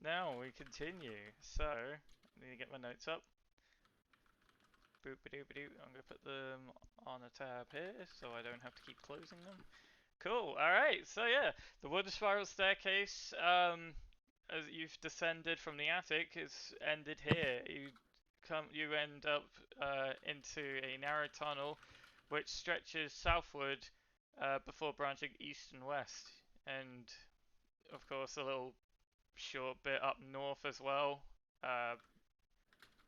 now we continue. So, I need to get my notes up. Boop-a-doop-a-doo. I'm going to put them on a tab here so I don't have to keep closing them. Cool. Alright, so yeah, the wood spiral staircase, as you've descended from the attic, is ended here. You end up into a narrow tunnel which stretches southward before branching east and west. And of course, a little short bit up north as well,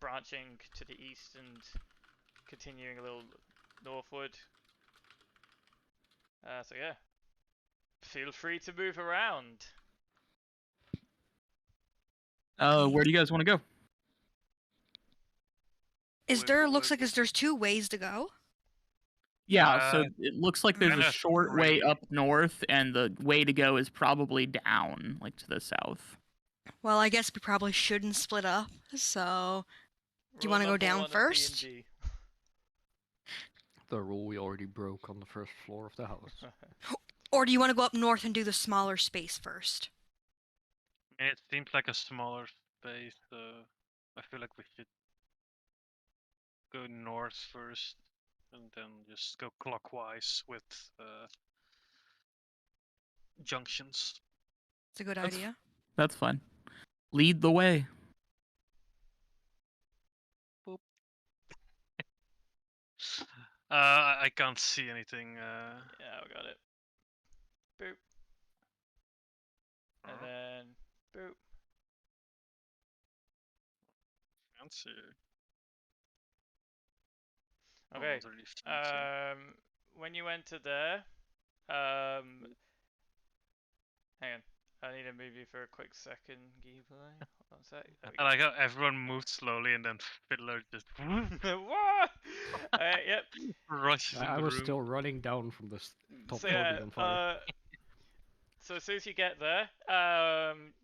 branching to the east and continuing a little northward. So yeah, feel free to move around. Where do you guys want to go? Looks like there's 2 ways to go. Yeah, so it looks like there's a kinda short way 3. up north, and the way to go is probably down, like to the south. Well, I guess we probably shouldn't split up. So, do you want to go down first? The rule we already broke on the first floor of the house. Or do you want to go up north and do the smaller space first? It seems like a smaller space, so I feel like we should go north first, and then just go clockwise with junctions. It's a good That's- idea. That's fine. Lead the way. I can't see anything. Yeah, we got it. Boop. And then boop. Can't see. Okay. Not really fancy. When you enter there, hang on. I need to move you for a quick second, Geebley. One sec. I like how everyone moved slowly and then Fiddler just What? Yep. rushes in I the was room. still running down from the top So floor yeah, being on fire. so as soon as you get there,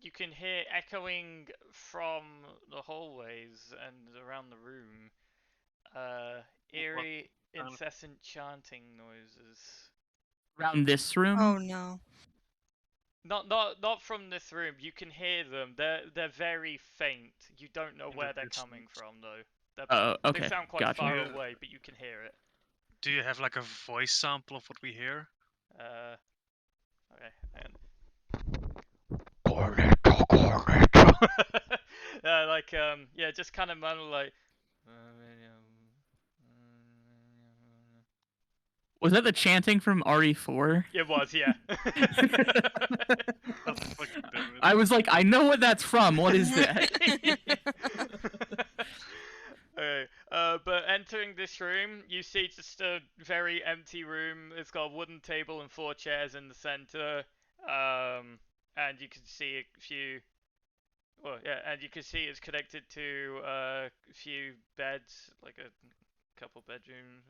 you can hear echoing from the hallways and around the room, eerie, incessant chanting noises. Around this room? Oh no. Not from this room. You can hear them. They're very faint. You don't know In where the they're coming distance. from though. Okay, They sound quite gotcha. far Yeah. away, but you can hear it. Do you have like a voice sample of what we hear? Okay, hang on. Cornetto! Yeah, just kind of muddle like. Was that the chanting from RE4? It was, yeah. I was like, I know what that's from. What is that? Okay, but entering this room, you see just a very empty room. It's got a wooden table and 4 chairs in the center. And you can see a few. Well, yeah, and you can see it's connected to a few beds, like a couple bedrooms.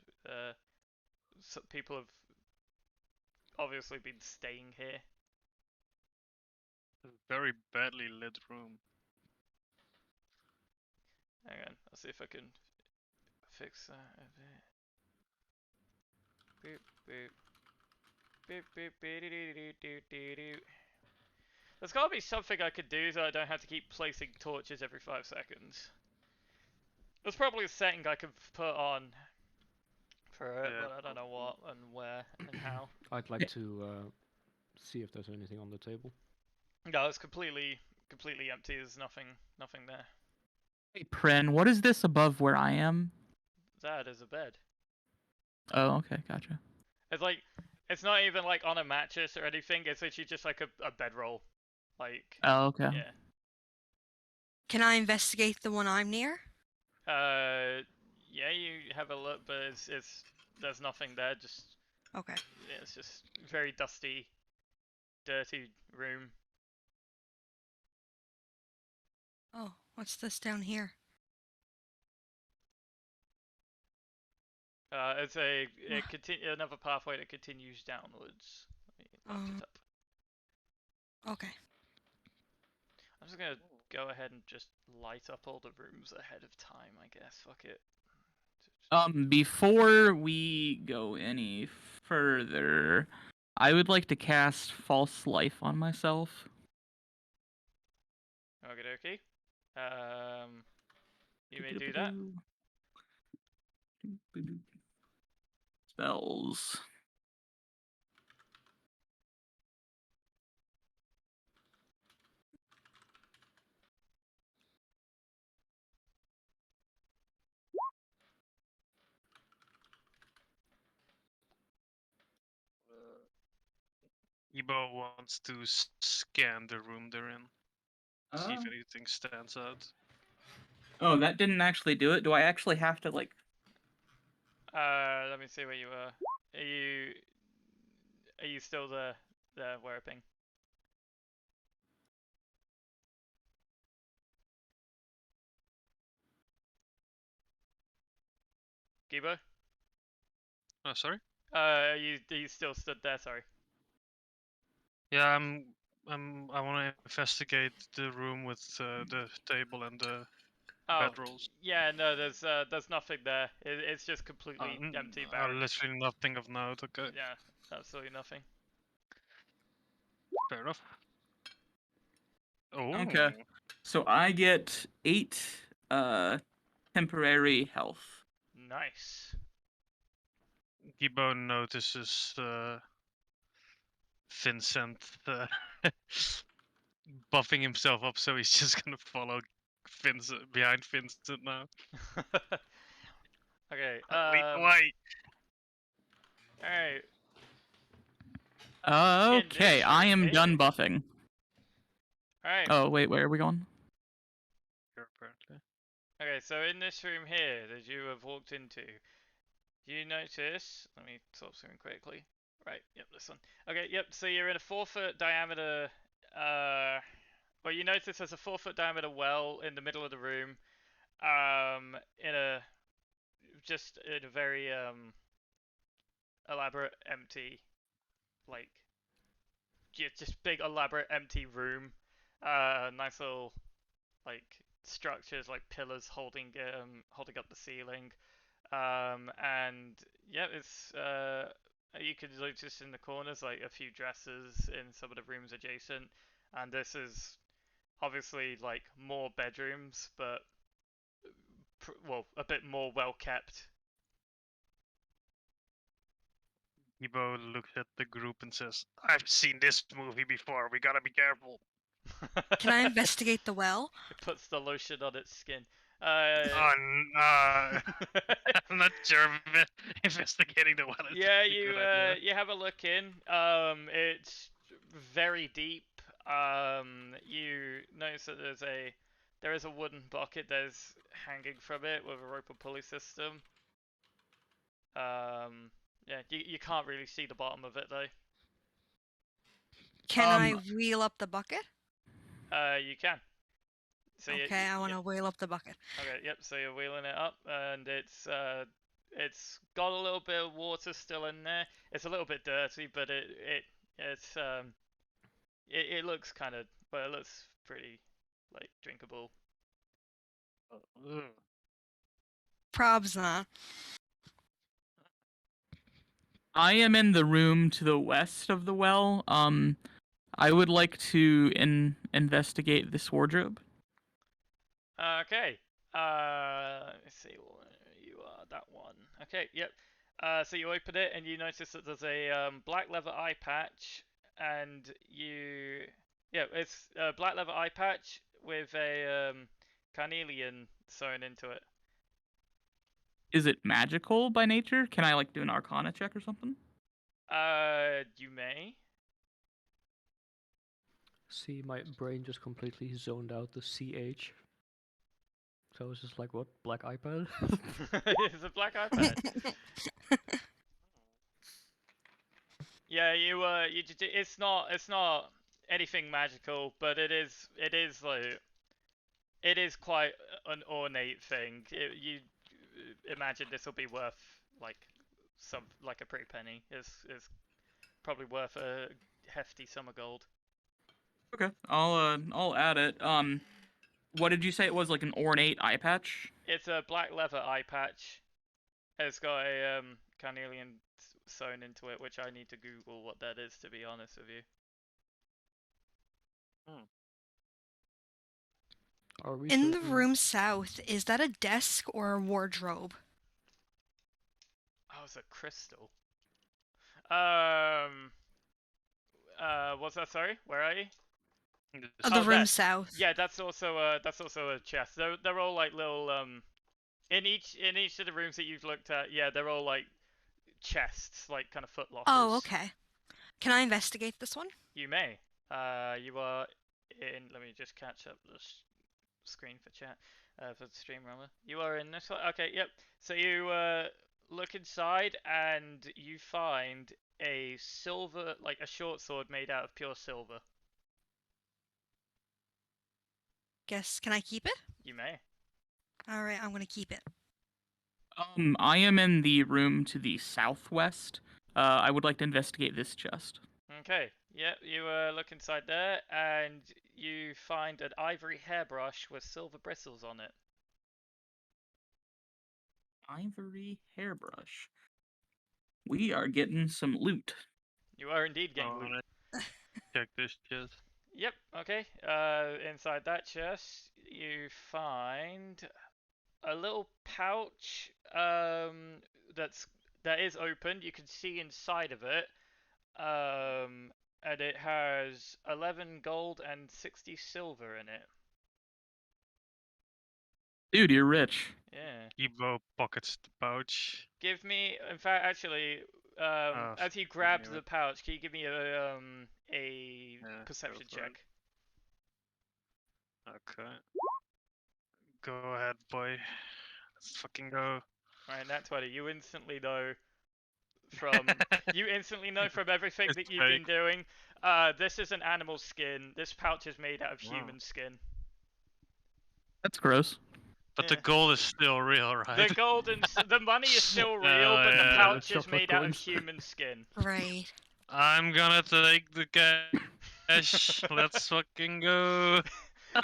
People have obviously been staying here. A very badly lit room. Hang on, I'll see if I can fix that a bit. Boop, boop. Boop, boop, boop. There's gotta be something I could do so I don't have to keep placing torches every 5 seconds. There's probably a setting I could put on for it, Yeah. but I don't know what and where and how. I'd like to see if there's anything on the table. No, it's completely empty. There's nothing there. Hey, Pren, what is this above where I am? That is a bed. Oh, okay, gotcha. It's like, it's not even like on a mattress or anything. It's literally just like a bedroll. Like. Oh, okay. Yeah. Can I investigate the one I'm near? Yeah, you have a look, but there's nothing there. Just. Okay. Yeah, it's just very dusty, dirty room. Oh, what's this down here? It's another pathway that continues downwards. Let me lift it up. Okay. I'm just gonna go ahead and just light up all the rooms ahead of time, I guess. Fuck it. Before we go any further, I would like to cast False Life on myself. Okie dokie. You may do that. Spells. Ebo wants to scan the room they're in. See if anything stands out. Oh, that didn't actually do it. Do I actually have to like? Let me see where you are. Are you still there, Werping? Gibo? Oh, sorry. Are you still stood there? Sorry. Yeah, I want to investigate the room with the table and the Oh, bedrolls. yeah. No, there's nothing there. It's just completely empty, barren. Literally nothing of note. Okay, Yeah, absolutely nothing. fair enough. Oh. Okay. So I get 8 temporary health. Nice. Gibo notices Vincent buffing himself up, so he's just gonna follow Vincent behind Vincent now. Okay. Lead the way. All right. Okay, this I room am here. done buffing. All right. Oh wait, where are we going? Here, apparently. Okay, so in this room here that you have walked into, you notice. Let me swap screen quickly. Right. Yep. This one. Okay. Yep. So you're in a 4-foot diameter. Well, you notice there's a 4-foot diameter well in the middle of the room. In a very elaborate, empty, like just big, elaborate, empty room. Nice little like structures, like pillars holding up the ceiling. And yeah, it's you can notice in the corners like a few dressers in some of the rooms adjacent, and this is obviously like more bedrooms, but well, a bit more well kept. Gibo looks at the group and says, "I've seen this movie before. We gotta be careful." Can I investigate the well? It puts the lotion on its skin. I'm not sure if investigating the well is Yeah, a good idea. you have a look in. It's very deep. You notice that there is a wooden bucket that's hanging from it with a rope and pulley system. Yeah, you can't really see the bottom of it though. Can I wheel up the bucket? You can. So Okay, I want to wheel up the bucket. Okay, yep. So you're wheeling it up, and it's got a little bit of water still in there. It's a little bit dirty, but it looks kind of, well, it looks pretty like drinkable. Ugh. Probs not. I am in the room to the west of the well. I would like to investigate this wardrobe. Okay. Let me see where you are. That one. Okay. Yep. So you open it and you notice that there's a black leather eye patch, and yeah, it's a black leather eye patch with a carnelian sewn into it. Is it magical by nature? Can I like do an Arcana check or something? You may. See, my brain just completely zoned out the CH. So it's just like, what? Black iPad? It's a black eye patch. Yeah, it's not anything magical, but it is quite an ornate thing. You imagine this will be worth like a pretty penny. Is probably worth a hefty sum of gold. Okay, I'll add it. What did you say it was, like an ornate eye patch? It's a black leather eye patch. It's got a carnelian sewn into it, which I need to Google what that is, to be honest with you. Are we In the certain? room south, is that a desk or a wardrobe? Oh, it's a crystal. What's that? Sorry, where are you? Of the Oh, room there. south. Yeah, that's also a chest. They're all like little in each of the rooms that you've looked at. Yeah, they're all like chests, like kind of foot lockers. Oh, okay. Can I investigate this one? You may. You are in. Let me just catch up the screen for chat. For the stream rather. You are in this one. Okay, yep. So you look inside and you find a silver, like a short sword made out of pure silver. Guess, can I keep it? You may. Alright, I'm gonna keep it. I am in the room to the southwest. I would like to investigate this chest. Okay. Yep. You look inside there and you find an ivory hairbrush with silver bristles on it. Ivory hairbrush. We are getting some loot. You are indeed getting loot. Wanna check this chest. Yep. Okay. Inside that chest, you find a little pouch. That is open. You can see inside of it. And it has 11 gold and 60 silver in it. Dude, you're rich. Yeah. Gibo pockets the pouch. Give me, in fact, actually, as you grab the pouch, can you give me a perception go for it. check? Okay. Go ahead, boy. Let's fucking go. Right, that's 20. You instantly know from everything It's that you've been fake. doing. This is an animal skin. This pouch is made out of Wow. human skin. That's gross. But Yeah. the gold is still real, right? The money is still real, Oh, but the yeah, pouch the is made chocolate out of coins. human skin. Right. I'm gonna take the cash. Let's fucking go.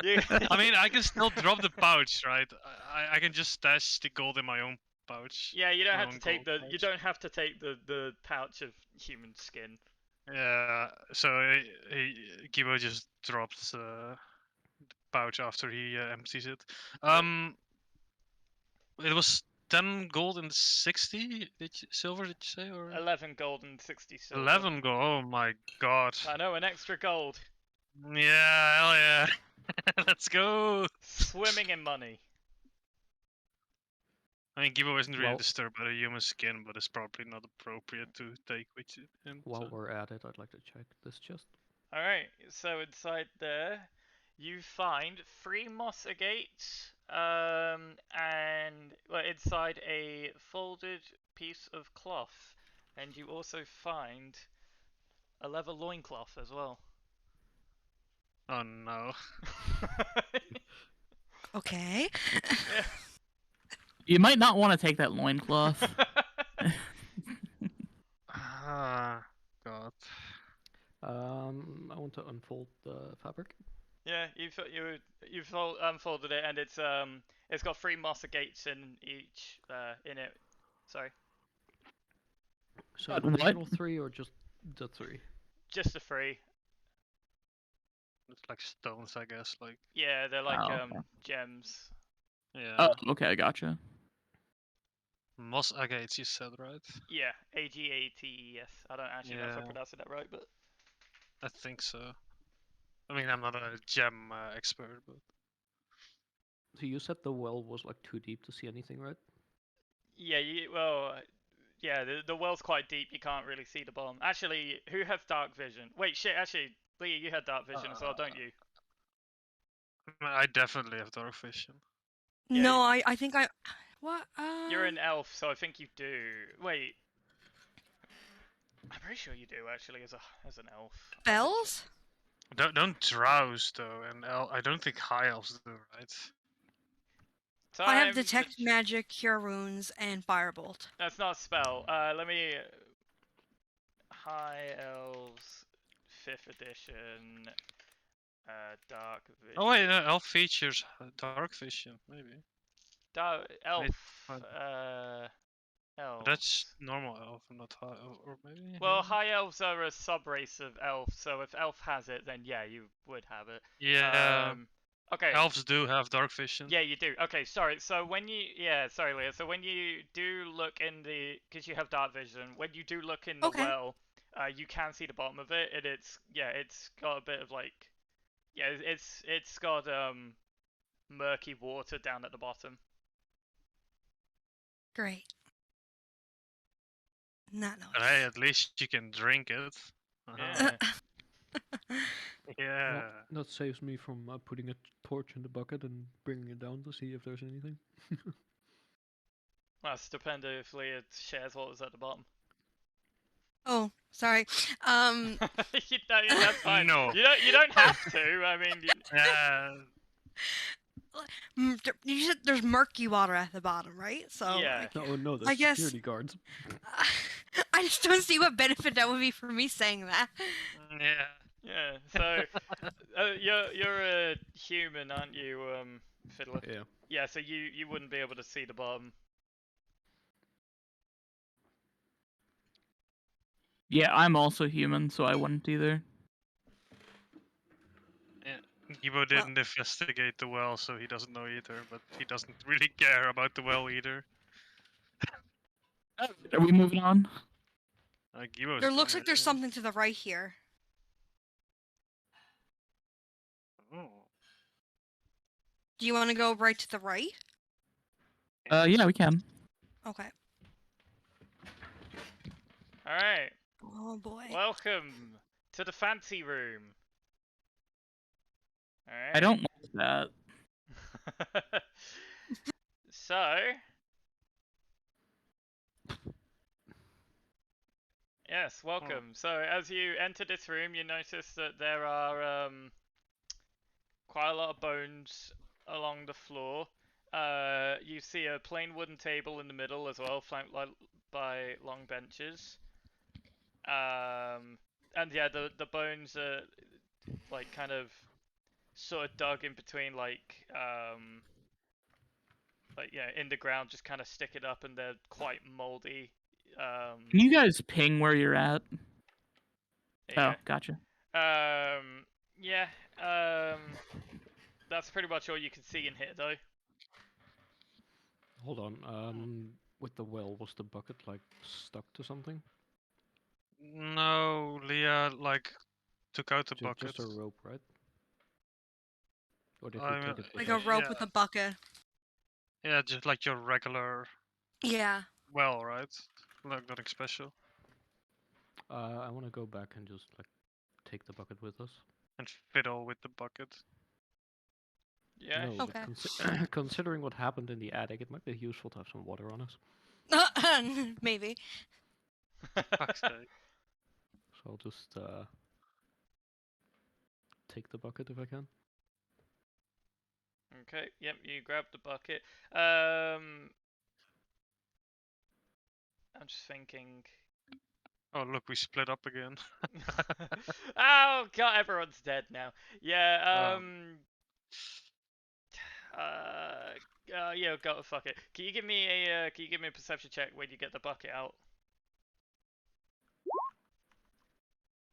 You- I mean, I can still drop the pouch, right? I can just stash the gold in my own pouch. yeah, you don't My have to own take gold you pouch. don't have to take the pouch of human skin. Yeah, so Gibo just drops the pouch after he empties it. It was 10 gold and 60 silver, did you say? Or 11 gold and 60 silver. 11 gold, oh my god. I know, an extra gold. Yeah, hell yeah. Let's go. Swimming in money. I mean, Gibo isn't really Well- disturbed by the human skin, but it's probably not appropriate to take with him. While so. we're at it, I'd like to check this chest. Alright, so inside there, you find 3 moss agates, and well, inside a folded piece of cloth, and you also find a leather loincloth as well. Oh no. Okay. Yeah. You might not want to take that loincloth. Ah, god. I want to unfold the fabric. Yeah, you've unfolded it, and it's got 3 moss agates in each in it. Sorry, So What? additional 3 or just the 3? just the 3. It's like stones, I guess. Like, Yeah, they're like Oh, okay. gems. yeah. Oh, okay, I gotcha. Moss agates, you said, right? Yeah, AGATES. I don't actually know if I'm Yeah. pronouncing that right, but I think so. I mean, I'm not a gem expert, but So you said the well was like too deep to see anything, right? yeah, yeah, the well's quite deep. You can't really see the bottom. Actually, who has dark vision? Wait, shit. Actually, Lee, you had dark vision as well, don't you? I definitely have dark vision. Yeah, No, I think I. What? You're an elf, so I think you do. Wait, I'm pretty sure you do actually as an elf. Bells? Don't drowse though, and I don't think high elves do, right? I have Time to detect magic, cure wounds, and firebolt. That's not a spell. Let me. High Elves, 5th edition, Dark Vision. Oh wait, elf features dark vision, maybe. Elf, fine. elves. That's normal elf, not high, or maybe. Well, yeah. High Elves are a sub-race of Elf, so if Elf has it, then yeah, you would have it. Yeah. Okay. Elves do have dark vision. Yeah, you do. Okay, sorry. So when you, sorry, Leah. So when you do look in the, because you have dark vision, when you do look in the Okay. well, you can see the bottom of it, and it's got a bit of like, it's got murky water down at the bottom. Great. Not But hey, nice. at least you can drink it. Yeah. Yeah. Well, that saves me from putting a torch in the bucket and bringing it down to see if there's anything. Well, it's dependent if Leah shares what was at the bottom. Oh, sorry. That's fine. No. You don't have to. I mean, You said there's murky water at the bottom, right? So Yeah. Oh no, I there's guess- security guards. I just don't see what benefit that would be for me saying that. Yeah. Yeah. So you're a human, aren't you, Fiddler? Yeah. Yeah. So you wouldn't be able to see the bottom. Yeah, I'm also human, so I wouldn't either. Gibo didn't investigate the well, so he doesn't know either, but he doesn't really care about the well either. Are we moving on? Gibo's There done looks it, like there's yeah. something to the right here. Oh. Do you want to go right to the right? Yeah, we can. Okay. All right. Oh boy. Welcome to the fancy room. All right. I don't like that. So, yes, welcome. So, as you enter this room, you notice that there are quite a lot of bones along the floor. You see a plain wooden table in the middle as well, flanked by long benches. And yeah, the bones are like kind of sort of dug in between, like in the ground, just kind of stick it up, and they're quite moldy. Can you guys ping where you're at? Yeah. Oh, gotcha. Yeah. That's pretty much all you can see in here, though. Hold on. With the well, was the bucket like stuck to something? No, Leah took out the bucket. Just a rope, right? Or did I we mean, take it with Like a us? rope yeah. with a bucket. Yeah, just like your regular Yeah. well, right? Like nothing special. I want to go back and just like take the bucket with us. And fiddle with the bucket. Yeah. No, Okay. but considering what happened in the attic, it might be useful to have some water on us. Maybe. Fuck's sake. So I'll just take the bucket if I can. Okay. Yep. You grab the bucket. I'm just thinking. Oh look, we split up again. Oh god, everyone's dead now. Yeah. Yeah. Go fuck it. Can you give me a perception check when you get the bucket out?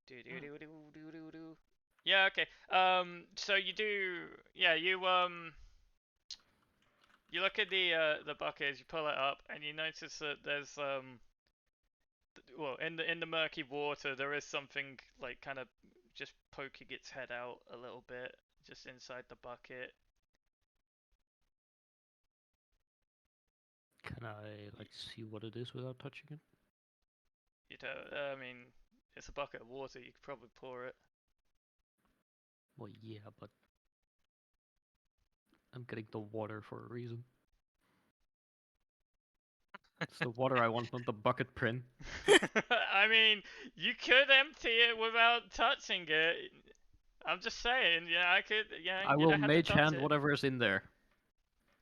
Do. Yeah. Okay. So you do. Yeah. You look at the bucket as you pull it up, and you notice that there's well, in the murky water, there is something like kind of just poking its head out a little bit, just inside the bucket. Can I like see what it is without touching it? You know, I mean, it's a bucket of water. You could probably pour it. Well, yeah, but I'm getting the water for a reason. It's the water I want, not the bucket, Prin. I mean, you could empty it without touching it. I'm just saying, yeah, I could, yeah. I you will don't have to mage touch hand it. whatever is in there.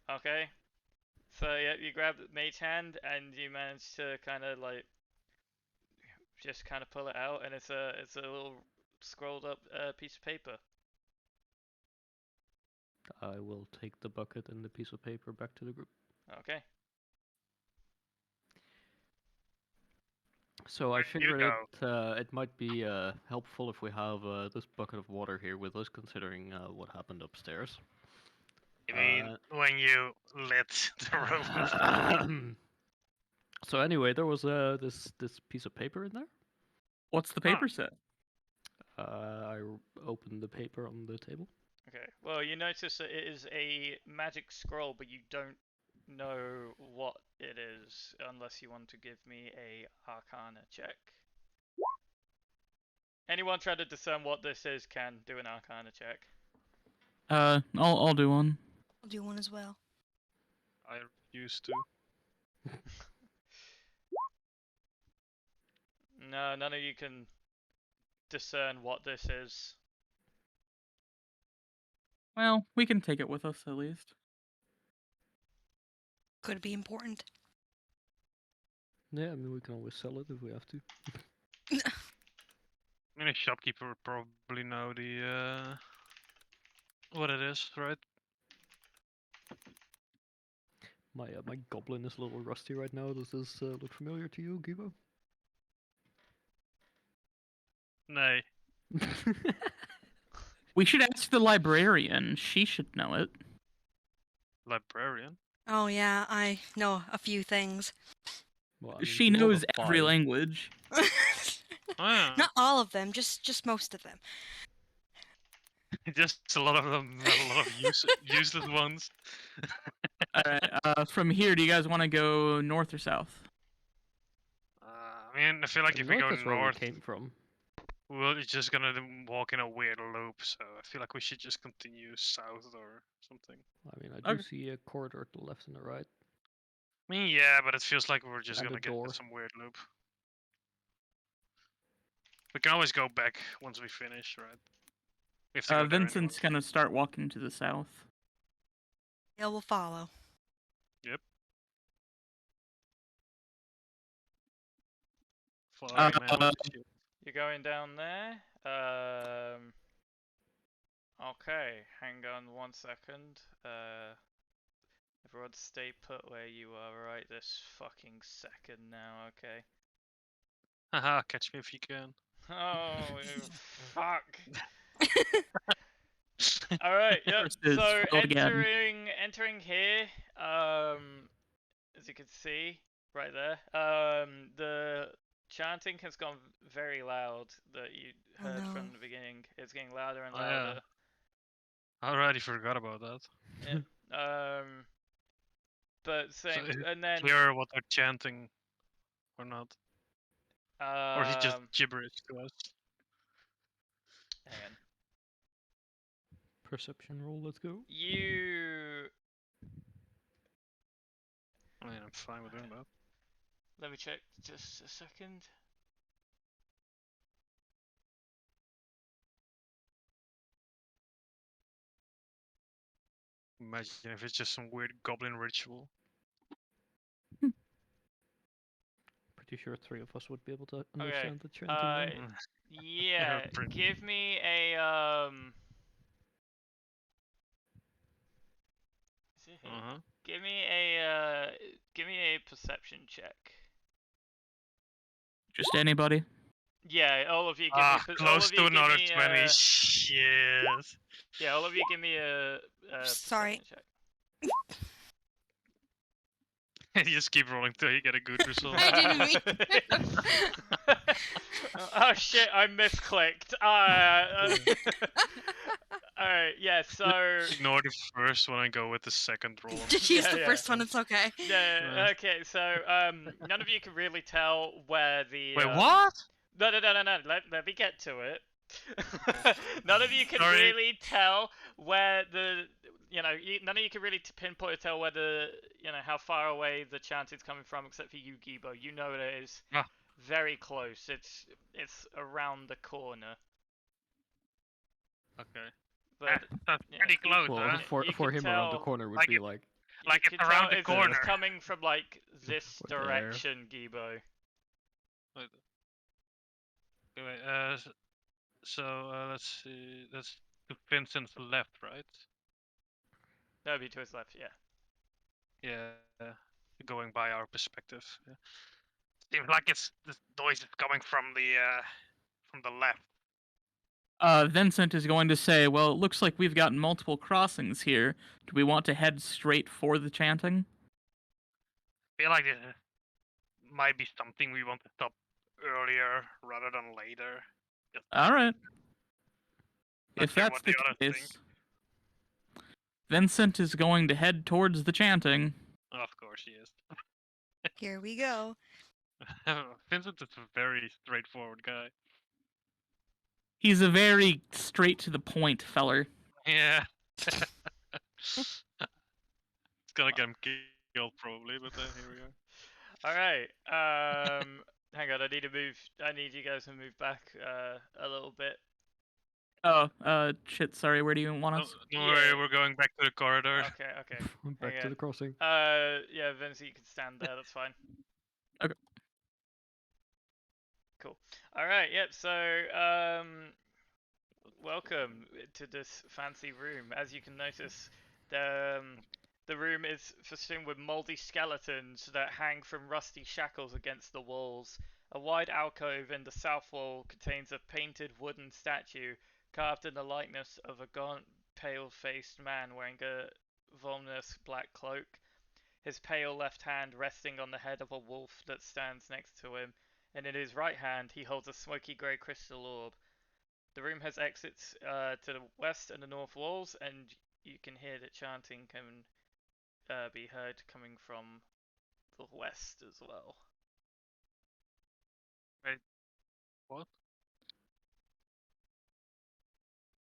Okay. So yeah, you grab the mage hand and you manage to kind of like just kind of pull it out, and it's a little scrolled up piece of paper. I will take the bucket and the piece of paper back to the group. Okay. So I Where do you figured it might be helpful if we have this bucket of water here with us, considering what happened upstairs. I mean, when you lit the room. So anyway, there was this piece of paper in there. What's the paper say? Opened the paper on the table. Okay. Well, you notice that it is a magic scroll, but you don't know what it is unless you want to give me a Arcana check. Anyone try to discern what this is can do an Arcana check. I'll do one. I'll do one as well. I used to. No, none of you can discern what this is. Well, we can take it with us at least. Could be important. Yeah, I mean we can always sell it if we have to. I mean, a shopkeeper would probably know the what it is, right? My goblin is a little rusty right now. Does this look familiar to you, Gibo? Nay. We should ask the librarian. She should know it. Librarian. Oh yeah, I know a few things. Well, I mean, She you rolled a knows every 5. language. Ah, Not all of them, just most of them. just a lot of them, a lot of useless ones. Alright, from here, do you guys want to go north or south? I mean, I feel like The if we go north is where north, we came from. we're just gonna walk in a weird loop. So I feel like we should just continue south or something. I mean, I do Okay. see a corridor to the left and the right. I mean, yeah, but it feels like we're just And a gonna get door. into some weird loop. We can always go back once we finish, right? We have to go there Vincent's anyway. gonna start walking to the south. They will follow. Following man with the shield. You're going down there. Okay, hang on 1 second. Everyone stay put where you are right this fucking second now, okay? Haha, catch me if you can. Oh, fuck. Alright, yep. First is So failed again. entering here, as you can see, right there, the chanting has gone very loud that you Oh, heard no. from the beginning. It's getting louder and Oh, yeah. louder. I already forgot about that. But same, So, and then clear what they're chanting or not. Or is it just um, gibberish to us? hang on. Perception roll, let's go. You I mean, I'm fine with doing that. let me check just a second. Imagine if it's just some weird goblin ritual. Pretty sure 3 of us would be able to understand the chanting. Uh, now. Yeah, Pretty- give me a Is it here? Uh-huh. Give me a perception check. Just anybody. Yeah, all of you give Ah, me. close to another 20. A, Shit. yeah, all of you give me a Sorry. perception check. You just keep rolling till you get a good result. I didn't mean. Oh shit! I misclicked. Alright, yeah. So Ignore the first one and go with the second roll. Just use Yeah, the yeah. first one, it's okay. yeah. Okay. So none of you can really tell where the. Wait, what? No. Let me get to it. None of you can Sorry. really tell where the. None of you can really pinpoint or tell where the. How far away the chant is coming from, except for you, Gibo. You know that it is Ah. very close. It's around the corner. Okay. But That's yeah, pretty close, Well, huh? for you for can him around the tell- corner would like be it- like Like you it's can around tell the corner. It's coming from like this We're there. direction, Gibo. Wait. Anyway, let's see. That's to Vincent's left, right? That would be to his left, yeah. Yeah. Going by our perspective. Yeah. Seems like the noise is coming from the left. Vincent is going to say, well, it looks like we've got multiple crossings here. Do we want to head straight for the chanting? Feel like this might be something we want to stop earlier rather than later. Just Alright. not If sure that's what the the others think. case, Vincent is going to head towards the chanting. Of course he is. Here we go. Vincent is a very straightforward guy. He's a very straight to the point feller. Yeah. It's gonna get him killed probably, but here we are. All right. Hang on. I need you guys to move back a little bit. Oh, shit, sorry, where do you want us? Don't worry, Yeah. we're going back to the corridor. Okay. Back Hang to on. the crossing. Yeah, Vince, you can stand there. That's fine. Okay. Cool. All right. Yep. So, welcome to this fancy room. As you can notice, the room is festooned with moldy skeletons that hang from rusty shackles against the walls. A wide alcove in the south wall contains a painted wooden statue carved in the likeness of a gaunt, pale-faced man wearing a voluminous black cloak, his pale left hand resting on the head of a wolf that stands next to him, and in his right hand he holds a smoky grey crystal orb. The room has exits to the west and the north walls, and you can hear the chanting can be heard coming from the west as well. Wait, what?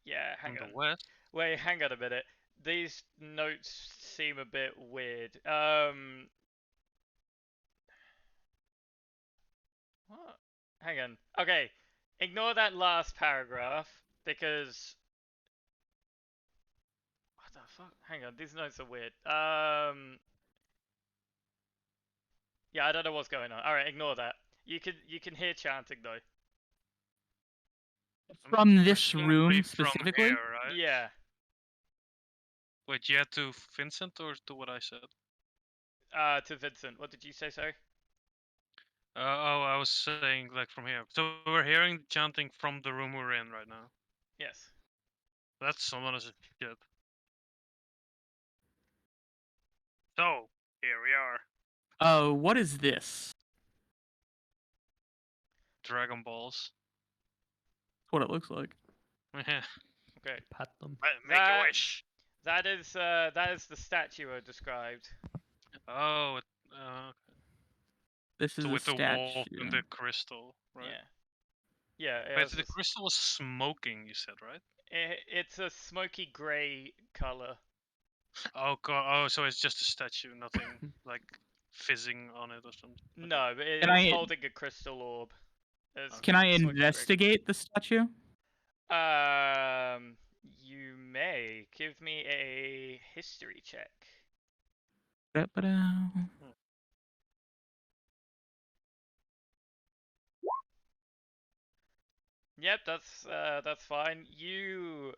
Yeah, hang From on. the west? Wait, hang on a minute. These notes seem a bit weird. What? Hang on. Okay, ignore that last paragraph because what the fuck? Hang on, these notes are weird. Yeah, I don't know what's going on. All right, ignore that. You can hear chanting though. From this Presumably room from specifically? here, right? Yeah. Wait, you had to Vincent or to what I said? To Vincent. What did you say, sorry? Oh, I was saying like from here. So we're hearing chanting from the room we're in right now. Yes. That's someone as shit. So here we are. What is this? Dragon Balls. That's what it looks like. Yeah. Okay. Pat them. Make a That- wish. That is the statue I described. Oh, This is so a with the wolf statue. and the crystal, right? Yeah. Yeah. But the crystal was smoking, you said, right? It's a smoky grey color. Oh god. Oh, so it's just a statue, nothing like fizzing on it or something. No, but Can it's I- holding a crystal orb. It's Can I smoky grey. investigate the statue? You may give me a history check. Da-ba-da. Yep, that's fine. You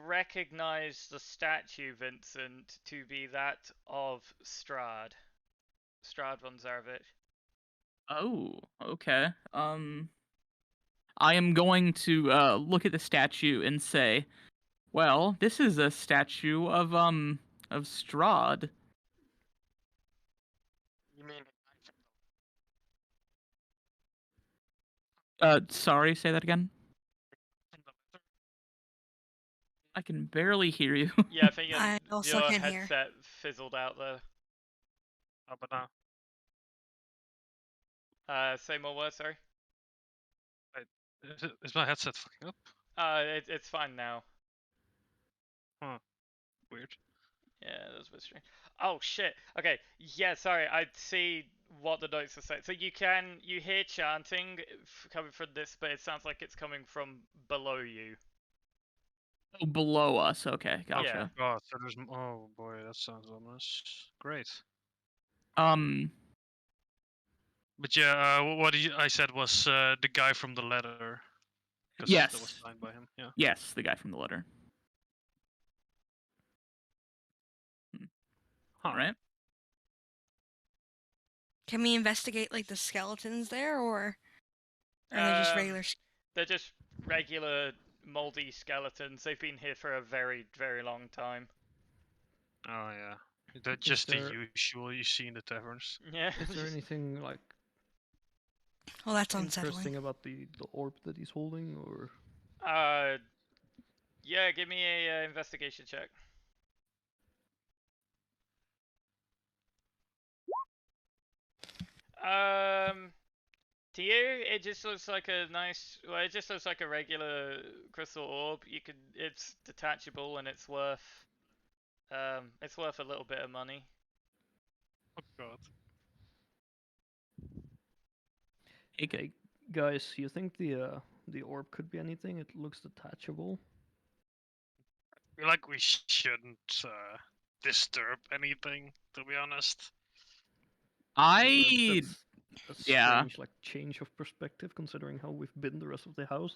recognize the statue, Vincent, to be that of Strahd. Strahd von Zarvik. Oh, okay. I am going to look at the statue and say, well, this is a statue of Strahd. You mean Sorry, say that again. I can barely hear you. Yeah, I think I also your can hear. headset fizzled out there. Oh, but now. Say more words, sorry. Is my headset fucking up? It's fine now. Weird. Yeah, that was a bit strange. Oh shit. Okay. Yeah, sorry. I see what the notes are saying. So you hear chanting coming from this, but it sounds like it's coming from below you. Oh, below us. Okay, gotcha. God, so there's. Oh boy, that sounds ominous. Great. But yeah, what I said was the guy from the letter. 'Cause that was Yes. signed by him. Yeah. Yes, the guy from the letter. Huh. All right. Can we investigate like the skeletons there, or are they just Um, regular? They're just regular moldy skeletons. They've been here for a very, very long time. Oh yeah. That's Is just the there- usual you see in the taverns. Yeah. Is there anything like Well, that's unsettling. interesting about the orb that he's holding, or Yeah. Give me a investigation check. To you, it just looks like a nice. Well, it just looks like a regular crystal orb. It's detachable and it's worth a little bit of money. Oh god. okay, guys? You think the orb could be anything? It looks detachable. I feel like we shouldn't disturb anything, to be honest. That's a Yeah. strange like change of perspective considering how we've been the rest of the house.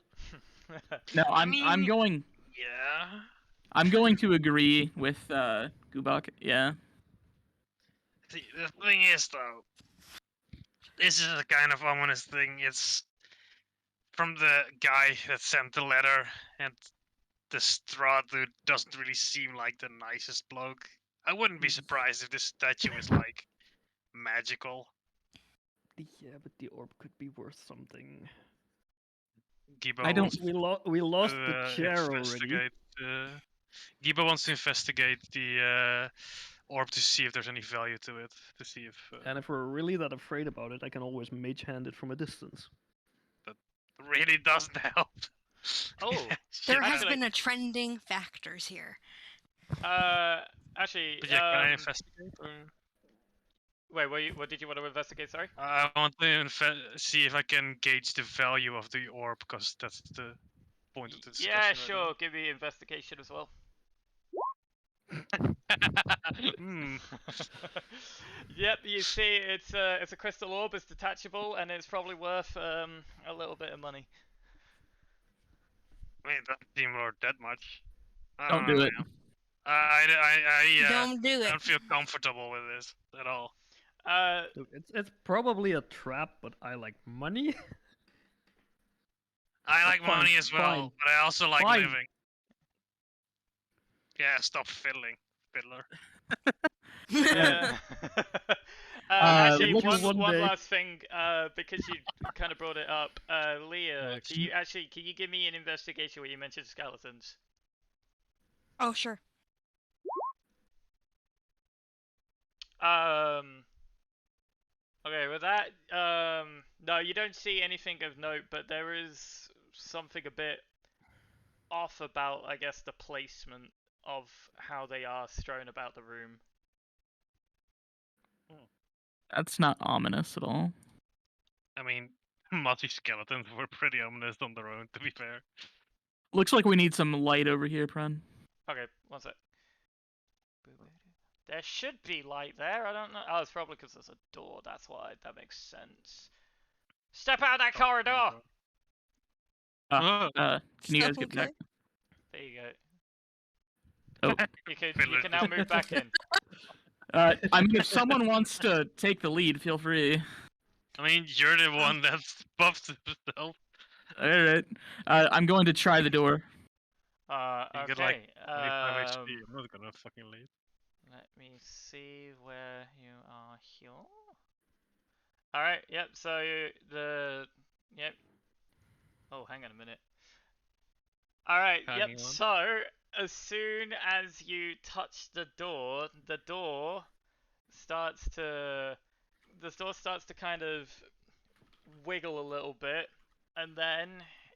No, I I'm mean- going Yeah. I'm going to agree with Gubak. Yeah. See, the thing is, though, this is a kind of ominous thing. It's from the guy that sent the letter, and the Strahd dude doesn't really seem like the nicest bloke. I wouldn't be surprised if this statue is like magical. Yeah, but the orb could be worth something. Gibo I don't- wants We lost to the chair already. investigate. Gibo wants to investigate the orb to see if there's any value to it. To see if And if we're really that afraid about it, I can always mage hand it from a distance. really doesn't help. Oh, There has Actually- been a trending factors here. Actually, But yeah, can I investigate? Or? wait, what did you want to investigate? Sorry. I want to see if I can gauge the value of the orb, because that's the point of the discussion. Yeah, right sure. Give me investigation as well. now. Hmm. Yep, you see, it's a crystal orb. It's detachable, and it's probably worth a little bit of money. I mean, it doesn't seem worth that much. I Don't know, do it. man. Don't do I it. don't feel comfortable with this at all. Look, it's probably a trap, but I like money. I like Fine, money as well, fine, but I also like fine. living. Yeah, stop fiddling, fiddler. Yeah. Actually, look at one one day. last thing, because you kind of brought it up, Leah, can you give me an investigation where you mentioned skeletons? Oh, sure. Okay, with that, no, you don't see anything of note, but there is something a bit off about, I guess, the placement of how they are strewn about the room. That's not ominous at all. I mean, mossy skeletons were pretty ominous on their own, to be fair. Looks like we need some light over here, Pren. Okay, one sec. There should be light there, I don't know. Oh, it's probably because there's a door, that's why. That makes sense. Step out that corridor! Can you guys get Okay. back? There you go. Oh. You can now move back in. I mean, if someone wants to take the lead, feel free. I mean, you're the one that's buffed himself. All right. I'm going to try the door. You get, Okay. like, 25 HP. I'm not gonna fucking leave. Let me see where you are here. Alright, yep, so yep. Oh, hang on a minute. Alright, yep, Hanging on. so as soon as you touch the door starts to kind of wiggle a little bit, and then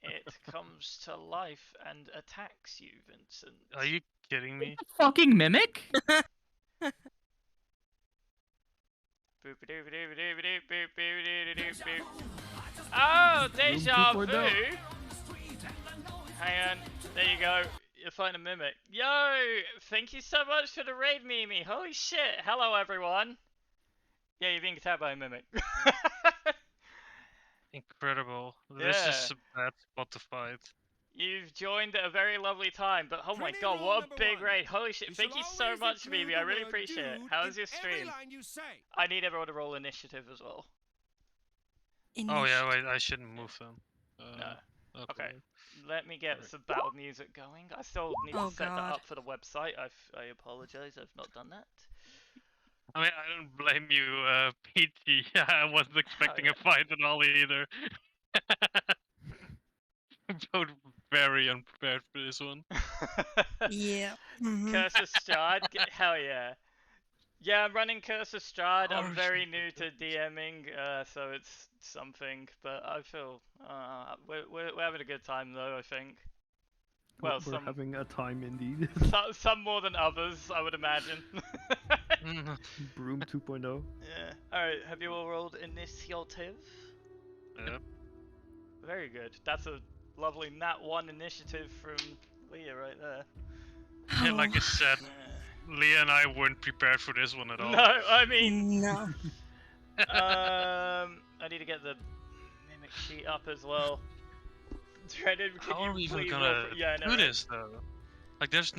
it comes to life and attacks you, Vincent. Are you kidding me? Fucking mimic? Oh, deja Room vu! 2.0. Hang on, there you go. You're fighting a mimic. Yo, thank you so much for the raid, Mimi. Holy shit! Hello, everyone. Yeah, you're being attacked by a mimic. Incredible. This Yeah. is a bad spot to fight. You've joined at a very lovely time, but oh my god, what a big raid! Holy shit! Thank you so much, Mimi. I really appreciate it. How's your stream? I need everyone to roll initiative as well. Oh yeah, wait, I shouldn't move them. No. Okay. Okay. let me get some battle music going. I still need Oh, to set that God. up for the website. I apologize, I've not done that. I mean, I don't blame you, PT. I wasn't expecting yeah. a fight at all either. Both very unprepared for this one. Yeah. Mm-hmm. Curse of Strahd, hell yeah. Yeah, I'm running Curse of Strahd. I'm Oh, very shit, new to goodness. DMing, so it's something. But I feel we're having a good time though. I think. Well, We're some having a time indeed. some more than others, I would imagine. Mm, Broom 2.0. Yeah. All right. Have you all rolled initiative? yeah. Very good. That's a lovely nat 1 initiative from Leah right there. Yeah, like I said, Yeah. Leah and I weren't prepared for this one at all. No, I mean, No. I need to get the mimic sheet up as well. Dreaded, can How you are we even please gonna roll for... Yeah, I know, do right? this though? Like, there's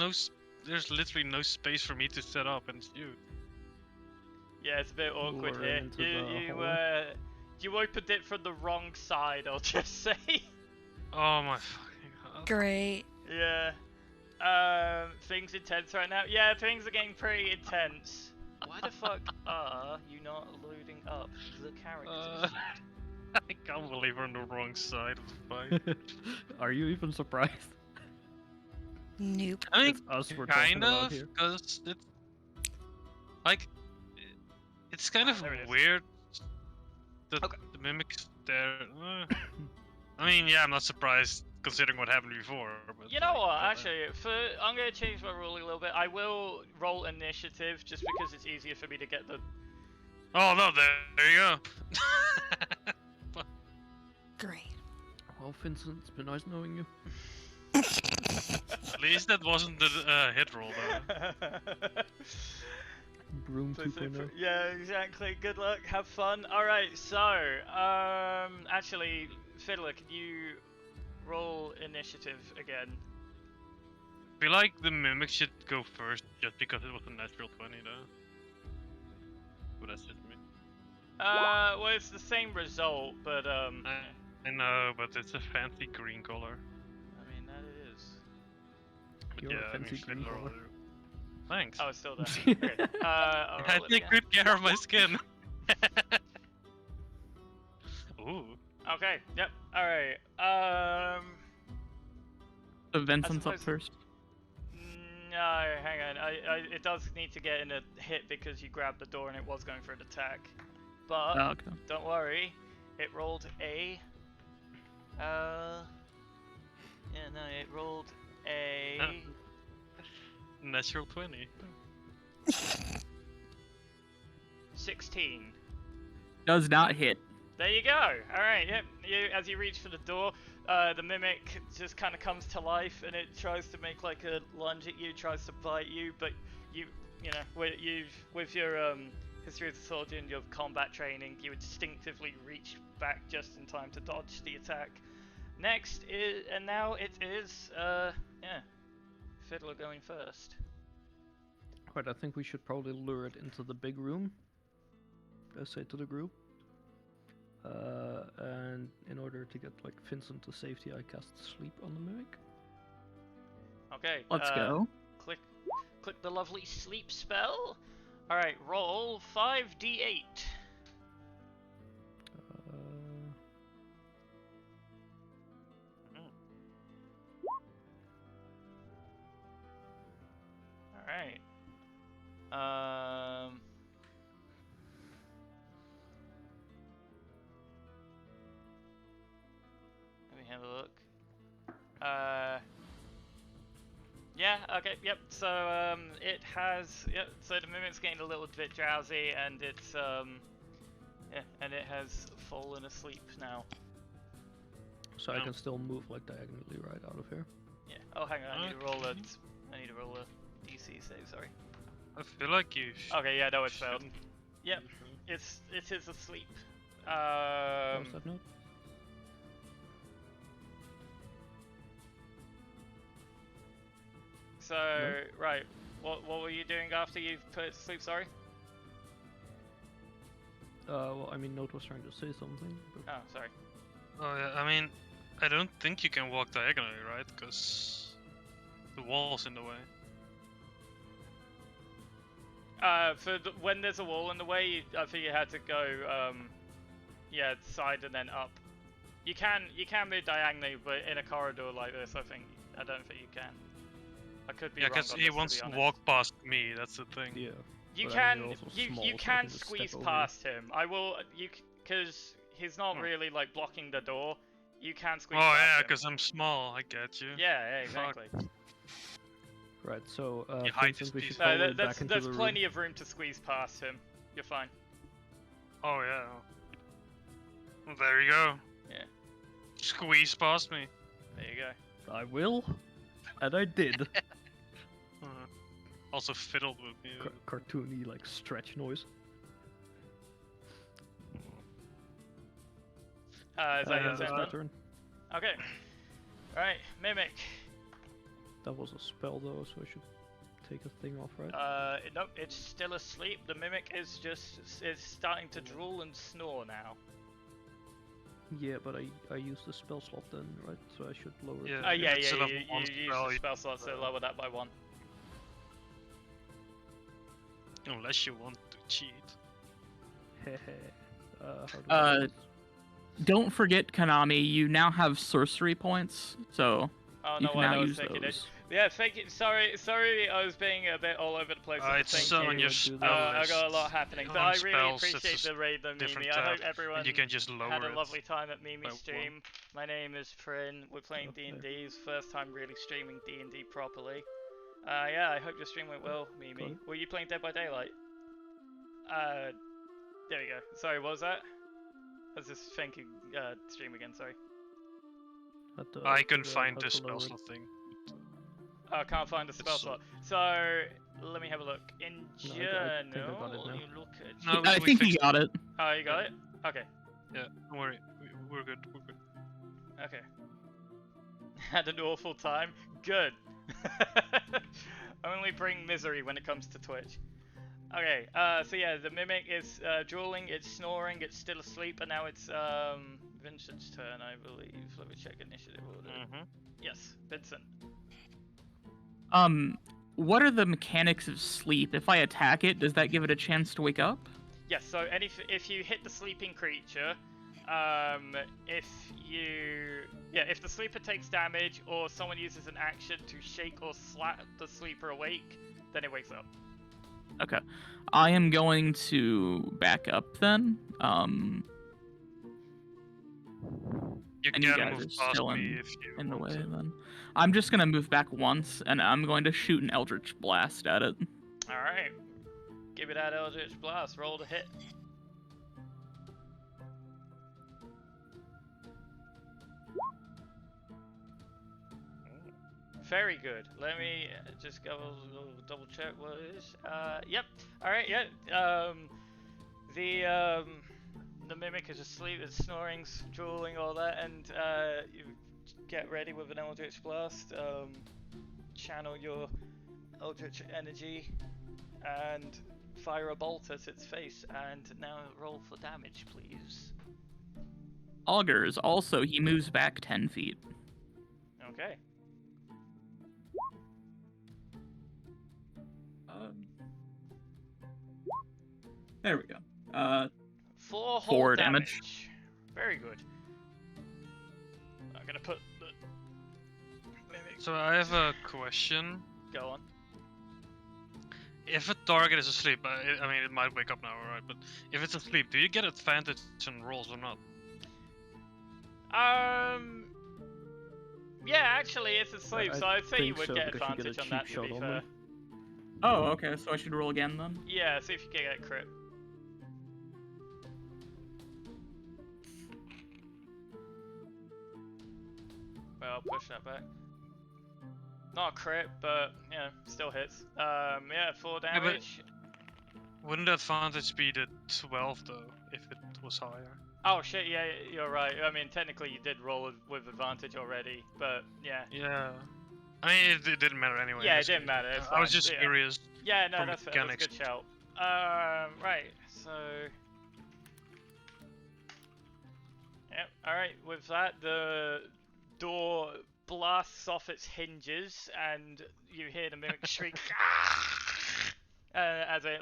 literally no space for me to set up and shoot. Yeah, it's a bit awkward Lure here. into the hole. You opened it from the wrong side, I'll just say. Oh my fucking god. Great. Yeah. Things intense right now? Yeah, things are getting pretty intense. Why the fuck are you not loading up the characters? I can't believe we're on the wrong side of the fight. Are you even surprised? Nope. I mean, It's us we're talking kind about of, here. because it's like it's kind of there it is. weird that Okay. the mimics there. I mean, yeah, I'm not surprised considering what happened before. But You know like, what? but, Actually, I'm gonna change my ruling a little bit. I will roll initiative just because it's easier for me to get the. oh no, there you go. Great. Well, Vincent, it's been nice knowing you. At least that wasn't the hit roll though. Broom Please say 2.0. yeah, exactly. Good luck. Have fun. All right. So, actually, Fiddler, can you roll initiative again? I feel like the mimic should go first just because it was a natural 20 though. But that's just me. Well, it's the same result, but I know, but it's a fancy green color. I mean that it is. But You're a yeah, I mean, fancy green Fiddler will color. do. Thanks. Oh, it's still there. Okay. I'll I roll it take again. good care of my skin. Ooh. Okay. Yep. All right. So Vincent's up suppose- first. No, hang on. It does need to get in a hit because you grabbed the door and it was going for an attack. But Oh, okay. don't worry, it rolled a. Yeah, no, it rolled a. Natural 20. 16. Does not hit. There you go. All right. Yep. As you reach for the door, the mimic just kind of comes to life and it tries to make like a lunge at you, tries to bite you, but you know, with your history as a soldier and your combat training, you instinctively reach back just in time to dodge the attack. Next is, and now it is, yeah, Fiddler going first. Right, I think we should probably lure it into the big room. I say to the group. And in order to get like Vincent to safety, I cast sleep on the mimic. Okay. Let's go. Click the lovely sleep spell. All right, roll 5d8. All right. Let me have a look. Yeah, okay, yep, so, it has, yep, so the mimic's getting a little bit drowsy, and it's, yeah, and it has fallen asleep now. So I can still move like diagonally right out of here. Yeah, oh, hang on, I need to roll a DC save, sorry. I feel like you. Okay, yeah, no, it's failed. Yep, it is asleep. What's that note? So, right, what were you doing after you put it to sleep, sorry? Well, I mean, Note was trying to say something. But... Oh, sorry. Oh yeah, I mean, I don't think you can walk diagonally, right? Because the wall's in the way. When there's a wall in the way, I think you had to go, yeah, side and then up. You can move diagonally, but in a corridor like this, I don't think you can. I could be Yeah, wrong because on he this, wants to to be honest. walk past me. That's the thing. Yeah. You But I can mean, you're also you small, you so I can just squeeze step over you. past him. I will because he's not really like blocking the door. You can squeeze Oh past yeah, him. because I'm small. I get you. Yeah, Fuck. exactly. Right, so You for hide instance, this we piece. should probably there's back into the room. plenty of room to squeeze past him. You're fine. Oh yeah. Well, there you go. Yeah. Squeeze past me. There you go. I will, and I did. Also fiddled with me. Cartoony like stretch noise. Is that your That's turn? my then? turn. Okay. Alright, Mimic. That was a spell though, so I should take a thing off, right? Nope, it's still asleep. The Mimic is starting to drool and snore now. Yeah, but I used the spell slot then, right? So I should lower it. Yeah. Oh yeah, instead of you one use spell, the you- spell slot, so lower that by 1. Unless you want to cheat. Hehe. How do Uh, I do this? Don't forget, Konami, you now have sorcery points, so Oh you no, can I now was use thinking it. those. Yeah, thank you. Sorry, I was being a bit all over the place. It's thank so you. on your do spell that. I list. got a lot happening, but On I really spells, it's appreciate a the raid, though, different Mimi. I hope tab, everyone and you can just lower had a it. lovely time at by Mimi's one. stream. My name is Prin. We're playing Okay. D&D. It's first time really streaming D&D properly. Yeah, I hope your stream went well, Mimi. Got it. Were you playing Dead by Daylight? There we go. Sorry, what was that? I was just thinking, stream again, sorry. I couldn't the- find how the to spell lower it. slot thing. Oh, I can't find the spell It's, slot. So, let me have a look. In No, I general, think I got it now. you look at... No, I we think he fixed got it. Oh, you got it? Okay. Yeah, don't worry. We're good. We're good. Okay. Had an awful time? Good. Only bring misery when it comes to Twitch. Okay, so yeah, the Mimic is drooling, it's snoring, it's still asleep, and now it's Vincent's turn, I believe. Let me check initiative order. Mm-hmm. Yes, Vincent. What are the mechanics of sleep? If I attack it, does that give it a chance to wake up? Yes, so if you hit the sleeping creature, if the sleeper takes damage or someone uses an action to shake or slap the sleeper awake, then it wakes up. Okay. I am going to back up then. You And you can guys move are past still me if you in the want way to. then. I'm just gonna move back once, and I'm going to shoot an Eldritch Blast at it. Alright. Give it that Eldritch Blast, roll to hit. Very good. Let me just go double check what it is. Yep. Alright, yeah. The Mimic is asleep, it's snoring, drooling, all that, and you get ready with an Eldritch Blast. Channel your Eldritch energy and fire a bolt at its face, and now roll for damage, please. Augurs. Also, he moves back 10 feet. Okay. There we go. 4 whole Four damage. damage. Very good. I'm gonna put the Mimic. So I have a question. Go on. If a target is asleep, I mean, it might wake up now, alright, but if it's asleep, do you get advantage on rolls or not? Yeah, actually, it's asleep, I so I'd say you think would so, get because you get a advantage on cheap that, to shot be on fair. them. Oh, okay. So I should roll again then. Yeah, see if you can get crit. Well, I'll push that back. Not a crit, but, yeah, still hits. Yeah, 4 Yeah, but- damage. Wouldn't the advantage be the 12 though, if it was higher? Oh shit, yeah, you're right. I mean, technically you did roll with advantage already, but yeah. Yeah. I mean, it didn't matter anyway. Yeah, it it's didn't good. matter, it's I was fine, just yeah. curious. Yeah, no, From that's fair. That's a mechanics. good shout. Right, so... Yep, alright, with that, the door blasts off its hinges, and you hear the mimic shriek as it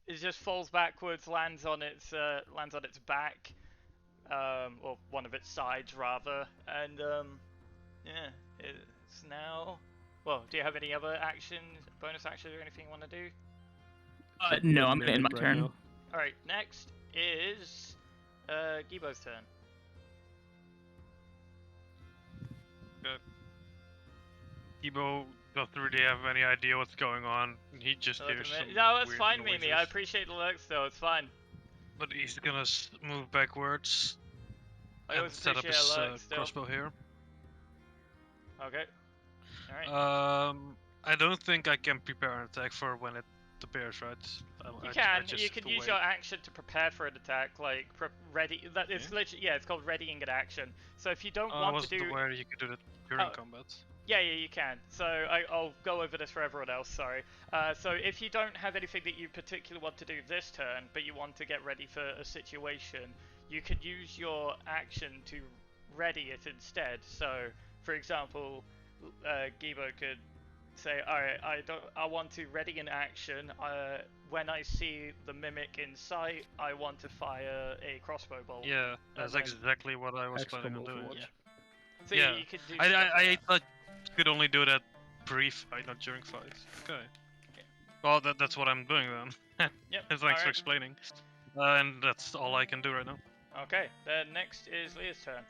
it just falls backwards, lands on its back, or one of its sides rather, and yeah, it's now. Well, do you have any other bonus actions, or anything you want to do? No, I'm gonna end my turn. now. All right, next is Gibo's turn. Gibo doesn't really have any idea what's going on. He just hears some No, that's weird fine, Mimi. I noises. appreciate the lurk still. It's fine. But he's gonna move backwards I and always set up appreciate his a lurk still. crossbow here. Okay. All right. I don't think I can prepare an attack for when it appears, right? You can use your action to prepare for an attack, like ready. That is literally, yeah, it's called readying an action. So if you don't I want to wasn't do, aware you could do that during combat. yeah, you can. So I'll go over this for everyone else. Sorry. So if you don't have anything that you particularly want to do this turn, but you want to get ready for a situation, you could use your action to ready it instead. So, for example, Gibo could say, alright, I want to ready an action. When I see the mimic in sight, I want to fire a crossbow bolt. Yeah, that's then- exactly what I was XCOM planning on doing. Overwatch. Yeah. So Yeah. you could do stuff like I that. thought you could only do that pre-fight, not during fights. Okay. Well, that's what I'm doing then. Yep. Thanks alright. for explaining. And that's all I can do right now. Okay, then next is Leah's turn.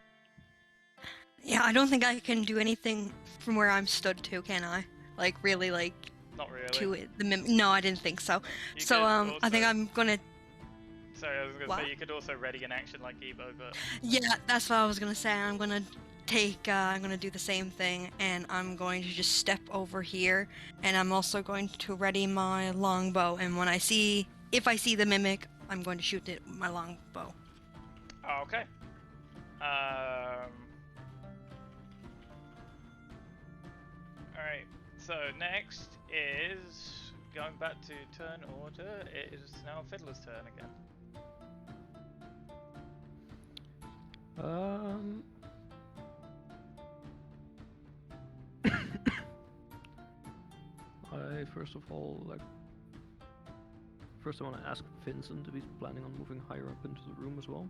Yeah, I don't think I can do anything from where I'm stood to, can I? Like, really, like, Not really. to it. No, I didn't think so. You So, could I think also- I'm gonna... Sorry, I was gonna What? say you could also ready an action like Gibo, but Yeah, that's what I was gonna say. I'm gonna I'm gonna do the same thing, and I'm going to just step over here, and I'm also going to ready my longbow, and if I see the mimic, I'm going to shoot it with my longbow. oh, okay. Alright, so next is going back to turn order. It is now Fiddler's turn again. I first of all I want to ask Vincent if he's planning on moving higher up into the room as well.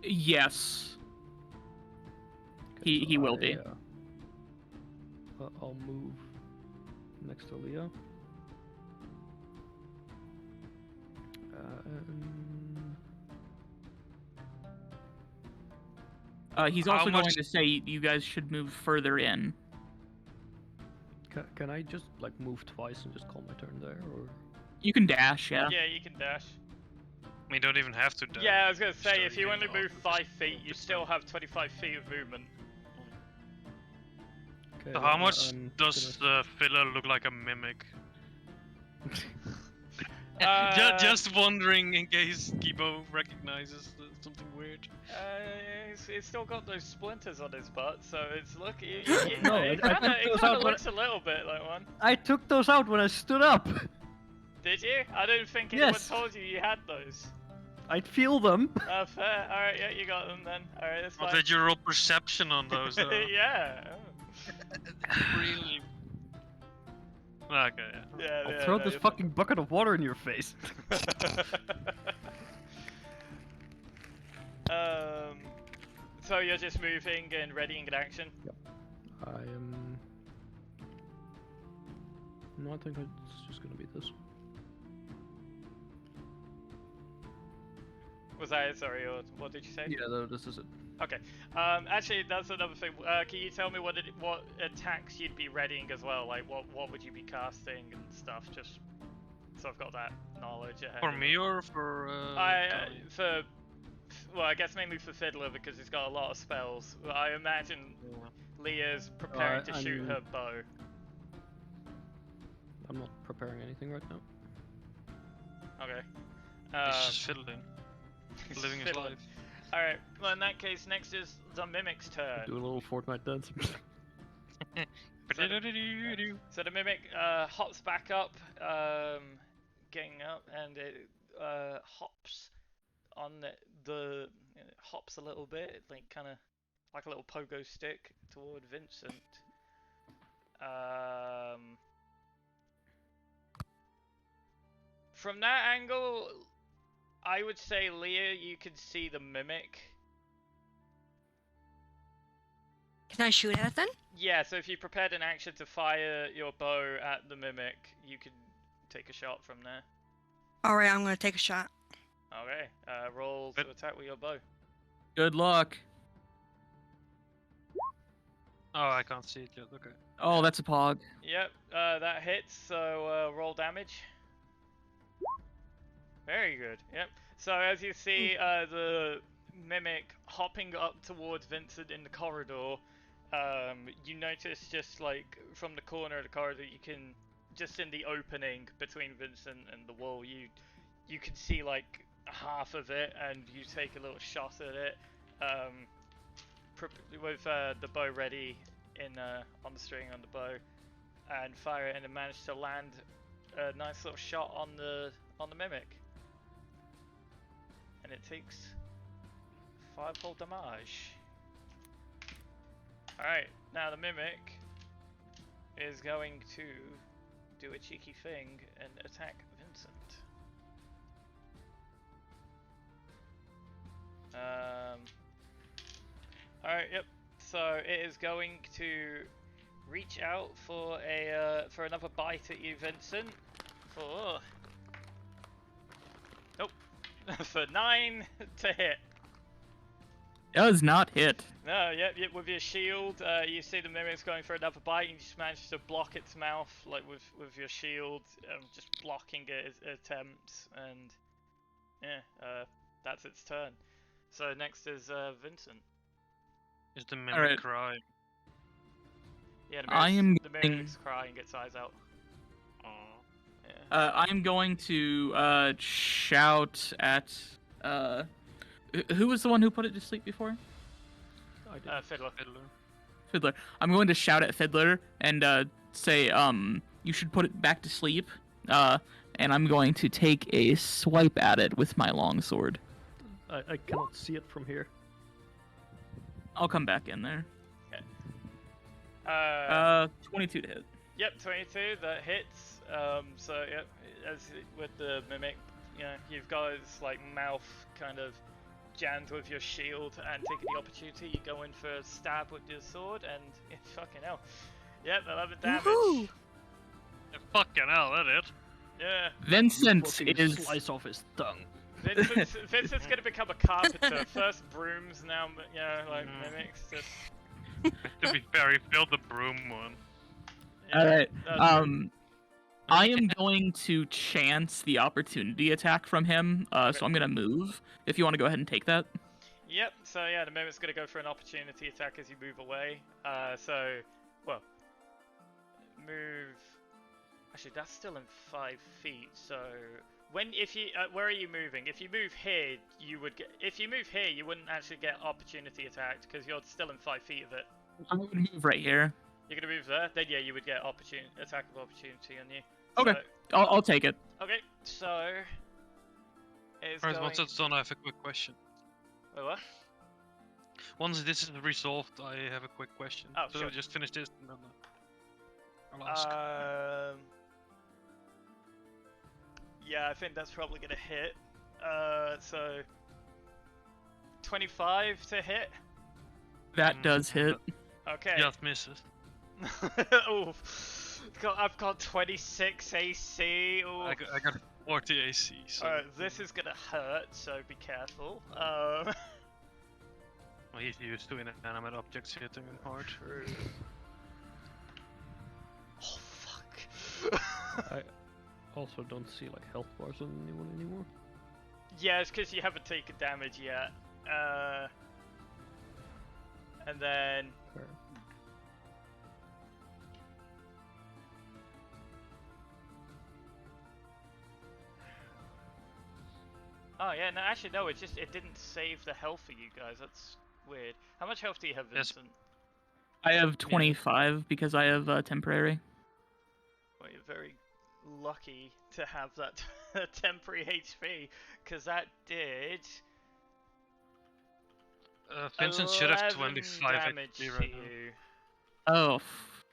Yes. Okay, He will be. I'll move next to Leah. He's How also going much- to say you guys should move further in. Can I just like move twice and just call my turn there, or? You can dash, yeah. Yeah, you can dash. We don't even have to dash. Yeah, I was gonna say, Still, if you can only go move up, 5 just- feet, you just still move. have 25 feet of movement. Okay, So how much I'm does the filler look like a mimic? Uh, Just wondering in case Gibo recognizes something weird. It's still got those splinters on his butt, so it's No, it I kinda, took those it out kinda when looks a little bit like one. I took those out when I stood up. Did you? I didn't think anyone Yes. told you had those. I'd feel them. Fair. Alright, yeah, you got them then. Alright, that's What fine. did your roll perception on those? Though? Yeah. Really? Okay, yeah. Yeah, I'll yeah, throw no, this you're fucking bucket of water in your face. So you're just moving and readying an action? I am. No, I think it's just gonna be this. Was that it? Sorry, or what did you say? Yeah, no, this is it. Okay. Actually, that's another thing. Can you tell me what attacks you'd be readying as well? Like, what would you be casting and stuff? Just so I've got that knowledge ahead. For of me or for? Tony? Well, I guess mainly for Fiddler because he's got a lot of spells. I imagine Leah's preparing to shoot her bow. I'm not preparing anything right now. Okay. He's just fiddling, living his fiddling. life. Alright, well in that case, next is the Mimic's turn. Do a little Fortnite dance. So the Mimic hops back up, getting up, and it hops on and it hops a little bit, like kind of like a little pogo stick toward Vincent. From that angle, I would say, Leah, you can see the mimic. Can I shoot at it then? Yeah, so if you prepared an action to fire your bow at the mimic, you could take a shot from there. Alright, I'm gonna take a shot. Okay, roll to attack with your bow. Good luck. Oh, I can't see it yet. Okay. Oh, that's a pog. Yep, that hits, so roll damage. Very good, yep. So as you see the mimic hopping up towards Vincent in the corridor, you notice just like from the corner of the corridor, you can, just in the opening between Vincent and the wall, you can see like half of it, and you take a little shot at it with the bow ready on the string on the bow, and fire it, and it managed to land a nice little shot on the mimic, and it takes 5 whole damage. Alright, now the mimic is going to do a cheeky thing and attack Vincent. Alright, yep. So it is going to reach out for another bite at you, Vincent. Nope. For 9 to hit. Does not hit. No, yep, with your shield, you see the mimic's going for another bite, and you just manage to block its mouth, like with your shield, just blocking its attempts, and yeah, that's its turn. So next is Vincent. Is the mimic Alright. crying? Yeah, the mimic's crying its eyes out. Oh. Yeah. I am going to shout at who was the one who put it to sleep before? I did. Fiddler. Fiddler. I'm going to shout at Fiddler and say, you should put it back to sleep. And I'm going to take a swipe at it with my longsword. I cannot see it from here. I'll come back in there. 22 to hit. Yep, 22, that hits. So yep, as with the mimic, you know, you've got its like mouth kind of jammed with your shield, and taking the opportunity, you go in for a stab with your sword, and fucking hell. Yep, 11 damage. Woohoo! Yeah, fucking hell, that it. Yeah. Vincent Fucking is slice off his tongue. Vincent's gonna become a carpenter. First brooms, now like mimics. Just To be fair, he failed the broom one. yeah, Alright. that's- I am going to chance the opportunity attack from him. Okay. So I'm gonna move. If you want to go ahead and take that. Yep, so yeah, the mimic's gonna go for an opportunity attack as you move away. Well, move. Actually, that's still in 5 feet. So where are you moving? If you move here, you would get. If you move here, you wouldn't actually get opportunity attacked because you're still in 5 feet of it. I would move right here. You're gonna move there, then yeah, you would get attack of opportunity on you. Okay. I'll take it. Okay, so it's First, going. once that's done, I have a quick question. Wait, what? Once this is resolved, I have a quick question. Oh, so sure. just finish this and then I'll ask. Yeah, I think that's probably gonna hit. So 25 to hit. That does hit. Okay. Just misses. Oof. I've got 26 AC. Oof. I got 40 AC. So Alright, this is gonna hurt, so be careful. well, he's used to inanimate objects hitting him hard. True. Oh fuck. I also don't see like health bars on anyone anymore. Yeah, it's because you haven't taken damage yet. And then Fair. oh yeah, no, actually no, it didn't save the health for you guys. That's weird. How much health do you have, Yes. Vincent? I have 25 because I have temporary. Well, you're very lucky to have that temporary HP, because that did Vincent should have 11 25 damage HP to right now. you. Oh,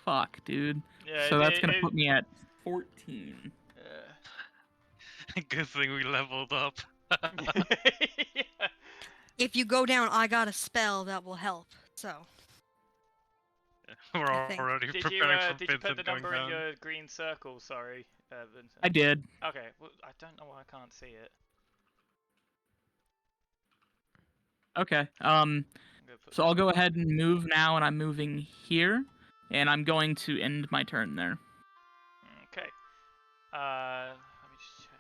fuck, dude. Yeah, So that's gonna put me at 14. Good thing we leveled up. Yeah. If you go down, I got a spell that will help. So We're I think. already Did you preparing for did you put the Vincent going number in down. your green circle? Sorry, Vincent. I did. Okay, well, I don't know why I can't see it. Okay. I'm gonna put So I'll go ahead and move now, and I'm moving here, and I'm going to end my turn there. Okay. Let me just check.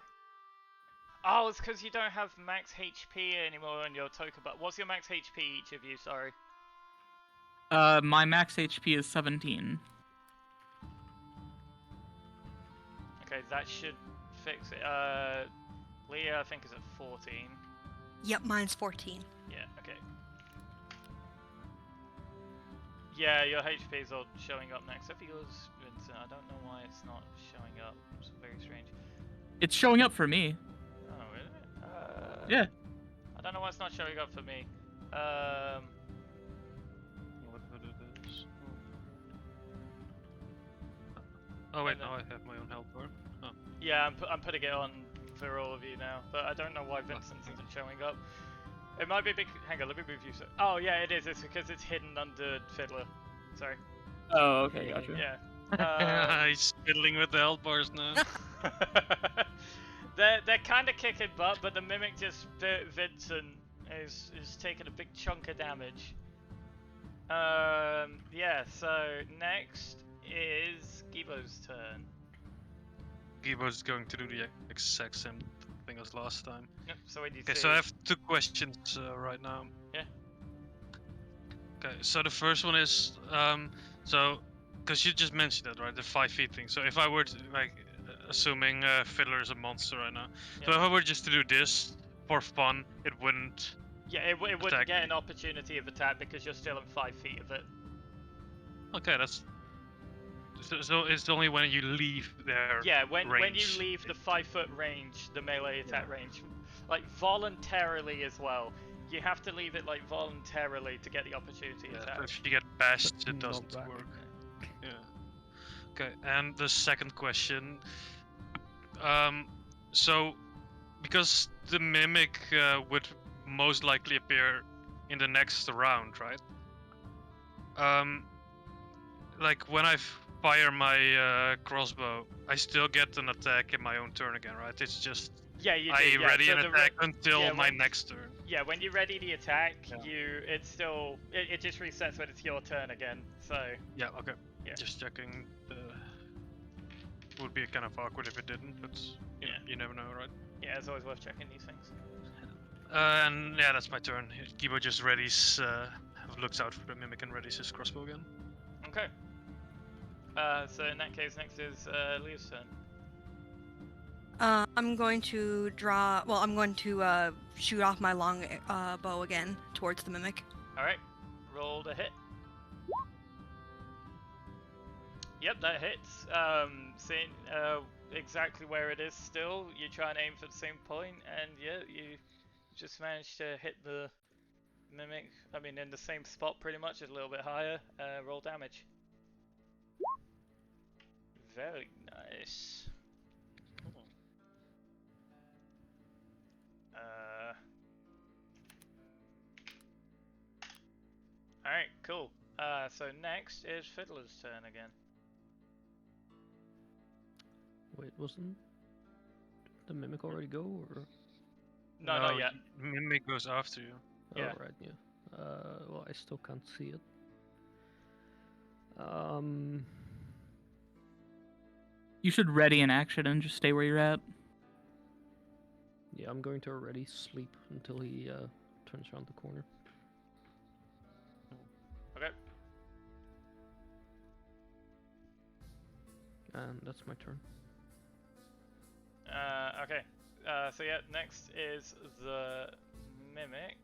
Oh, it's because you don't have max HP anymore on your token. But what's your max HP, each of you? Sorry. My max HP is 17. Okay, that should fix it. Leah, I think, is at 14. Yep, mine's 14. Yeah, okay. Yeah, your HP is all showing up next. Except for yours, Vincent. I don't know why it's not showing up. It's very strange. It's showing up for me. Oh, really? Yeah. I don't know why it's not showing up for me. What it is? Oh wait, now I have my own health bar. Oh. Yeah, I'm putting it on for all of you now, but I don't know why Vincent's isn't showing up. It might be big. Hang on, let me move you. Oh yeah, it is. It's because it's hidden under Fiddler. Sorry. Oh, okay, gotcha. Yeah. He's fiddling with the health bars now. they're kind of kicking butt, but the mimic just bit Vincent is taking a big chunk of damage. Yeah. So next is Gibo's turn. Gibo's going to do the exact same thing as last time. Yep. So when you Okay, see. so I have two questions right now. Yeah. Okay, so the first one is, so, because you just mentioned it, right, the 5 feet thing. So if I were to, like, assuming Fiddler is a monster right now, so Yeah. if I were just to do this for fun, it wouldn't. Yeah, it wouldn't attack get me. an opportunity of attack because you're still in 5 feet of it. Okay, that's. So it's only when you leave their Yeah, when you range. leave the 5-foot range, the melee attack range, like voluntarily as well. You have to leave it like voluntarily to get the opportunity Yeah, attack. if you get bashed, it Not doesn't back. work. Yeah. Okay, and the second question. So, because the mimic would most likely appear in the next round, right? Like when I fire my crossbow, I still get an attack in my own turn again, right? It's just Yeah, you do. I Yeah, ready so an the attack until yeah, my when- next turn. Yeah, when you ready the attack, Yeah. it's still it just resets when it's your turn again. So Yeah, okay. Yeah. Just checking. Would be kind of awkward if it didn't, but Yeah. you never know, right? yeah, it's always worth checking these things. And yeah, that's my turn. Gibo just readies, looks out for the mimic and readies his crossbow again. Okay. So in that case, next is Leah's turn. I'm going to draw. Well, I'm going to shoot off my long bow again towards the mimic. All right, roll the hit. Yep, that hits. Seeing exactly where it is still, you try and aim for the same point, and yeah, you just managed to hit the mimic. I mean, in the same spot pretty much, just a little bit higher. Roll damage. Very nice. Alright, cool. So next is Fiddler's turn again. Wait, wasn't the mimic already go, or? No, not yet. Mimic goes after you. Yeah. Oh, right, yeah. Well, I still can't see it. You should ready an action and just stay where you're at. Yeah, I'm going to already sleep until he turns around the corner. Okay. And that's my turn. Okay. So yeah, next is the mimic,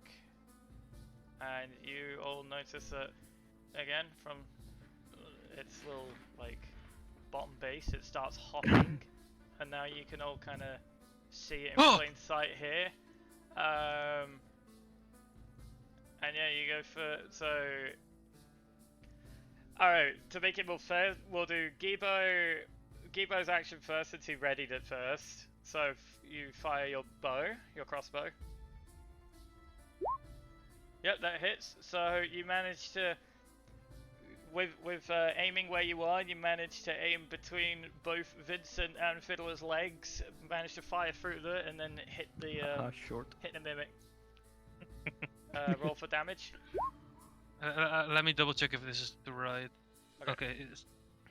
and you all notice that again from its little like bottom base, it starts hopping, and now you can all kind of see it in plain sight here. And yeah, you go for Alright, to make it more fair, we'll do Gibo's action first since he readied it first. So you fire your crossbow. Yep, that hits. So you manage to, with aiming where you are, you manage to aim between both Vincent and Fiddler's legs. Manage to fire through it and then hit the short. hit the mimic. Roll for damage. Let me double check if this is the right. Okay, it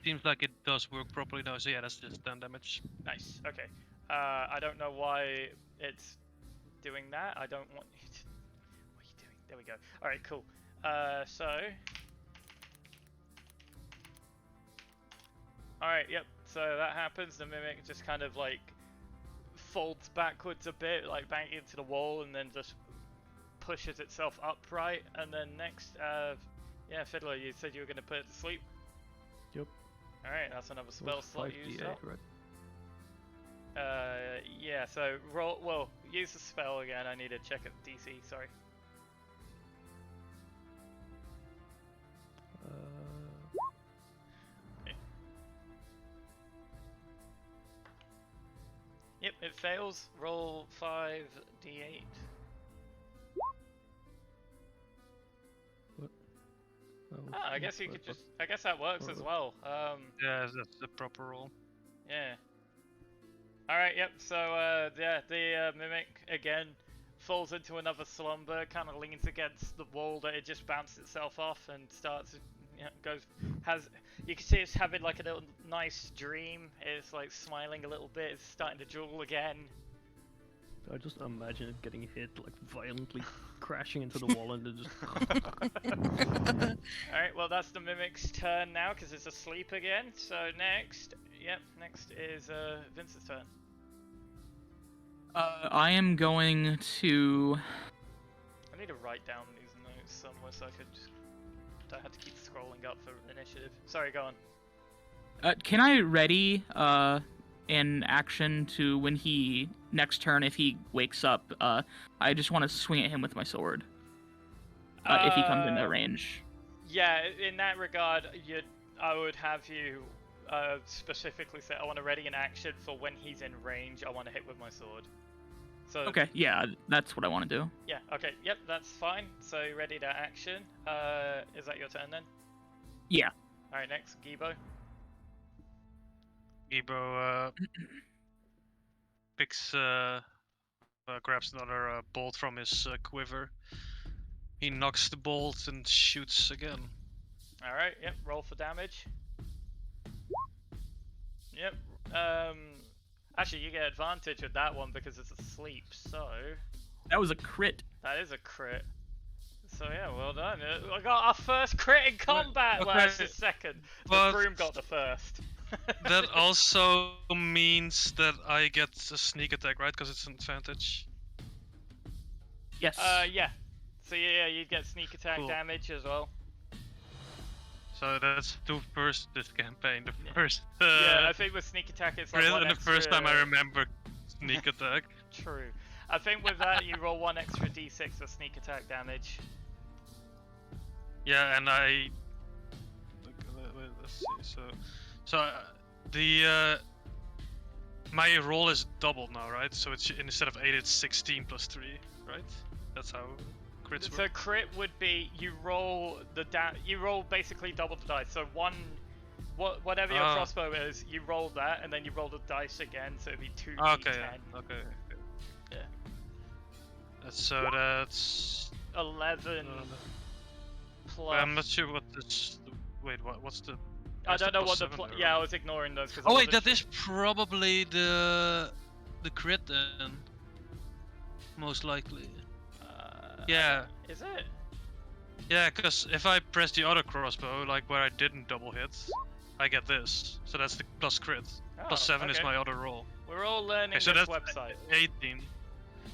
seems like it does work properly now. So yeah, that's just 10 damage. Nice. Okay. I don't know why it's doing that. I don't want you to. What are you doing? There we go. All right. Cool. So. All right. Yep. So that happens. The mimic just kind of like folds backwards a bit, like bang into the wall, and then just pushes itself upright. And then next, yeah, Fiddler, you said you were going to put it to sleep. Yep. All right. That's another spell slot you used up. Right? Yeah, so roll, well, use the spell again. I need to check at DC, sorry. Okay. Yep, it fails. Roll 5d8. Oh, I guess you could just, I guess that works as well. Yeah, that's the proper roll. Yeah. Alright, yep, so yeah, the mimic again falls into another slumber, kind of leans against the wall that it just bounced itself off and starts, you know, you can see it's having like a little nice dream. It's like smiling a little bit, it's starting to drool again. I just imagine it getting hit, like violently crashing into the wall and then just. Alright, well that's the mimic's turn now because it's asleep again. So next is Vince's turn. I am going to. I need to write down these notes somewhere so don't have to keep scrolling up for initiative. Sorry, go on. Can I ready an action to when he next turn if he wakes up? I just want to swing at him with my sword. If he comes into range. Yeah, in that regard, I would have you specifically say I want to ready an action for when he's in range. I want to hit with my sword. So Okay, yeah, that's what I want to do. yeah, okay, yep, that's fine. So ready to action. Is that your turn then? Yeah. All right, next Gibo. Gibo grabs another bolt from his quiver. He knocks the bolt and shoots again. All right, yep. Roll for damage. Yep. Actually, you get advantage with that one because it's asleep. So That was a crit. that is a crit. So yeah, well done. I got our first crit in combat. Well, okay, actually second. The but- broom got the first. That also means that I get a sneak attack, right? Because it's an advantage. Yes. Yeah. So yeah, you'd get sneak attack Cool. damage as well. So that's two first this campaign. The Yeah. first. Yeah, I think with sneak attack it's like one and the first time I extra- remember sneak attack. True. I think with that you roll one extra d6 for sneak attack damage. Yeah, and I. Let's see. So the my roll is doubled now, right? So it's instead of 8, it's 16 plus 3, right? That's how crits So work. crit would be you roll you roll basically double the dice. So whatever your crossbow is, you roll that and then you roll the dice again, so it'd be 2d10. Okay. Yeah, okay. Yeah. That's 11 plus. I'm not sure what this. Wait, what's the? I don't know what the plus 7 there, yeah, I right? was ignoring those because Oh wait, that is probably the crit then. Most likely. Yeah. Is it? Yeah, because if I press the other crossbow, like where I didn't double hit, I get this. So that's the plus crit. Plus 7 is okay. my other roll. We're all learning Okay, so this that's website. 18.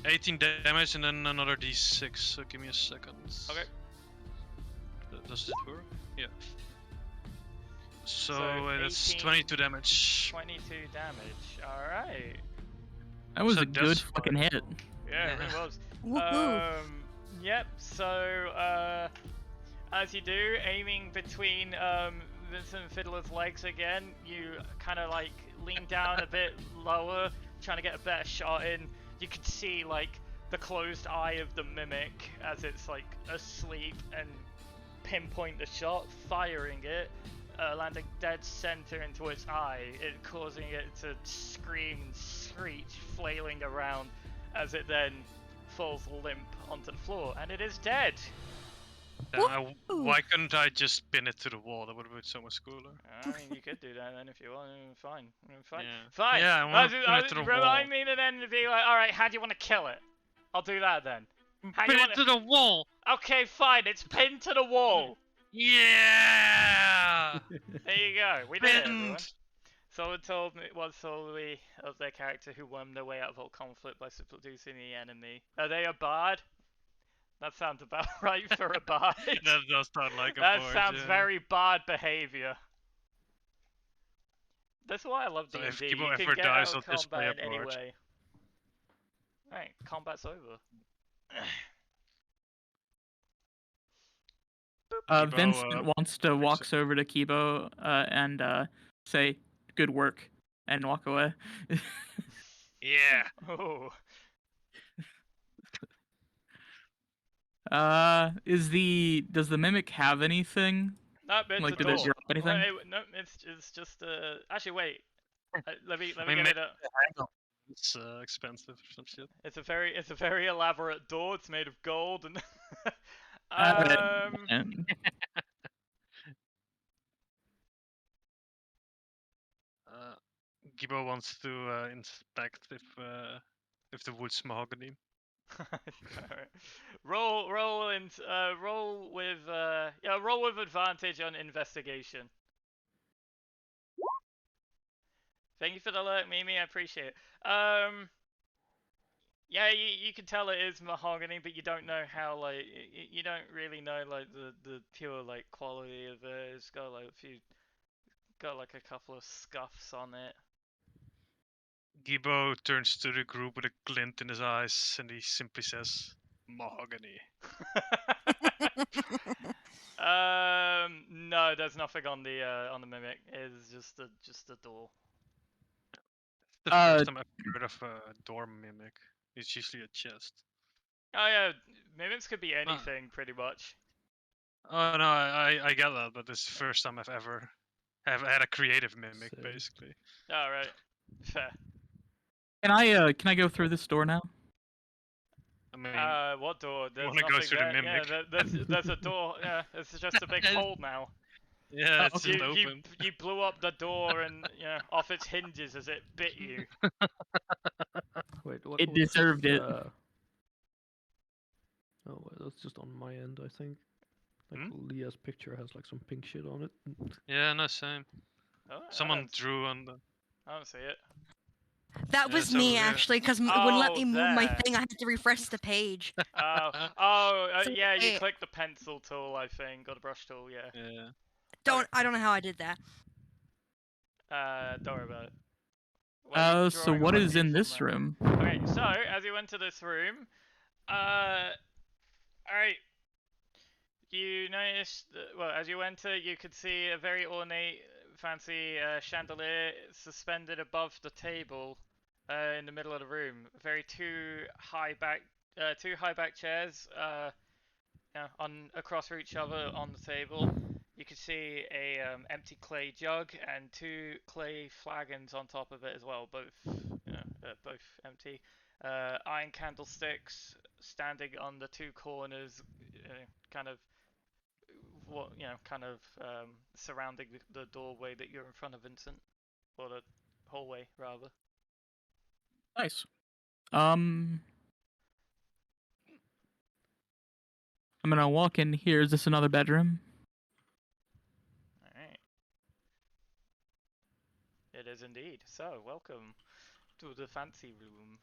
18 damage and then another d6. So give me a second. Okay. Does it work? Yeah. So, So that's 18 22 damage. 22 damage. All right. That was so a good that's fucking fine. hit. Yeah, it really was. Woohoo! Yep. So as you do, aiming between Vincent Fiddler's legs again, you kind of like lean down a bit lower, trying to get a better shot in. You can see like the closed eye of the mimic as it's like asleep, and pinpoint the shot, firing it, landing dead center into its eye, it causing it to scream and screech, flailing around as it then falls limp onto the floor, and it is dead. Why couldn't I just spin it to the wall? That would have been so much cooler. I mean, you could do that then if you want. Fine. Fine. Yeah. Fine. Yeah, I want to spin it to the Remind wall. me to then be like, alright, how do you want to kill it? I'll do that then. How do Pin you it want to the wall! Okay, fine. It's pinned to the wall. Yeah! There you go. We did it, everyone. Pinned! Someone told me was solely of their character who won their way out of all conflict by seducing the enemy. Are they a bard? That sounds about right for a bard. That does sound like a That bard, sounds yeah. very bard behavior. That's why I love So D&D. if You Kibo can ever get dies, out of I'll just play combat a in any bard. way. Right, combat's over. Kibo, Vincent wants to walks over to Kibo and say, "Good work," and walk away. Yeah. Oh. Does the mimic have anything? No, it's Like, a did door. it drop anything? Wait, no, it's just Actually, wait. Let me I mean, get it up. It's expensive or some shit. It's a very elaborate door. It's made of gold and. And Gibo wants to inspect if the wood's mahogany. Alright. Roll with advantage on investigation. Thank you for the alert, Mimi. I appreciate it. Yeah, you can tell it is mahogany, but you don't know how, like, you don't really know, like, the pure, like, quality of it. It's got, like, a couple of scuffs on it. Gibo turns to the group with a glint in his eyes, and he simply says, "Mahogany." No, there's nothing on the mimic. It's just a door. The first time I've heard of a door mimic. It's usually a chest. Oh yeah, mimics could be anything, pretty much. Oh no, I get that, but it's the first time I've ever have had a creative mimic, Same. basically. All right, fair. can I go through this door now? I mean, What door? There's wanna go nothing through the there. mimic? Yeah, there's a door. Yeah, it's just a big hole now. yeah, it's okay. just open. You blew up the door and off its hinges as it bit you. Wait, what? It what's this, deserved it. Oh, well, that's just on my end, I think. Like Leah's picture has like some pink shit on it. Yeah, no, same. Oh, Someone drew on the. I don't see it. That Yeah, was it's me over there. actually, because it wouldn't let Oh, me move my there. thing. I had to refresh the page. Yeah, you Wait. click the pencil tool, I think, or the brush tool. Yeah. Yeah. I don't know how I did that. Don't worry about it. What are you So drawing what on is the in info this map? room? Okay, so as you enter this room, alright. You notice that, well, as you enter, you could see a very ornate, fancy chandelier suspended above the table in the middle of the room. Two high back chairs across from each other on the table. You can see a empty clay jug and two clay flagons on top of it as well, both empty. Iron candlesticks standing on the two corners, surrounding the doorway that you're in front of, Vincent, or the hallway rather. Nice. I'm gonna walk in here. Is this another bedroom? Alright. It is indeed. So, welcome to the fancy room.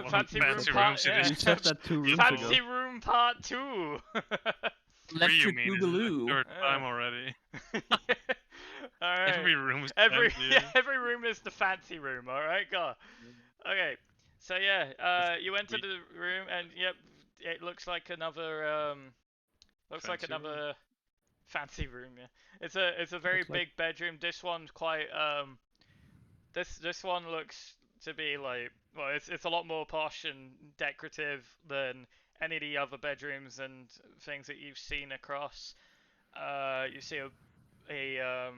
Fancy room fancy part, rooms it yeah. is. You said that 2 rooms Fancy ago. room part 2! Electric This is the Boogaloo. third time already. Alright. Every room is Every fancy. every room is the fancy room, alright, go. Okay. So yeah, you enter the room and yep, it looks like another Fancy room. fancy room. Yeah, it's a very Looks like- big bedroom. This one's quite this one looks to be like, well, it's a lot more posh and decorative than any of the other bedrooms and things that you've seen across. You see a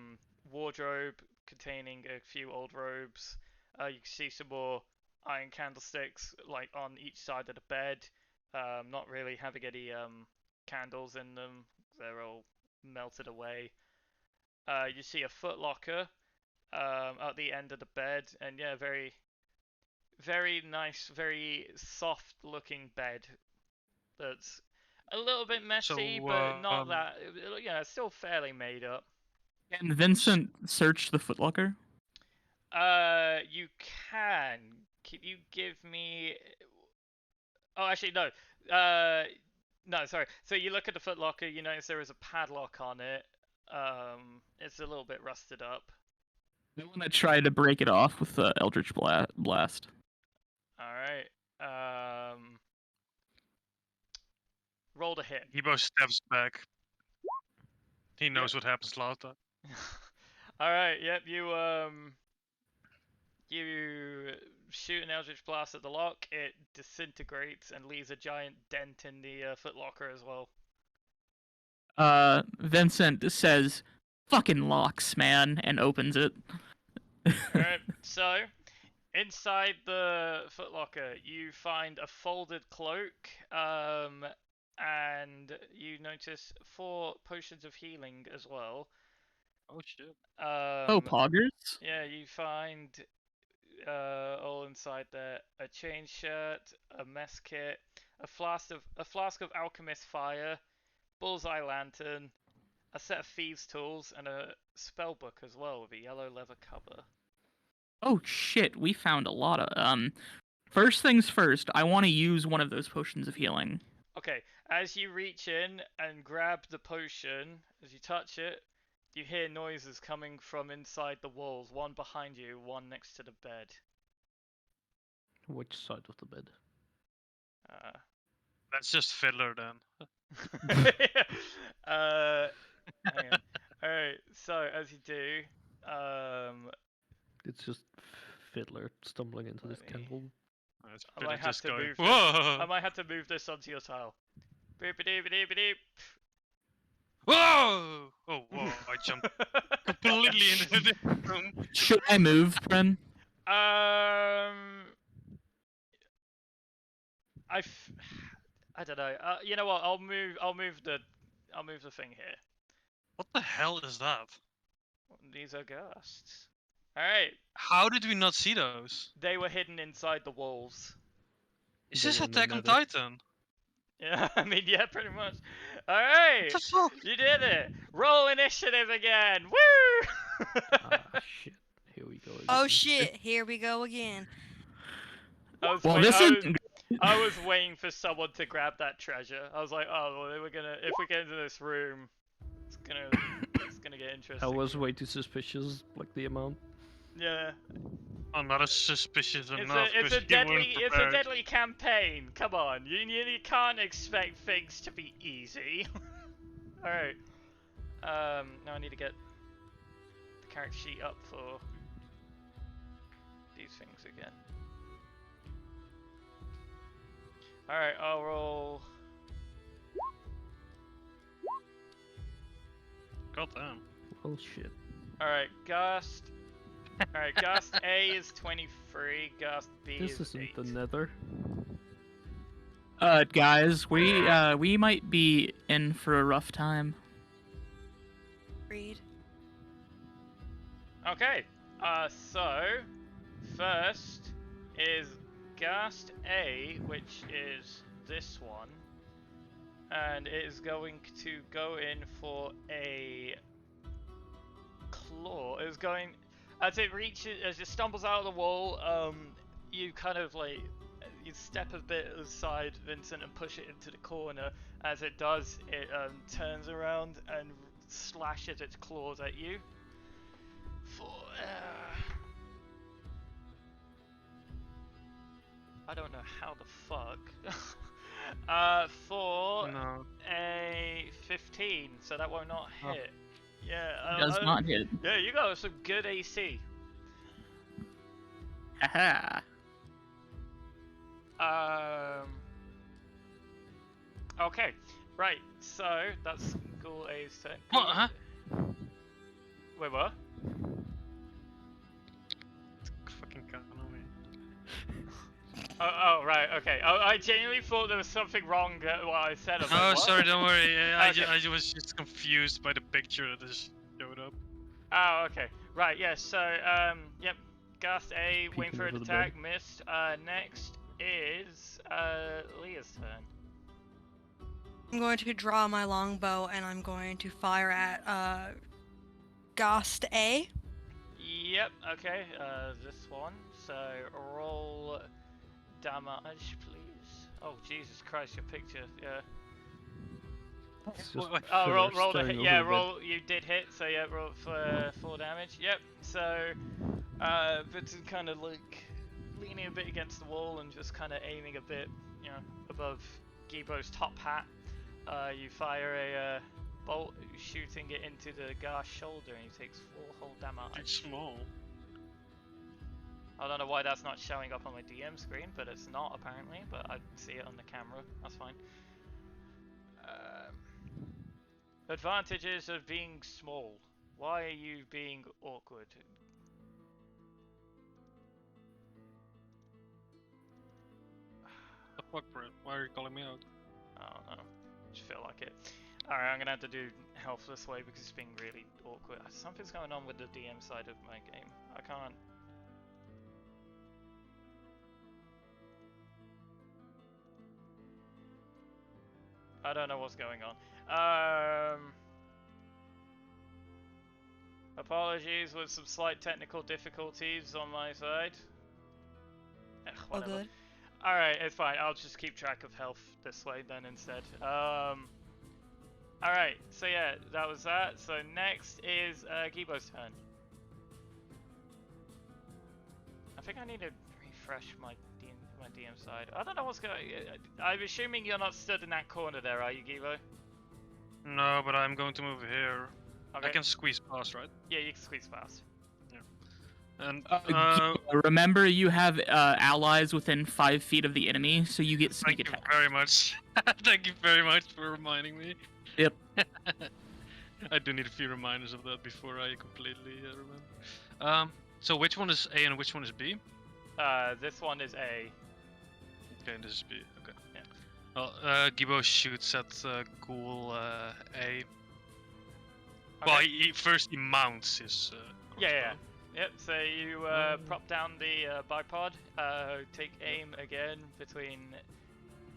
wardrobe containing a few old robes. You can see some more iron candlesticks like on each side of the bed. Not really having any candles in them. They're all melted away. You see a footlocker at the end of the bed, and yeah, very, very nice, very soft-looking bed. That's a little bit messy, So, but not that. Yeah, it's still fairly made up. Can Vincent search the footlocker? You can. Can you give me? Oh, actually, no. No, sorry. So you look at the footlocker, you notice there is a padlock on it. It's a little bit rusted up. I want to try to break it off with the Eldritch Blast. All right. Roll to hit. Hebo steps back. He knows what happens last time. All right. Yep. You shoot an Eldritch Blast at the lock. It disintegrates and leaves a giant dent in the footlocker as well. Vincent says, "Fucking locks, man," and opens it. Alright, so inside the footlocker you find a folded cloak, and you notice 4 potions of healing as well. Oh shit. Oh, poggers. Yeah, you find all inside there a chain shirt, a mess kit, a flask of alchemist fire, bullseye lantern, a set of thieves tools, and a spell book as well with a yellow leather cover. Oh shit, we found a lot of First things first, I want to use one of those potions of healing. Okay, as you reach in and grab the potion, as you touch it, you hear noises coming from inside the walls, one behind you, one next to the bed. Which side of the bed? That's just Fiddler then. Hang on. Alright, so as you do, It's just Fiddler stumbling into this Let me- candle. It's I Fiddler might have just to going, move this. whoa! I might have to move this onto your tile. Boop-a-doop-a-doop-a-doop. Whoa! Oh, whoa, I jumped completely into the room. Should I move, Bren? I don't know. You know what? I'll move the thing here. What the hell is that? These are ghosts. All right. How did we not see those? They were hidden inside the walls. Is They this were in the Attack on nether. Titan? Yeah, I mean, yeah, pretty much. All right. What the fuck? You did it. Roll initiative again. Woo! Ah, shit. Here we go. Oh again. shit, here we go again. I was Well, wait- this I is. was- I was waiting for someone to grab that treasure. I was like, oh, well, if we get into this room, it's gonna get interesting. I was way too suspicious, like the amount. Yeah. I'm not as suspicious It's enough. a because you weren't it's a prepared. deadly campaign. Come on, you can't expect things to be easy. All right. Now I need to get the character sheet up for these things again. All right, I'll roll. God damn. Oh shit. All right, Gust. All right, Gust A is 23. Gust B This is isn't 8. the nether. Guys, we might be in for a rough time. Read. Okay, so first is Gast A, which is this one, and it is going to go in for a claw. It's going as it stumbles out of the wall. You kind of like you step a bit aside, Vincent, and push it into the corner. As it does, it turns around and slashes its claws at you. I don't know how the fuck. For No. a 15, so that will not Oh. hit. Yeah. Does not hit. Yeah, you got some good AC. Haha. Okay. Right. So that's Ghoul A's turn. What, huh? Wait, what? Fucking gun on me. Oh, right. Okay. I genuinely thought there was something wrong at what I said. I was like, Oh, what? sorry, don't worry. Okay. I was just confused by the picture that just showed up. Oh, okay. Right, yeah, so, yep. Gast A, waiting Peeking for an over the attack, missed. Next is, Leah's turn. I'm going to draw my longbow and I'm going to fire at Ghost A. Yep, okay, this one. So, roll damage, please. Oh, Jesus Christ, your picture, yeah. It's just Oh, roll filler the staring hit. over Yeah, the bed. roll. You did hit, so yeah, roll for 4 damage. Yep. So, Vincent kind of like leaning a bit against the wall and just kind of aiming a bit, you know, above Gibo's top hat. You fire a bolt, shooting it into the guy's shoulder, and he takes 4 whole It's damage. small. I don't know why that's not showing up on my DM screen, but it's not apparently. But I see it on the camera. That's fine. Advantages of being small. Why are you being awkward? The fuck, bro? Why are you calling me out? I don't know. Just feel like it. Alright, I'm gonna have to do health this way because it's being really awkward. Something's going on with the DM side of my game. I can't. I don't know what's going on. Apologies with some slight technical difficulties on my side. Ugh, Oh, whatever. good. Alright, it's fine. I'll just keep track of health this way then instead. Alright, so yeah, that was that. So next is Gibo's turn. I think I need to refresh my DM side. I don't know what's going on. I'm assuming you're not stood in that corner there, are you, Gibo? No, but I'm going to move here. Okay. I can squeeze past, right? Yeah, you can squeeze past. And Remember, you have allies within 5 feet of the enemy, so you get thank sneak you attack. very much. Thank you very much for reminding me. Yep. I do need a few reminders of that before I completely remember. So which one is A and which one is B? This one is A. Okay, this is B. Okay. Yeah. Well, Gibo shoots at Ghoul A. Okay. Well, first he mounts his. Yeah. Yep, so you prop down the bipod, take aim again between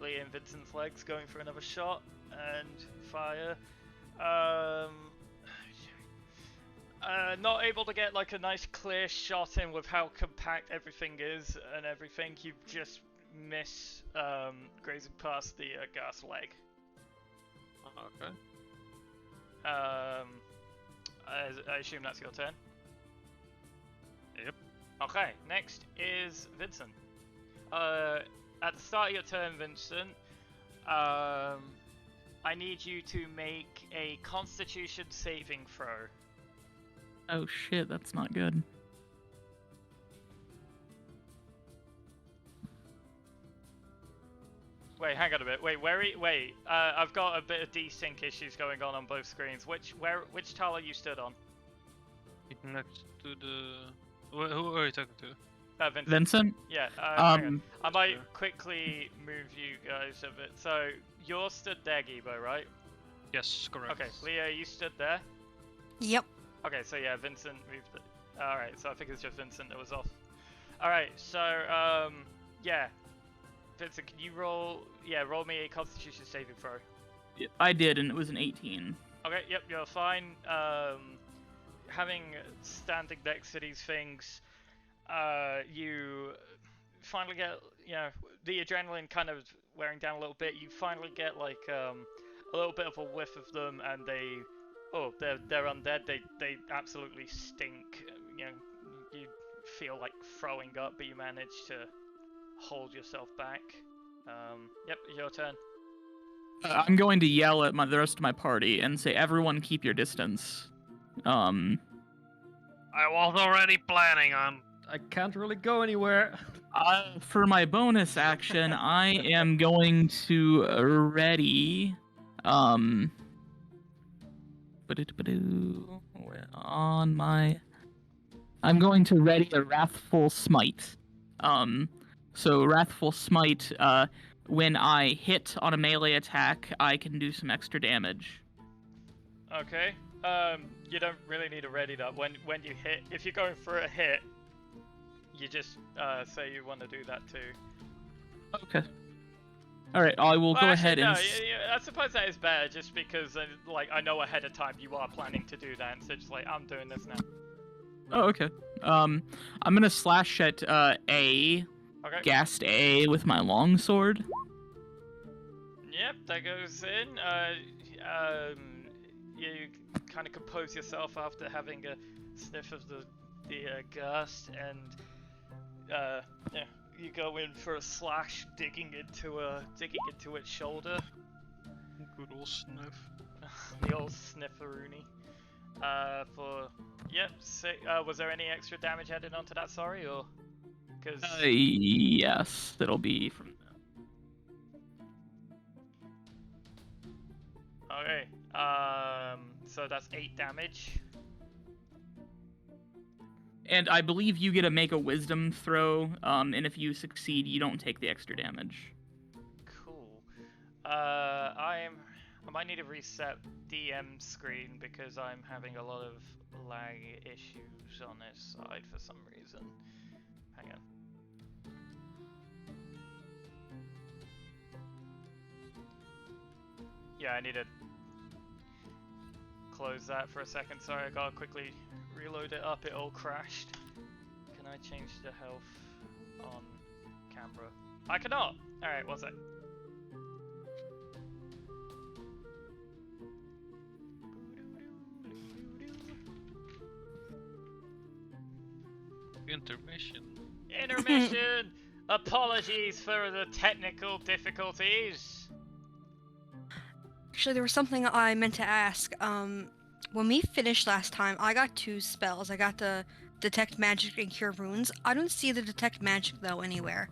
Lee and Vincent's legs, going for another shot, and fire. Not able to get like a nice clear shot in with how compact everything is and everything, you just miss grazing past the gas leg. Okay. I assume that's your turn? Yep. Okay, next is Vincent. At the start of your turn, Vincent, I need you to make a Constitution saving throw. Oh shit, that's not good. Wait, hang on a bit. Wait, I've got a bit of desync issues going on both screens. Which tile are you stood on? Next to the. Who are you talking to? Vincent. Vincent? Yeah. Hang on. Um, I might Sure. quickly move you guys a bit. So you're stood there, Gibo, right? Yes, correct. Okay, Leo, you stood there. Yep. Okay, so yeah, Vincent moved it. Alright, so I think it's just Vincent that was off. Alright, so, yeah. Vincent, can you roll me a Constitution saving throw. I did, and it was an 18. Okay, yep, you're fine. Having standing next to these things, you finally get, the adrenaline kind of wearing down a little bit. You finally get, like, a little bit of a whiff of them, and they're undead. They absolutely stink. You feel like throwing up, but you manage to hold yourself back. Yep, your turn. I'm going to yell at the rest of my party and say, everyone keep your distance. I was already planning on. I can't really go anywhere. For my bonus action, I am going to ready, on my, I'm going to ready a Wrathful Smite. So Wrathful Smite, when I hit on a melee attack, I can do some extra damage. Okay. You don't really need to ready that. When you hit, if you're going for a hit, you just say you want to do that too. Okay. All right, I will Well, go actually, ahead no, and. I suppose that is better, just because like I know ahead of time you are planning to do that, so just like I'm doing this now. Oh, okay. I'm gonna slash at A, Okay. gassed A with my longsword. Yep, that goes in. You kind of compose yourself after having a sniff of the gust, and yeah, you go in for a slash, digging into its shoulder. Good old sniff. The old snifferoonie. Yep. Was there any extra damage added onto that? Sorry, or because Yes, it'll be from. okay. So that's 8 damage. And I believe you get to make a wisdom throw, and if you succeed, you don't take the extra damage. Cool. I might need to reset DM screen because I'm having a lot of lag issues on this side for some reason. Hang on. Yeah, I need to close that for a second. Sorry, I gotta quickly reload it up. It all crashed. Can I change the health on camera? I cannot! Alright, what's that? Intermission. Intermission! Apologies for the technical difficulties. Actually, there was something I meant to ask. When we finished last time, I got 2 spells. I got the Detect Magic and Cure Wounds. I don't see the Detect Magic, though, anywhere.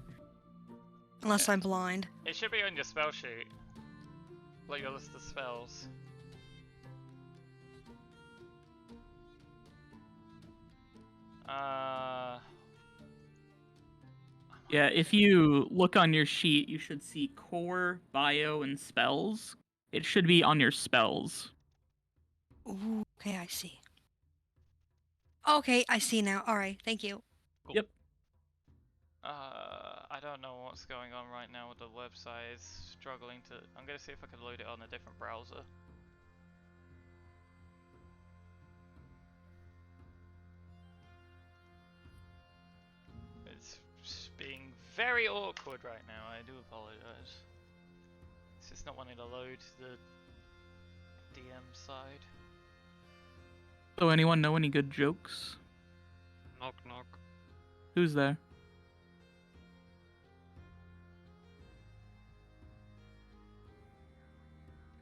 Unless I'm blind. It should be on your spell sheet. Like your list of spells. Yeah, if you look on your sheet, you should see core, bio, and spells. It should be on your spells. Ooh, okay, I see. Okay, I see now. Alright, thank you. Yep. I don't know what's going on right now with the website. It's struggling to. I'm gonna see if I can load it on a different browser. It's being very awkward right now. I do apologize. It's just not wanting to load the DM side. So anyone know any good jokes? Knock knock. Who's there?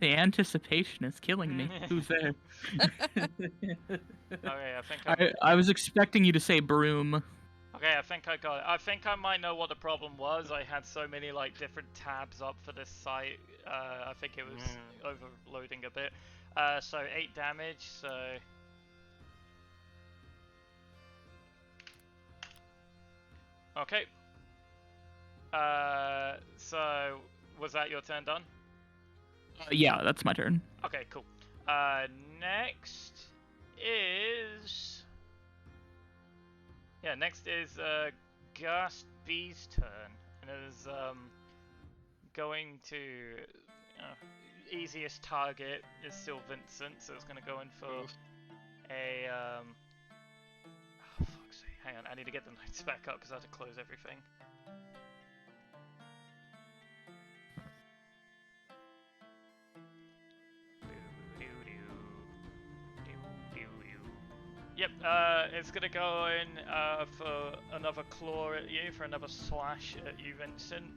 The anticipation is killing me. Who's there? Okay, I think I was expecting you to say broom. Okay, I think I got it. I think I might know what the problem was. I had so many like different tabs up for this site. I think it was overloading a bit. So 8 damage. So okay. So was that your turn done? Yeah, that's my turn. Okay, cool. Next is Ghast B's turn, and it is going to easiest target is still Vincent, so it's gonna go in for a oh, fuck's sake. Hang on, I need to get the notes back up because I have to close everything. Yep, it's gonna go in for another claw at you, for another slash at you, Vincent.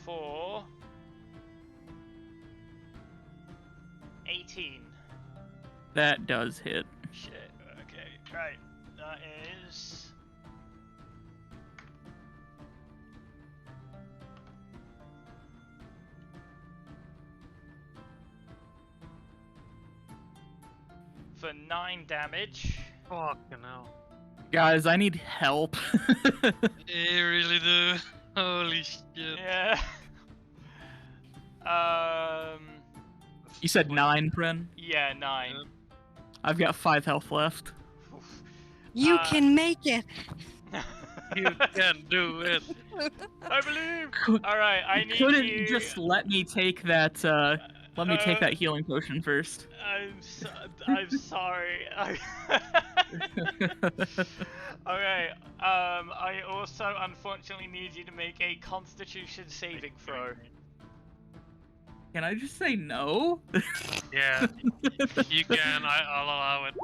For 18. That does hit. Shit. Okay. Right. That is. For 9 damage. Fucking hell. Guys, I need help. You really do. Holy shit. Yeah. You said 9, Prin? Yeah, 9. Yep. I've got 5 health left. Oof. You can make it. You can do it. I believe. Could- All right, I You need couldn't you. just let me take that, let me take that healing potion first. I'm sorry. Okay. I also unfortunately need you to make a Constitution saving throw. Can I just say no? Yeah, you can. I'll allow it.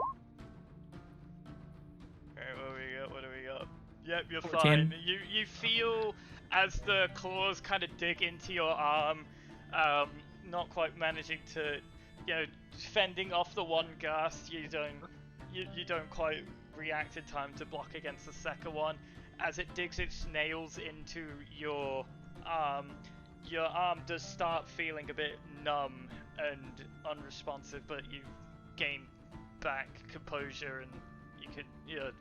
Alright, what do we got? Yep, you're 14. fine. You feel as the claws kind of dig into your arm, not quite managing to, fending off the one gust. You don't quite react in time to block against the second one. As it digs its nails into your arm does start feeling a bit numb and unresponsive, but you gain back composure and you could,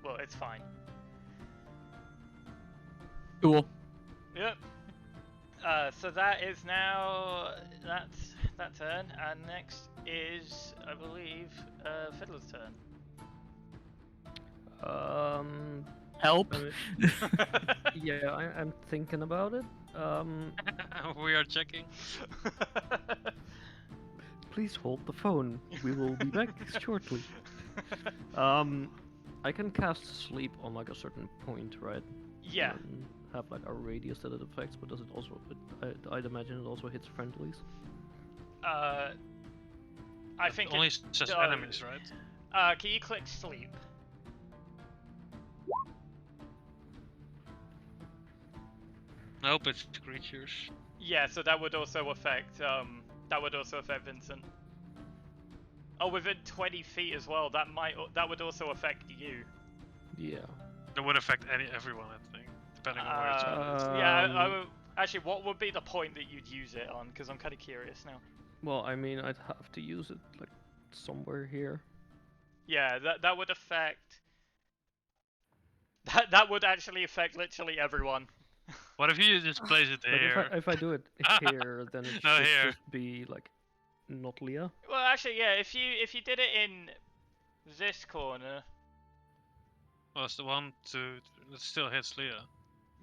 well, it's fine. Cool. Yep. So that is now that turn, and next is, I believe, Fiddler's turn. Help. Yeah, I'm thinking about it. We are checking. Please hold the phone. We will be back shortly. I can cast sleep on like a certain point, right? Yeah. And have like a radius that it affects, but does it also? I'd imagine it also hits friendlies. I think Only it says does. enemies, right? Can you click sleep? Nope, it's creatures. Yeah, so that would also affect Vincent. Oh, within 20 feet as well. That would also affect you. Yeah. That would affect everyone, I think, depending on where it's at. Yeah. Actually, what would be the point that you'd use it on? Because I'm kind of curious now. Well, I mean, I'd have to use it like somewhere here. Yeah, that would affect. That would actually affect literally everyone. What if you just place it Like here? if I do it here, then it No, should here. just be like not Leah. Well, actually, yeah. If you did it in this corner, Well, it's the 1, 2. It still hits Leah.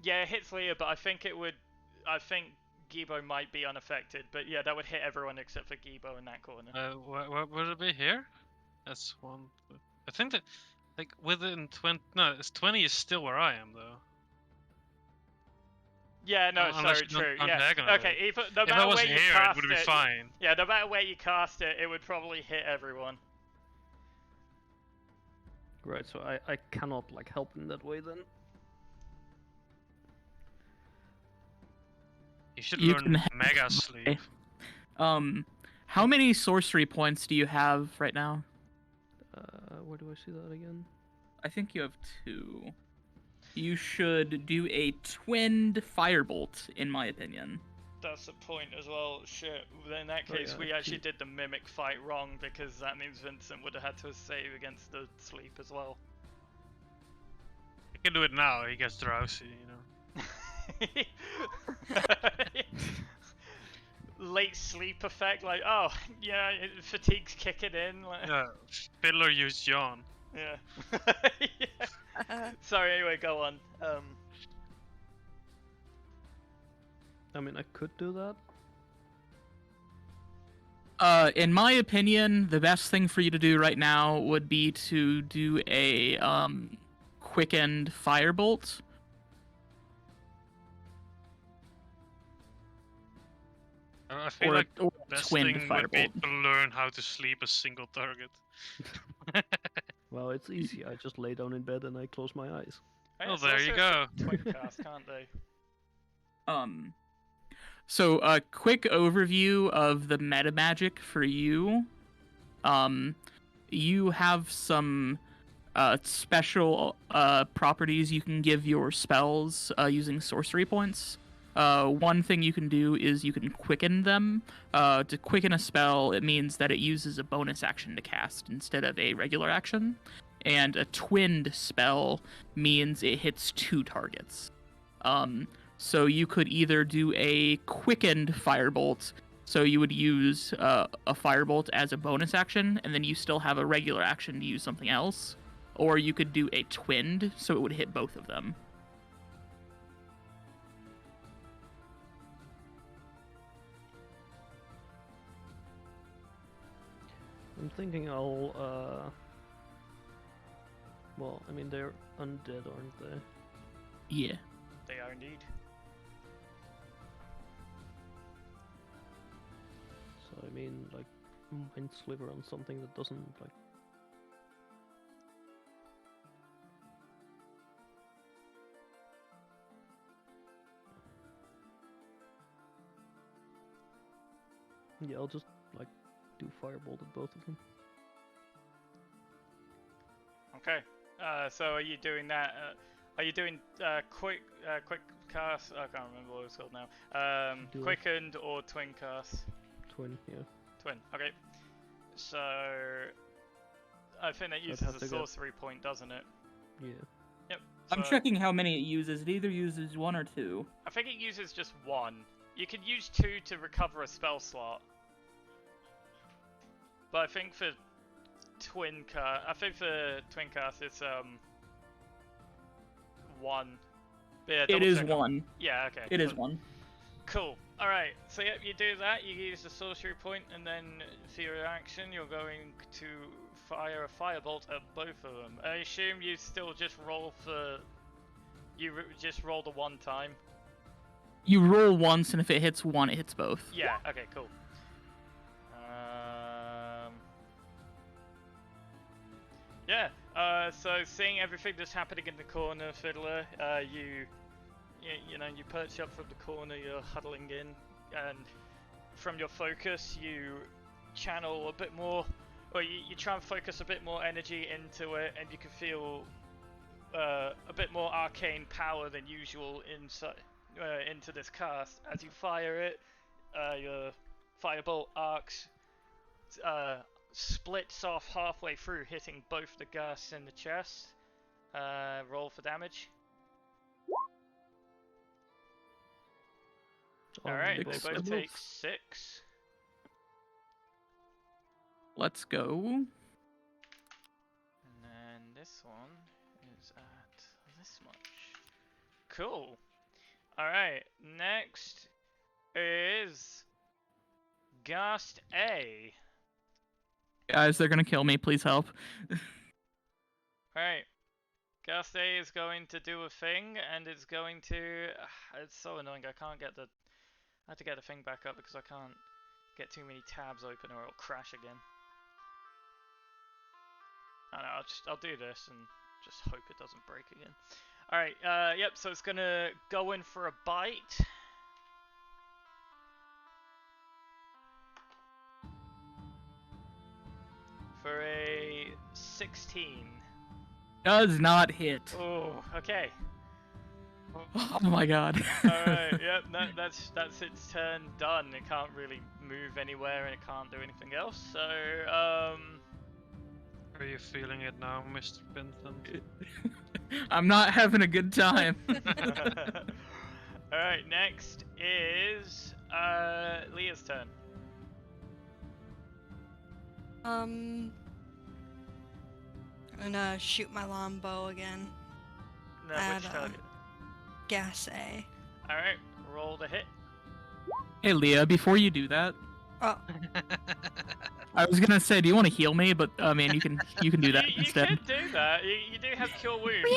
yeah, it hits Leah, but I think Gibo might be unaffected. But yeah, that would hit everyone except for Gibo in that corner. What would it be here? That's 1. I think that, like, within 20. No, it's 20 is still where I am though. Yeah, no, Unless sorry, you don't true. count Yeah. diagonally. Okay, no If I matter was where here, you it cast would be fine. Yeah, no matter where you cast it, it would probably hit everyone. Right. So I cannot like help in that way then. You should You learn can have Mega my- Sleep. How many sorcery points do you have right now? Where do I see that again? I think you have 2. You should do a twinned firebolt, in my opinion. That's the point as well. Shit. In that Oh, case, yeah, we actually actually- did the mimic fight wrong because that means Vincent would have had to save against the sleep as well. You can do it now. He gets drowsy, you know. Late sleep effect, like, oh, yeah, fatigue's kicking in. Like, Yeah, Fiddler used yawn. yeah. Yeah. Sorry, anyway, go on. I mean, I could do that. In my opinion, the best thing for you to do right now would be to do a quickened firebolt. I feel Or like a, or the a best twinned thing would be firebolt. to learn how to sleep a single target. Well, it's easy. I just lay down in bed and I close my eyes. Hey, Oh, it's there also you a go. Twin cast, can't they? So a quick overview of the meta magic for you. You have some special properties you can give your spells using sorcery points. One thing you can do is you can quicken them. To quicken a spell, it means that it uses a bonus action to cast instead of a regular action. And a twinned spell means it hits 2 targets. So you could either do a quickened firebolt, so you would use a firebolt as a bonus action, and then you still have a regular action to use something else. Or you could do a twinned, so it would hit both of them. I'm thinking I'll, well, I mean, they're undead, aren't they? Yeah. They are indeed. So, I mean, like, Mind Sliver on something that doesn't, like... Yeah, I'll just, like, do Firebolt at both of them. Okay. So are you doing that? Are you doing quick cast? I can't remember what it's called now. Do Quickened or twin cast? Twin, yeah. Twin. Okay. So I think that I'd uses have a to go- sorcery point, doesn't it? Yeah. Yep. I'm so checking how many it uses. It either uses 1 or 2. I think it uses just 1. You could use 2 to recover a spell slot. But I think for twin cast it's 1. But yeah, It double is check on- 1. Yeah, okay. It is 1. Cool. Alright, so yep, you do that, you use the sorcery point, and then for your action, you're going to fire a firebolt at both of them. I assume you still just roll for... just roll the 1 time? You roll once, and if it hits 1, it hits both. Yeah, okay, cool. Yeah, so seeing everything that's happening in the corner, Fiddler, you know, you perch up from the corner, you're huddling in, and from your focus, you channel a bit more, or you try and focus a bit more energy into it, and you can feel a bit more arcane power than usual into this cast. As you fire it, your firebolt arcs splits off halfway through, hitting both the Gus in the chest. Roll for damage. Alright, they Six both levels. take 6. Let's go. And then this one is at this much. Cool. Alright, next is Gast A. Guys, they're gonna kill me. Please help. Alright. Gast A is going to do a thing, and it's going to... it's so annoying, I can't get the... I have to get the thing back up because I can't get too many tabs open or it'll crash again. I don't know, I'll do this and just hope it doesn't break again. Alright, yep, so it's gonna go in for a bite. For a 16. Does not hit. Oh, okay. Oh my god. Alright, yep, no, that's its turn done. It can't really move anywhere and it can't do anything else, so, Are you feeling it now, Mr. Vincent? I'm not having a good time. Alright, next is, Leah's turn. I'm gonna shoot my longbow again. No, Add, which target? Gas A. Alright, roll the hit. Hey Leah, before you do that, Oh, I was gonna say, do you want to heal me? But man, you can do that you instead. could do that. You do have cure wounds.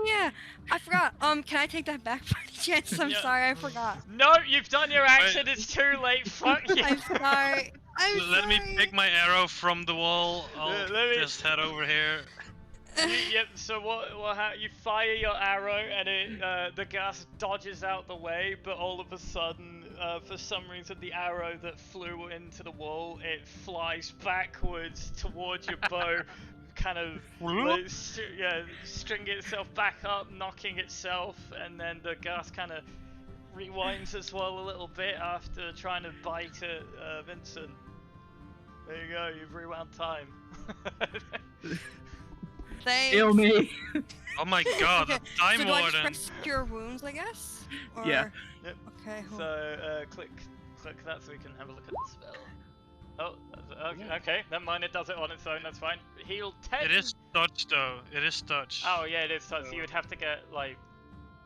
yeah. I forgot. Can I take that back by any chance? I'm Yeah. sorry, I forgot. No, you've done your action. It's too late. Fuck you. I'm sorry. I'm Let me sorry. pick my arrow from the wall. I'll Let me- just head over here. Yep. So you fire your arrow and the gas dodges out the way, but all of a sudden, for some reason, the arrow that flew into the wall it flies backwards towards your bow, kind of like, stringing itself back up, knocking itself, and then the gas kind of rewinds as well a little bit after trying to bite at Vincent. There you go. You've rewound time. Thanks. Kill me. Oh my god, Okay, a time so do I just warden! press cure wounds, I guess? Or... Yeah. Yep. Okay. hold- So click that so we can have a look at the spell. Oh, okay. Never mind. It does it on its own. That's fine. Heal 10. It is touch though. It is touch. Oh yeah, it is. So you would have to get like.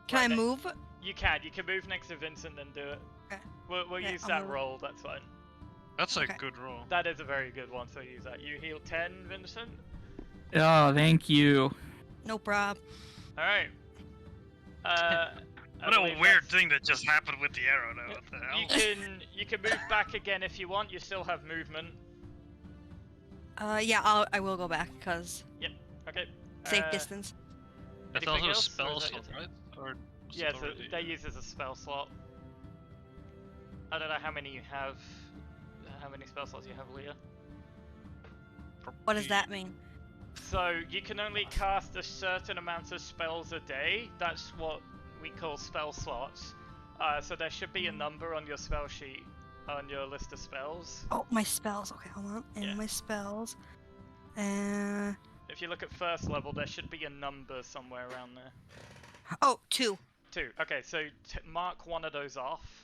Can I right move? You can. You can move next to Vincent and do it. Okay. We'll Okay, use I'll that move. roll. That's fine. That's a Okay. good roll. That is a very good one. So use that. You heal 10, Vincent. Oh, thank you. No prob. All right. I What a believe weird that's- thing that just happened with the arrow though. What the hell? You can move back again if you want. You still have movement. Yeah, I will go back, because Okay. safe distance. That's anything also a else, or spell is that slot, your right? Or was Yeah, it so already? they use as a spell slot. I don't know how many you have. How many spell slots you have, Leah? What does that mean? So you can only cast a certain amount of spells a day. That's what we call spell slots. So there should be a number on your spell sheet, on your list of spells. Oh, my spells. Okay, hold on. And Yeah. my spells. If you look at first level, there should be a number somewhere around there. Oh, 2. 2. Okay, so mark one of those off.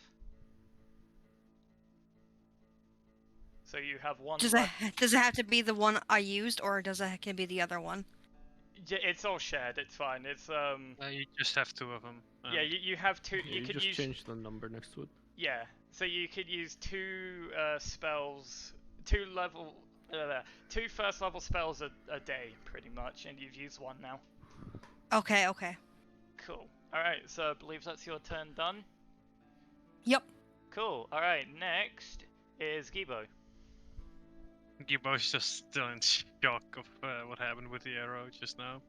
So you have one. Does it have to be the one I used, or can it be the other one? Yeah, it's all shared. It's fine. It's You just have two of them. Yeah, you have two. Yeah, You could just use. change the number next to it. Yeah, so you could use two spells, two first level spells a day, pretty much, and you've used one now. Okay, okay. Cool. Alright, so I believe that's your turn done. Yep. Cool. Alright, next is Gibo. Gibbo's just still in shock of what happened with the arrow just now.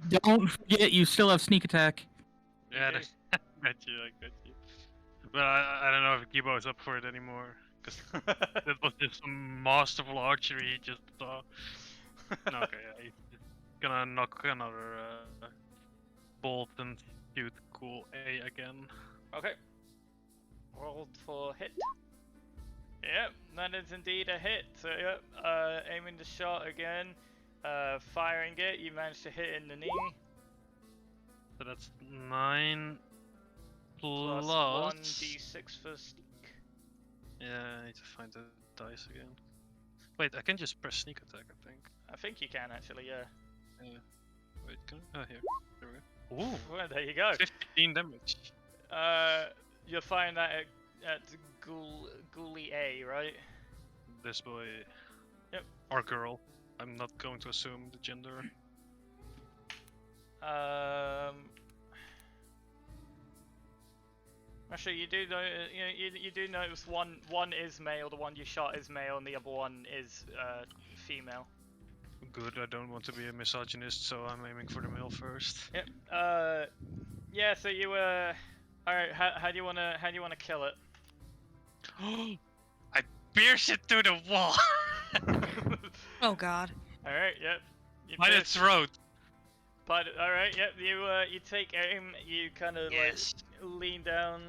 Don't forget, you still have sneak attack. Yeah, Okay. I got you. But I don't know if Gibbo's up for it anymore. Because that was just some masterful archery he just saw. No, okay, yeah, he's gonna knock another bolt and shoot cool A again. Okay. Rolled for hit. Yep, that is indeed a hit. So yep, aiming the shot again, firing it. You managed to hit in the knee. So that's 9 Plus plus 1d6 for sneak. Yeah, I need to find the dice again. Wait, I can just press sneak attack, I think. I think you can actually, yeah. Wait, can I? Oh, here. There we go. Ooh, Well, there you go. 15 damage. You're firing that at Ghoulie A, right? This boy. Yep. Or girl. I'm not going to assume the gender. Actually, you do know, you do notice one is male, the one you shot is male, and the other one is female. Good, I don't want to be a misogynist, so I'm aiming for the male first. Yep. Yeah. So you all right. How do you wanna kill it? I pierce it through the wall! Oh god. All right. Yep. You By the pierce- throat! But all right. Yep. You take aim. You kind of Yes! like lean down,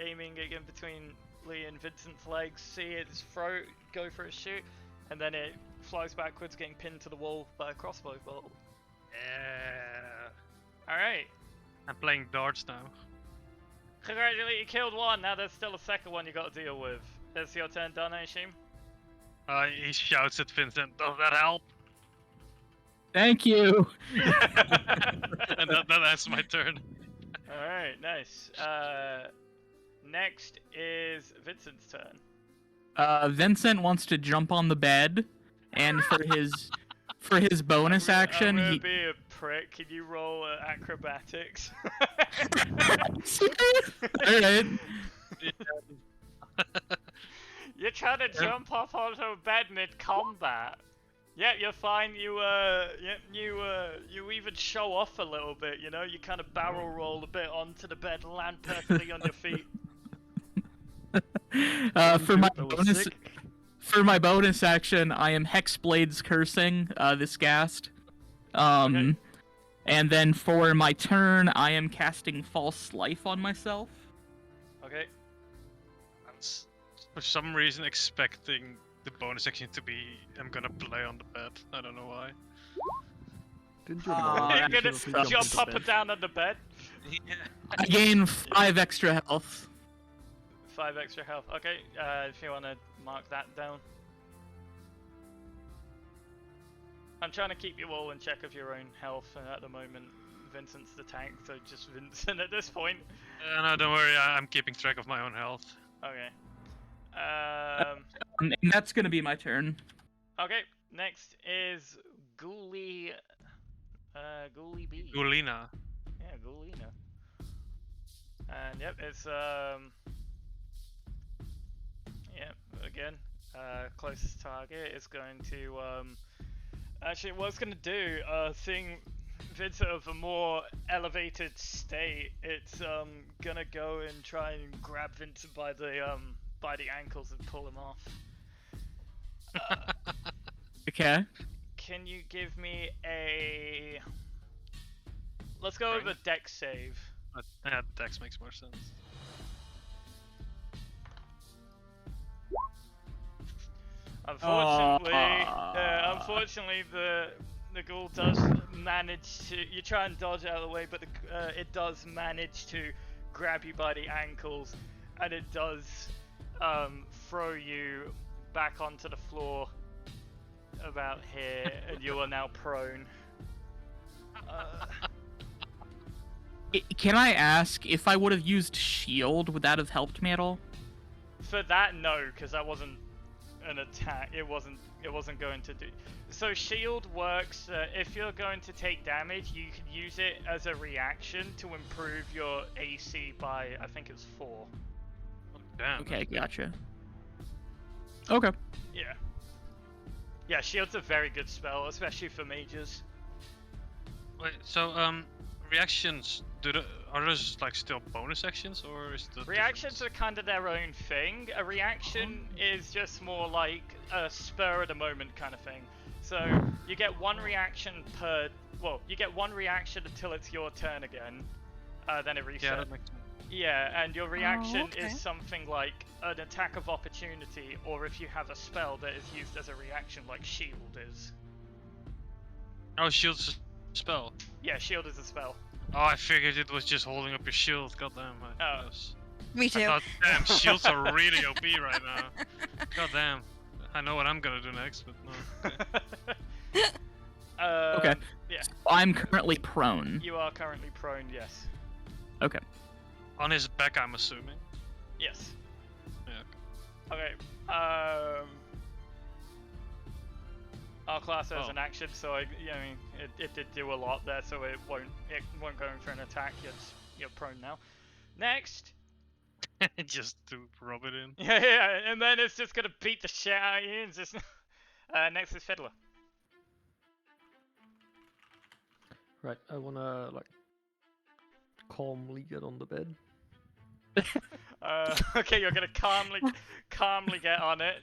aiming again between Lee and Vincent's legs. See its throat. Go for a shoot, and then it flies backwards, getting pinned to the wall by a crossbow bolt. Yeah. Alright. I'm playing darts now. Congratulations, you killed one. Now there's still a second one you got to deal with. That's your turn done, I assume? He shouts at Vincent, does that help? Thank you. And that's my turn. Alright, nice. Next is Vincent's turn. Vincent wants to jump on the bed, and for his bonus action, I'm gonna he. be a prick. Can you roll acrobatics? All right. You're trying to jump up onto a bed mid-combat. Yeah, you're fine. You even show off a little bit. You know, you kind of barrel roll a bit onto the bed, land perfectly on your feet. For my That was bonus, sick. for my bonus action, I am Hexblade's cursing this ghast. And then for my turn, I am casting False Life on myself. Okay. I was, for some reason, expecting the bonus action to be I'm gonna play on the bed. I don't know why. Didn't your Uh, mom You're gonna usually jump jump into up bed? and down on the bed. Yeah. I gain 5 extra health. 5 extra health. Okay. If you wanna mark that down. I'm trying to keep you all in check of your own health, and at the moment, Vincent's the tank, so just Vincent at this point. No, don't worry. I'm keeping track of my own health. Okay. And that's gonna be my turn. Okay. Next is Ghoulie. Ghoulie B. Gulina. Yeah, Ghoulina. And yep, it's yep, again, closest target is going to actually what it's gonna do, seeing Vincent of a more elevated state, it's gonna go and try and grab Vincent by the ankles and pull him off. Okay. Can you give me a... Let's go with a dex save. Yeah, Dex makes more sense. Unfortunately, the ghoul does manage to. You try and dodge out of the way, but it does manage to grab you by the ankles, and it does throw you back onto the floor about here, and you are now prone. Can I ask, if I would have used shield, would that have helped me at all? For that, no, because that wasn't an attack. It wasn't going to do. So shield works. If you're going to take damage, you can use it as a reaction to improve your AC by, I think it's 4. Oh, damn. Okay, gotcha. Okay. Yeah. Yeah, shield's a very good spell, especially for mages. Wait, so reactions are those like still bonus actions, or is the Reactions are kind of their own thing. A reaction is just more like a spur of the moment kind of thing. So you get one reaction per. Well, you get one reaction until it's your turn again. Then it resets. Yeah, that makes sense. Yeah, and your reaction okay. is something like an attack of opportunity, or if you have a spell that is used as a reaction, like shield is. Oh, shield's a spell. Yeah, shield is a spell. Oh, I figured it was just holding up your shield. Goddamn. Oh. Me I too. thought, damn, shields are really OP right now. Goddamn. I know what I'm gonna do next, but no. Okay. Yeah, I'm currently prone. you are currently prone, yes. Okay. On his back, I'm assuming. Yes. Yeah. Okay, our class has Oh. an action, so I mean, it did do a lot there, so it won't go in for an attack. You're prone now. Next. Just to rub it in. Yeah, and then it's just gonna beat the shit out of you and just... next is Fiddler. Right, I wanna like calmly get on the bed. Okay, you're gonna calmly get on it.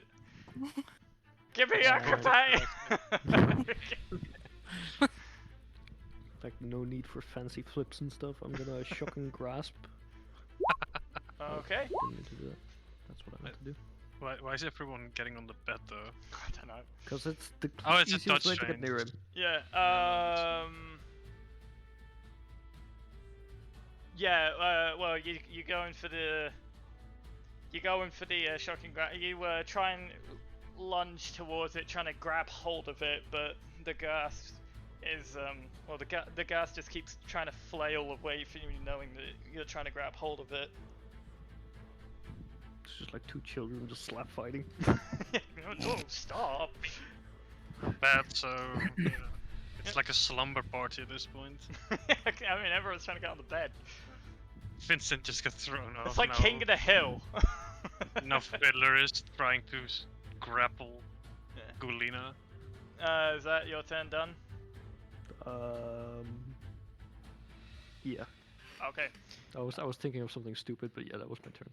Give me Oh, acrobatic! Like no need for fancy flips and stuff. I'm gonna shock and grasp. Okay. Didn't mean to do that. That's what I meant to do. Why is everyone getting on the bed though? I don't know. Because it's the Oh, it's a easiest touch way to get train. near him. Yeah, well, you're going for the shocking grab. You try and lunge towards it, trying to grab hold of it, but the ghast is the ghast just keeps trying to flail away from you, knowing that you're trying to grab hold of it. It's just like two children just slap fighting. Oh, stop! Bad, so yeah. It's like a slumber party at this point. I mean, everyone's trying to get on the bed. Vincent just got thrown off. It's like now. King of the Hill. Now Fiddler is trying to grapple Yeah. Gulina. Is that your turn done? Yeah. Okay. I was thinking of something stupid, but yeah, that was my turn.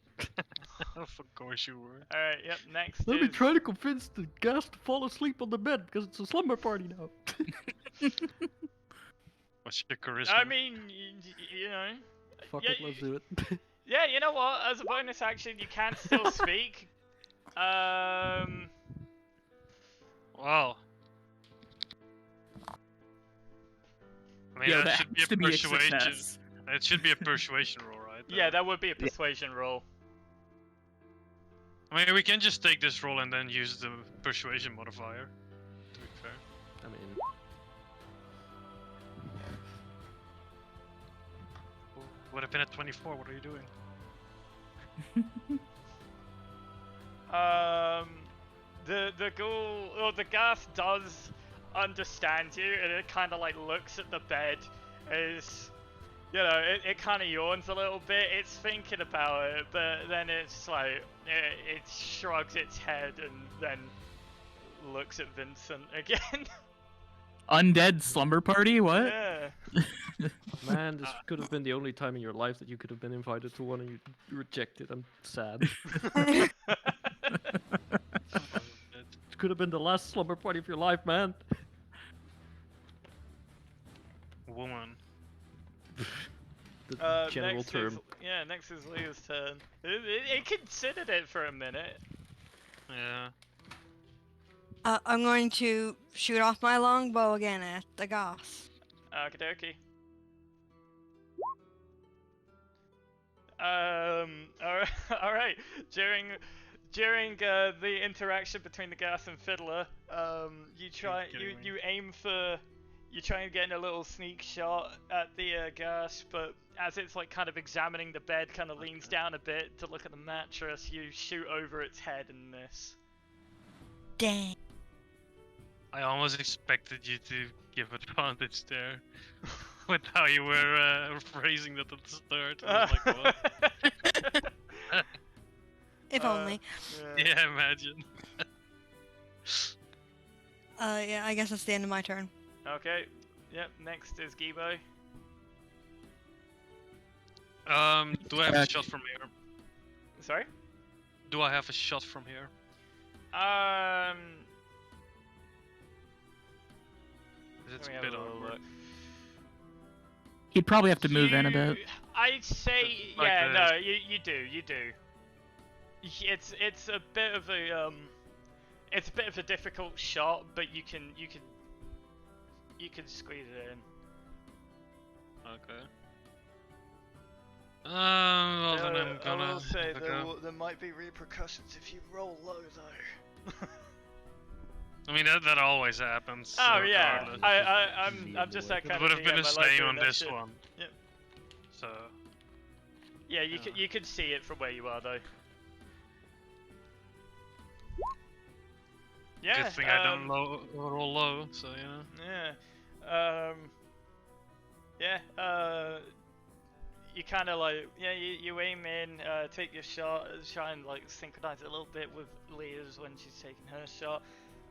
Of course you were. Alright, yep, next Let me is... try to convince the guys to fall asleep on the bed because it's a slumber party now. What's your charisma? I mean, you know... Fuck yeah, it, let's do it. Yeah, you know what? As a bonus action, you can still speak. Wow. I mean, Yo, that that should be has a to be a persuasion. success. It should be a persuasion roll, right? Yeah, that would be a persuasion roll. I mean, we can just take this roll and then use the persuasion modifier. To be fair. I mean, Would have been at 24. What are you doing? The ghoul or the gas does understand you, and it kind of like looks at the bed. Is you know, it kind of yawns a little bit. It's thinking about it, but then it's like it shrugs its head and then looks at Vincent again. Undead slumber party? What? Yeah. man, this could have been the only time in your life that you could have been invited to one and you rejected. I'm sad. It could have been the last slumber party of your life, man. Woman. The general next term. Is, yeah, next is Leah's turn. It considered it for a minute. Yeah. I'm going to shoot off my longbow again at the goss. Okie dokie. All right. During the interaction between the gas and fiddler, you try and get in a little sneak shot at the gas, but as it's like kind of examining the bed, kind of leans down a bit to look at the mattress. You shoot over its head and miss. Dang. I almost expected you to give advantage there. With how you were phrasing that at the start. I was like, what? If only. Yeah, imagine. Yeah, I guess that's the end of my turn. Okay. Yep. Next is Gibo. Do I have a shot from here? Sorry. Do I have a shot from here? It's Let me a have bit a little awkward. look. He'd probably have to move in a bit. I'd say, Like yeah, the- no, you do. It's a bit of a difficult shot, but you can squeeze it in. Okay. Well then I'm I gonna. will say have a go. there might be repercussions if you roll low though. I mean that always happens. Oh yeah, regardless. I'm just that kind It of would have GM, been I the like same doing on that this shit. one. Yep. So. Yeah, Yeah. you could see it from where you are though. Yeah. Good thing I don't roll low. So yeah. Yeah. Yeah. You kind of like, yeah, you aim in, take your shot, try and like synchronize it a little bit with Leah's when she's taking her shot,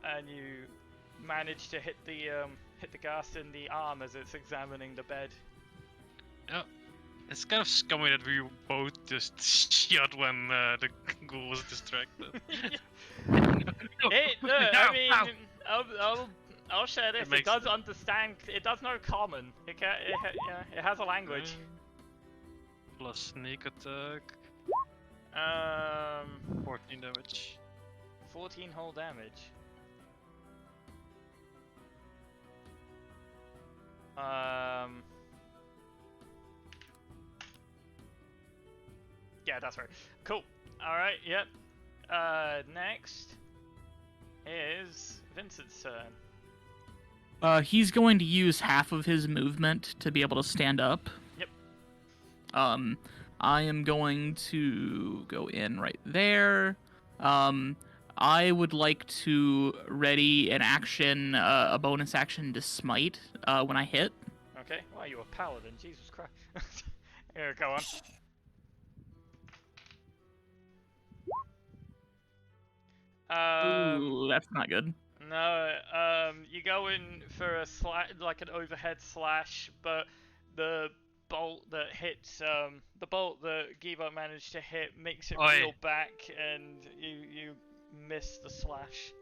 and you manage to hit the gas in the arm as it's examining the bed. Yeah. It's kind of scummy that we both just shot when the ghoul was distracted. I mean, I'll share this. It makes does sense. understand. It does know common. It has a language. Plus sneak attack, 14 damage. 14 whole damage. Yeah, that's right. Cool. All right. Yep. Next is Vincent's turn. He's going to use half of his movement to be able to stand up. Yep. I am going to go in right there. I would like to ready an action, a bonus action to smite when I hit. Okay. Wow, you're a paladin. Jesus Christ. Here, go on. Ooh, that's not good. No, you go in for a like an overhead slash, but the bolt that hits, the bolt that Gibo managed to hit makes it Oi. reel back, and you miss the slash.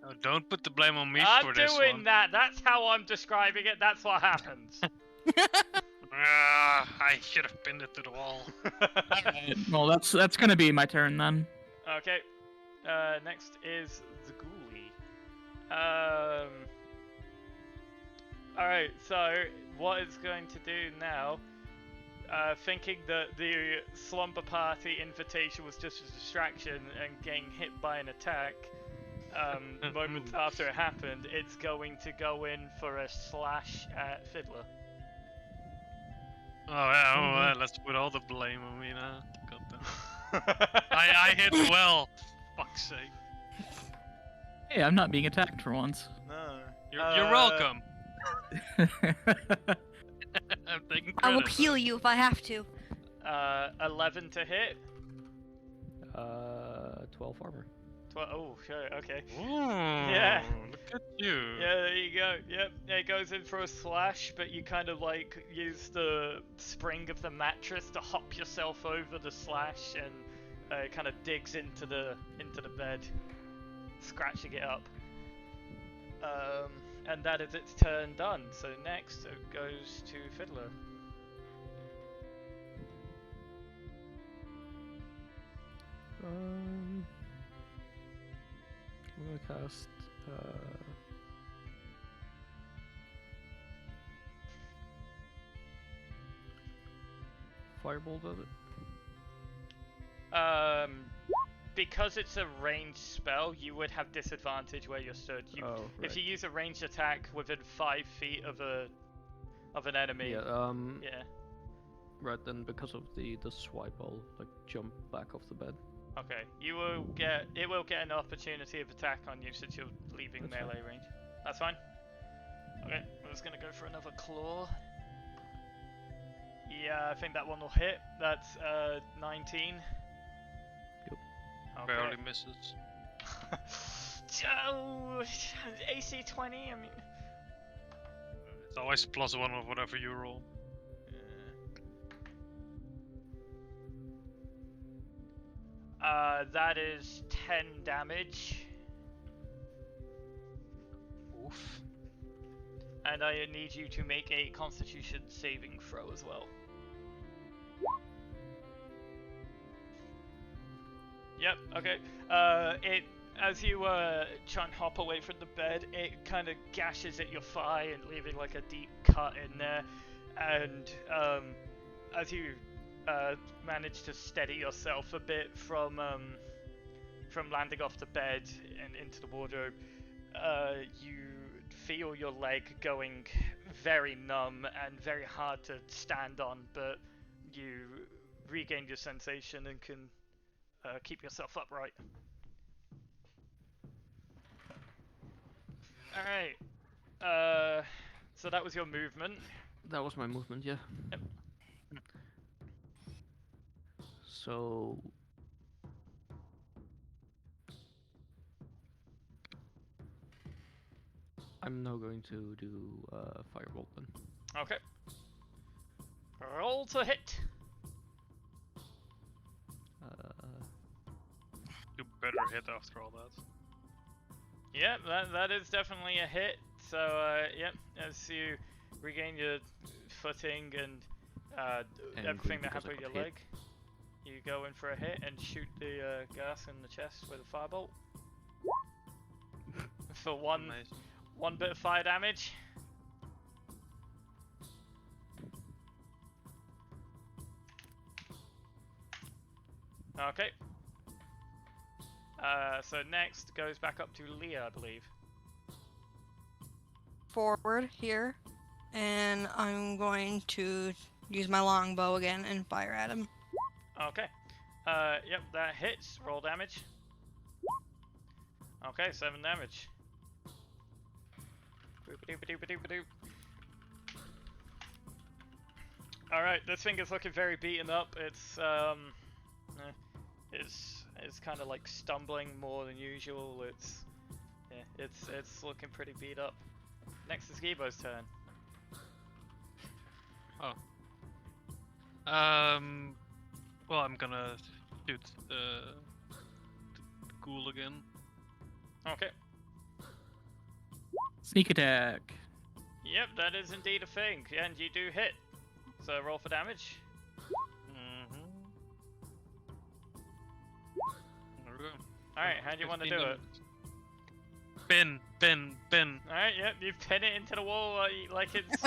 Oh, don't put the blame on me I'm for this doing one. that. That's how I'm describing it. That's what happens. I should have pinned it to the wall. Alright, well, that's gonna be my turn then. Okay. Next is the ghoulie. Alright, so what it's going to do now, thinking that the slumber party invitation was just a distraction and getting hit by an attack, moments after it happened, it's going to go in for a slash at Fiddler. Oh yeah, well, let's put all the blame on me now. Goddamn. I hit well. Fuck's sake. Hey, I'm not being attacked for once. No. You're welcome. I'm taking I will credit. heal you if I have to. 11 to hit. 12 armor. Oh, sure, okay. Ooh, Yeah. Look at you. Yeah, there you go. Yep, it goes in for a slash, but you kind of like use the spring of the mattress to hop yourself over the slash, and it kind of digs into the bed, scratching it up. And that is its turn done. So next it goes to Fiddler. I'm gonna cast Firebolt at it. Because it's a ranged spell, you would have disadvantage where you're stood. If you use a ranged attack within 5 feet of an enemy. Yeah. Yeah. Right then, because of the swipe, I'll like jump back off the bed. Okay. It will get an opportunity of attack on you since you're leaving That's melee range. That's fine. Okay. I'm just gonna go for another claw. Yeah, I think that one will hit. That's 19. Yep. Okay. Barely misses. Oh, AC 20. I mean, It's always +1 of whatever you roll. that is 10 damage, Oof. and I need you to make a Constitution saving throw as well. Yep. Okay. As you try and hop away from the bed, it kind of gashes at your thigh and leaving like a deep cut in there. And as you manage to steady yourself a bit from landing off the bed and into the wardrobe, you feel your leg going very numb and very hard to stand on, but you regain your sensation and can keep yourself upright. Alright. So that was your movement. That was my movement, yeah. Yep. So I'm now going to do Firebolt then. Okay. Roll to hit. You better hit after all that. Yep, that is definitely a hit. So, yep, as you regain your footing and everything that happened with your leg, you go in for a hit and shoot the gas in the chest with a firebolt. For one bit of fire damage. Okay. So next goes back up to Leah, I believe. Forward here, and I'm going to use my longbow again and fire at him. Okay. Yep, that hits. Roll damage. Okay, 7 damage. Boop-a-doop-a-doop-a-doop-a-doop. Alright, this thing is looking very beaten up. It's kind of like stumbling more than usual. Yeah, it's looking pretty beat up. Next is Gibo's turn. Well, I'm gonna shoot the ghoul again. Okay. Sneak attack. Yep, that is indeed a thing, and you do hit. So roll for damage. Mm-hmm. There we go. Alright, how do you want to do it? Pin. Alright, yep, you pin it into the wall like it's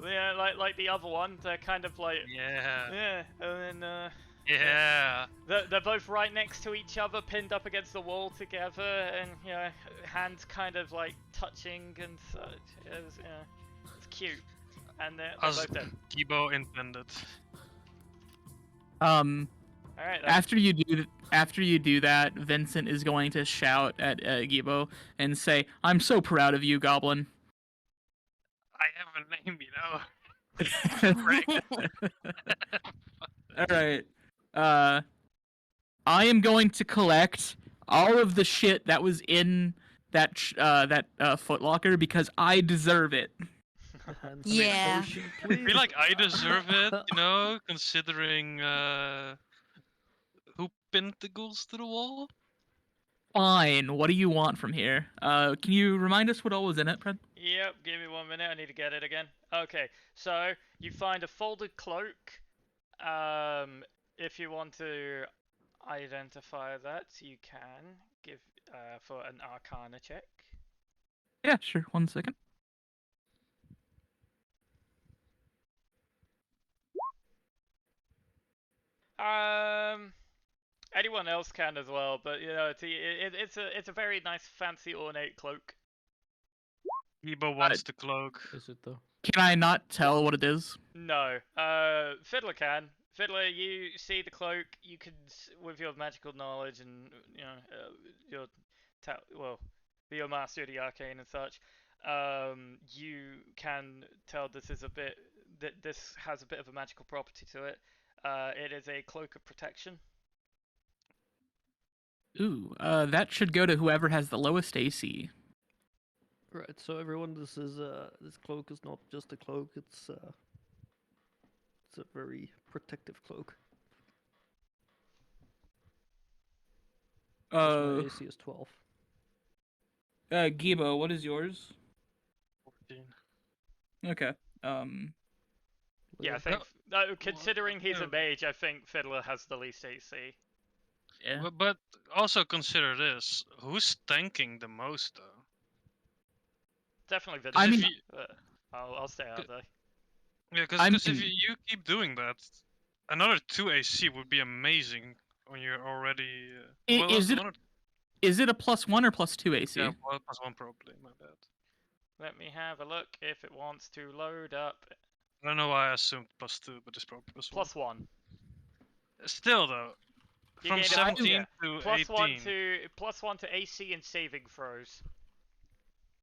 yeah, like the other one. They're kind of like Yeah. and then Yeah. they're both right next to each other, pinned up against the wall together, and hands kind of like touching and such. It's cute, and they're As both dead. Gibo intended. Alright, After you do that, Vincent is going to shout at Gibo and say, "I'm so proud of you, Goblin." I have a name, you know. All right. I am going to collect all of the shit that was in that footlocker because I deserve it. Yeah. I feel like I deserve it, you know, considering who pinned the ghouls to the wall. Fine. What do you want from here? Can you remind us what all was in it, Fred? Yep, give me 1 minute, I need to get it again. Okay, so you find a folded cloak. If you want to identify that, you can give for an Arcana check. Yeah, sure. 1 second. Anyone else can as well, but it's a very nice, fancy, ornate cloak. Gibo wants the cloak. Is it though? Can I not tell what it is? No, Fiddler can. Fiddler, you see the cloak. You can, with your magical knowledge and your your master of the arcane and such, you can tell this has a bit of a magical property to it. It is a cloak of protection. Ooh, that should go to whoever has the lowest AC. Right. So everyone, this cloak is not just a cloak. It's a very protective cloak. My AC is 12. Gibo, what is yours? 14. Okay. Yeah, I think considering he's a mage, I think Fiddler has the least AC. Yeah. But also consider this: who's tanking the most, though? Definitely Fiddler. I mean, I'll stay out there. Yeah, because if you keep doing that, another 2 AC would be amazing when you're already. Is it a +1 or +2 AC? Yeah, +1 probably. My bad. Let me have a look if it wants to load up. I don't know why I assumed +2, but it's probably +1. +1. Still though, You from gain 17 to +1 18. +1 to AC and saving throws.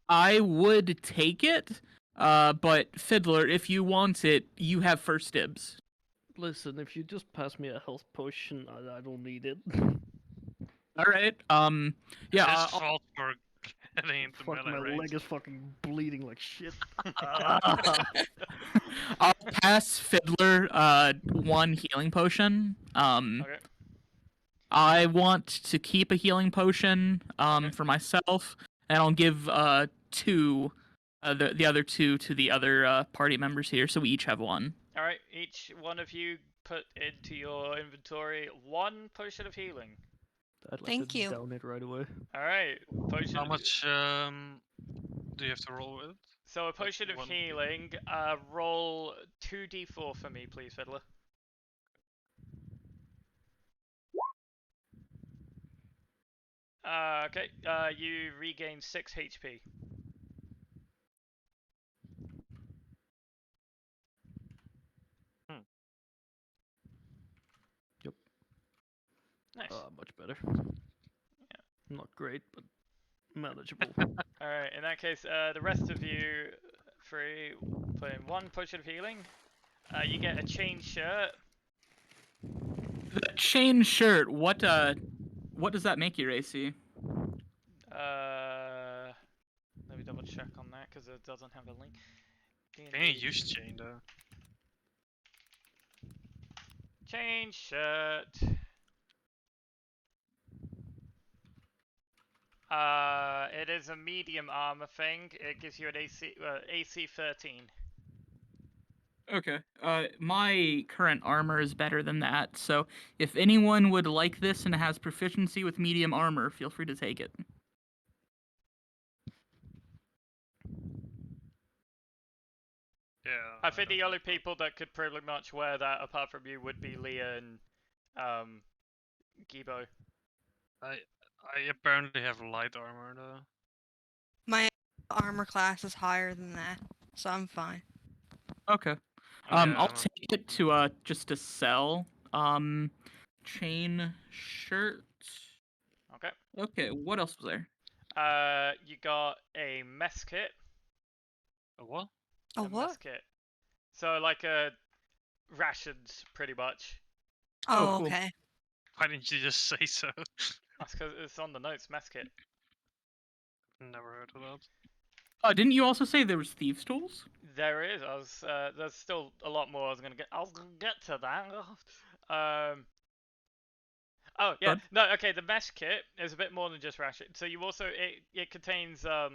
I would take it, but Fiddler, if you want it, you have first dibs. Listen, if you just pass me a health potion, I don't need it. All right. Yeah. His fault for getting into Fuck, melee my range. leg is fucking bleeding like shit. I'll pass Fiddler 1 healing potion. Okay. I want to keep a healing potion for myself, and I'll give 2, the other 2 to the other party members here, so we each have 1. All right. Each one of you put into your inventory 1 potion of healing. I'd like Thank to you. down it right away. All right. Potion. How much do you have to roll with? So a potion of 1. healing. Roll 2d4 for me, please, Fiddler. Okay. You regain 6 HP. Yep. Nice. Much better. Yeah. Not great, but manageable. Alright, in that case, the rest of you 3 put in 1 potion of healing. You get a chain shirt. The chain shirt. What does that make your AC? because it doesn't have a link. Can you use chain though? Change shirt. It is a medium armor thing. It gives you an AC 13. Okay. My current armor is better than that, so if anyone would like this and has proficiency with medium armor, feel free to take it. Yeah. I think don't the only have that. people that could pretty much wear that apart from you would be Leah and Gibo. I apparently have light armor though. My armor class is higher than that, so I'm fine. Okay. Yeah, I'll I'm take it to just to sell. Chain shirt. Okay. Okay, what else was there? You got a mess kit. a what? A Mess what? kit. So like rations, pretty much. Oh, Oh, cool. okay. Why didn't you just say so? That's because it's on the notes. Mess kit. Never heard of that. Didn't you also say there was thieves' tools? There is. There's still a lot more. I was gonna get to that. Oh yeah. Good. No. Okay. The mesh kit is a bit more than just ration. So you also it contains a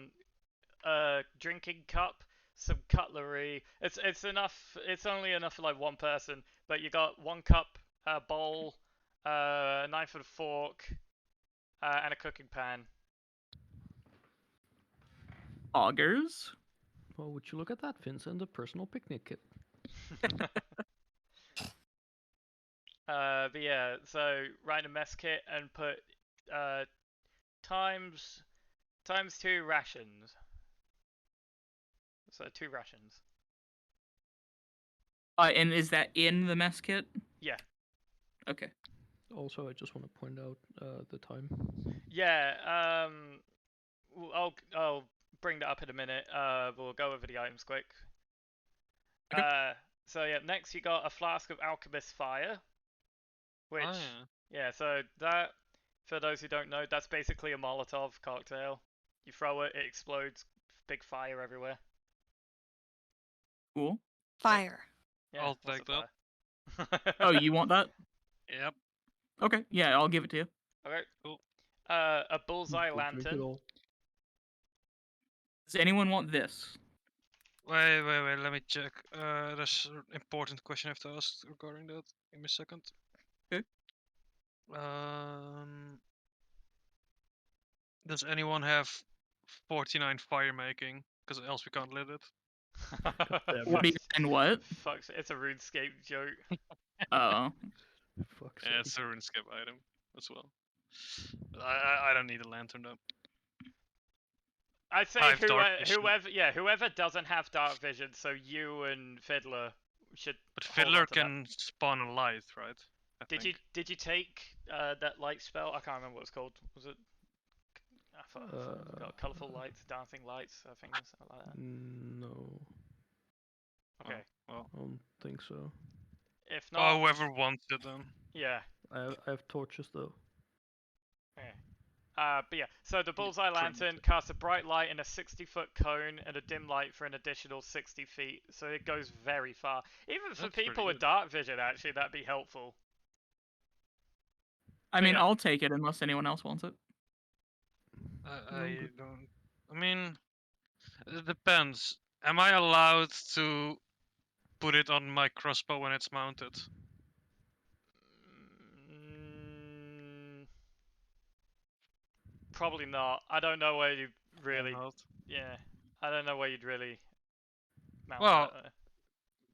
drinking cup, some cutlery. It's enough. It's only enough for like one person. But you got one cup, a bowl, a knife and fork, and a cooking pan. Augers. Well, would you look at that, Vincent? A personal picnic kit. But yeah, so write a mess kit and put times 2 rations. So 2 rations. And is that in the mess kit? Yeah. Okay. Also, I just want to point out the time. Yeah. I'll bring that up in a minute. We'll go over the items quick. Okay. So yeah, next you got a flask of alchemist fire, which Oh, yeah. yeah. So that, for those who don't know, that's basically a Molotov cocktail. You throw it, it explodes, big fire everywhere. Cool. Fire. Yeah, I'll what's take a that. fire? Oh, you want that? Yep. Okay. Yeah, I'll give it to you. Okay. Cool. A bullseye Go drink it lantern. all. Does anyone want this? Wait. Let me check. There's an important question I have to ask regarding that. Give me a second. Okay. Does anyone have 49 fire making? Because else we can't lit it. damn it. 49 what? Fuck, it's a RuneScape joke. Oh. Fuck's Yeah, sake. it's a RuneScape item as well. I don't need a lantern though. I'd say I have dark vision. whoever doesn't have dark vision, so you and Fiddler should. But hold Fiddler on to that. can spawn a light, right? I Did think. you take that light spell? I can't remember what it's called. Was it? I thought got colorful lights, dancing lights. I think it's something like that. No, Okay. Well. I don't think so. If not, Oh, whoever wants it then. yeah. I have torches though. Okay. But yeah, so the bullseye pretty much lantern it. casts a bright light in a 60-foot cone and a dim light for an additional 60 feet, so it goes very far. Even for That's pretty people with good. dark vision, actually, that'd be helpful. I mean, yeah. I'll take it unless anyone else wants it. I good. don't. I mean, it depends. Am I allowed to put it on my crossbow when it's mounted? Mm, probably not. I don't know where you really. Not. Yeah, I don't know where you'd really mount Well, that.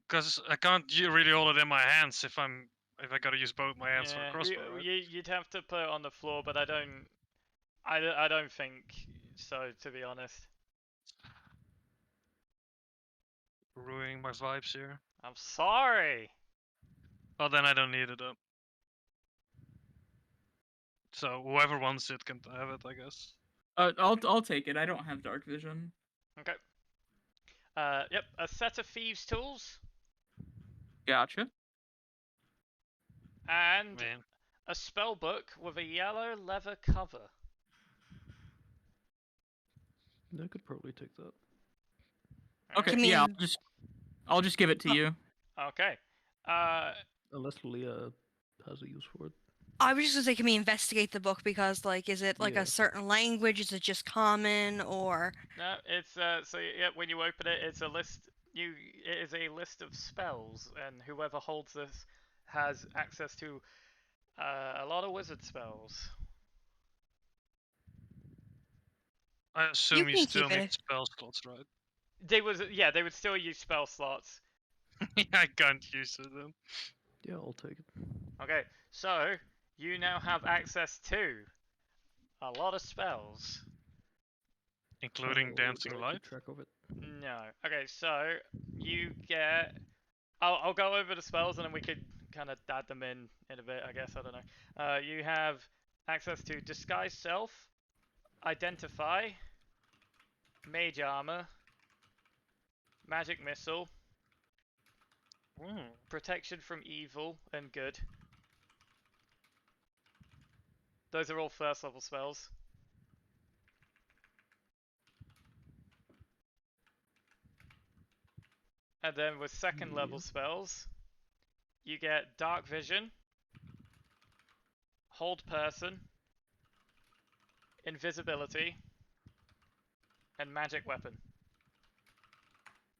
because I can't really hold it in my hands if I gotta use both my hands for a Yeah, crossbow, right? you'd have to put it on the floor, but I don't think so, to be honest. Ruining my vibes here. I'm sorry. Well, then I don't need it up. So whoever wants it can have it, I guess. I'll take it. I don't have dark vision. Okay. Yep, a set of thieves' tools Gotcha. and Man, a spell book with a yellow leather cover. I could probably take that. Okay, Give me yeah, an- I'll just give it to you. Okay. Unless Leah has a use for it. I was just gonna say, can we investigate the book? Because, like, is it like Yeah. a certain language? Is it just common, or No, it's so yeah. When you open it, it's a list. It is a list of spells, and whoever holds this has access to a lot of wizard spells. I assume you can still keep need it. spell slots, right? They would still use spell slots. I can't use them. Yeah, I'll take it. Okay, so you now have access to a lot of spells. Including We're dancing gonna light. keep track of it. No. Okay, so you get. I'll go over the spells and then we could kind of add them in a bit. I guess I don't know. You have access to disguise self, identify, mage armor, magic missile, protection from evil and good. Those are all first level spells. And then with second level spells, you get dark vision, hold person, invisibility, and magic weapon.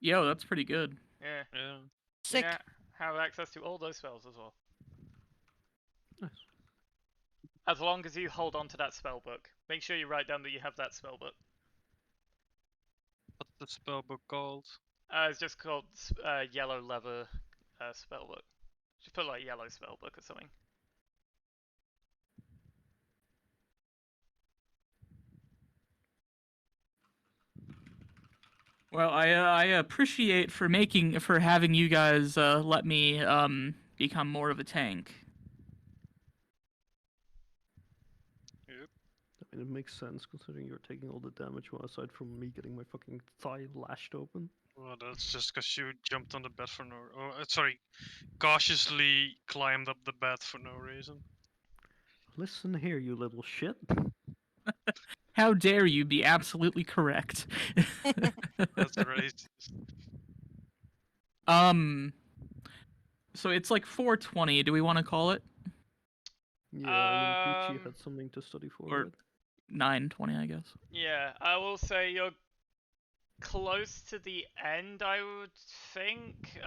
Yo, that's pretty good. Yeah. Yeah. Sick. You now have access to all those spells as well. Nice. As long as you hold on to that spell book. Make sure you write down that you have that spell book. What's the spell book called? It's just called Yellow Leather spell book. Just put like yellow spell book or something. Well, I appreciate for having you guys let me become more of a tank. I mean, it makes sense considering you're taking all the damage, well, aside from me getting my fucking thigh lashed open. Well, that's just because you jumped on the bed for no. Sorry, cautiously climbed up the bed for no reason. Listen here, you little shit. How dare you be absolutely correct? That's racist. So it's like 4:20. Do we want to call it? Yeah, I mean, Peachy Um, had something to study for, or- right? 9:20, I guess. Yeah, I will say you're close to the end, I would think.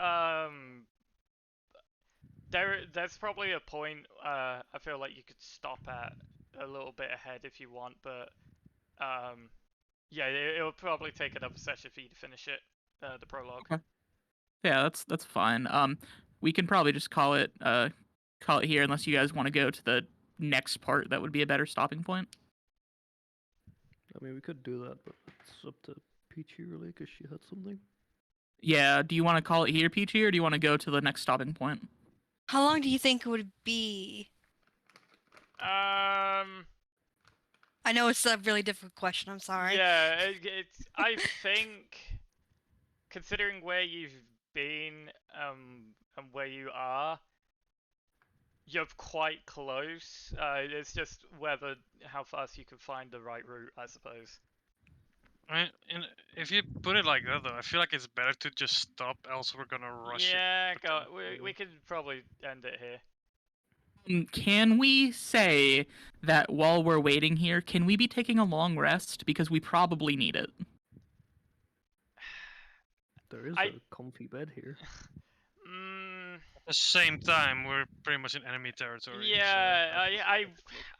There's probably a point I feel like you could stop at a little bit ahead if you want, but yeah, it'll probably take another session for you to finish it, the prologue. Okay. Yeah, that's fine. We can probably just call it here unless you guys want to go to the next part. That would be a better stopping point. I mean, we could do that, but it's up to Peachy really, because she had something. Yeah, do you want to call it here, Peachy, or do you want to go to the next stopping point? How long do you think it would be? I know it's a really difficult question. I'm sorry. Yeah, I think, considering where you've been and where you are, you're quite close. It's just how fast you can find the right route, I suppose. I mean, if you put it like that, though, I feel like it's better to just stop, else we're gonna rush it. Yeah, go. potentially. We could probably end it here. Can we say that while we're waiting here, can we be taking a long rest because we probably need it? There is I- a comfy bed here. At the same time, we're pretty much in enemy territory. Yeah,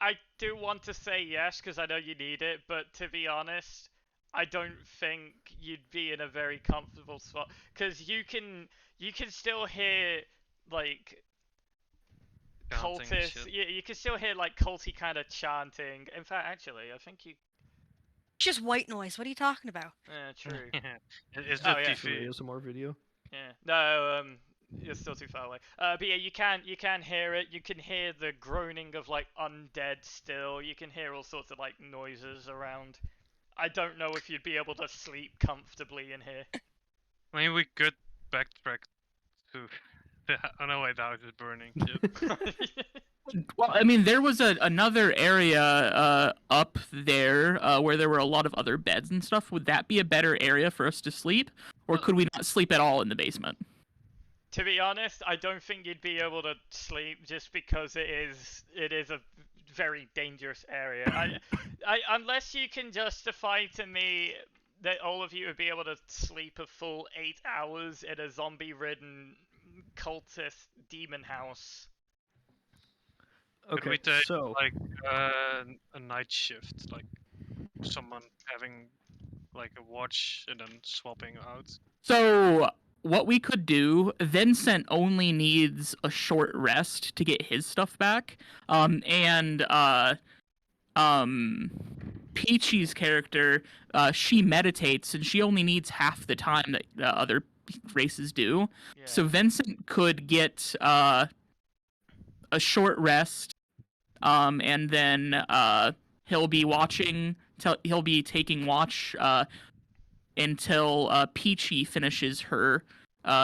I do want to say yes because I know you need it, but to be honest, I don't think you'd be in a very comfortable spot because you can still hear like Chanting and cultists. shit. You can still hear like culty kind of chanting. In fact, actually, I think you. It's just white noise. What are you talking about? True. It's Oh, the yeah. It's an TV. ASMR video. Yeah. No. You're still too far away. But yeah, you can hear it. You can hear the groaning of like undead still. You can hear all sorts of like noises around. I don't know if you'd be able to sleep comfortably in here. I mean, we could backtrack to. Oh no, wait, the house is burning. Yep. Well, I mean, there was another area up there where there were a lot of other beds and stuff. Would that be a better area for us to sleep? Or could we not sleep at all in the basement? To be honest, I don't think you'd be able to sleep just because it is a very dangerous area. Unless you can justify to me that all of you would be able to sleep a full 8 hours in a zombie-ridden cultist demon house. Could we Okay, take so like a night shift, like someone having like a watch and then swapping out? So what we could do, Vincent only needs a short rest to get his stuff back. Peachy's character, she meditates and she only needs half the time that other races do. Yeah. So Vincent could get a short rest, and then he'll be watching. He'll be taking watch until Peachy finishes her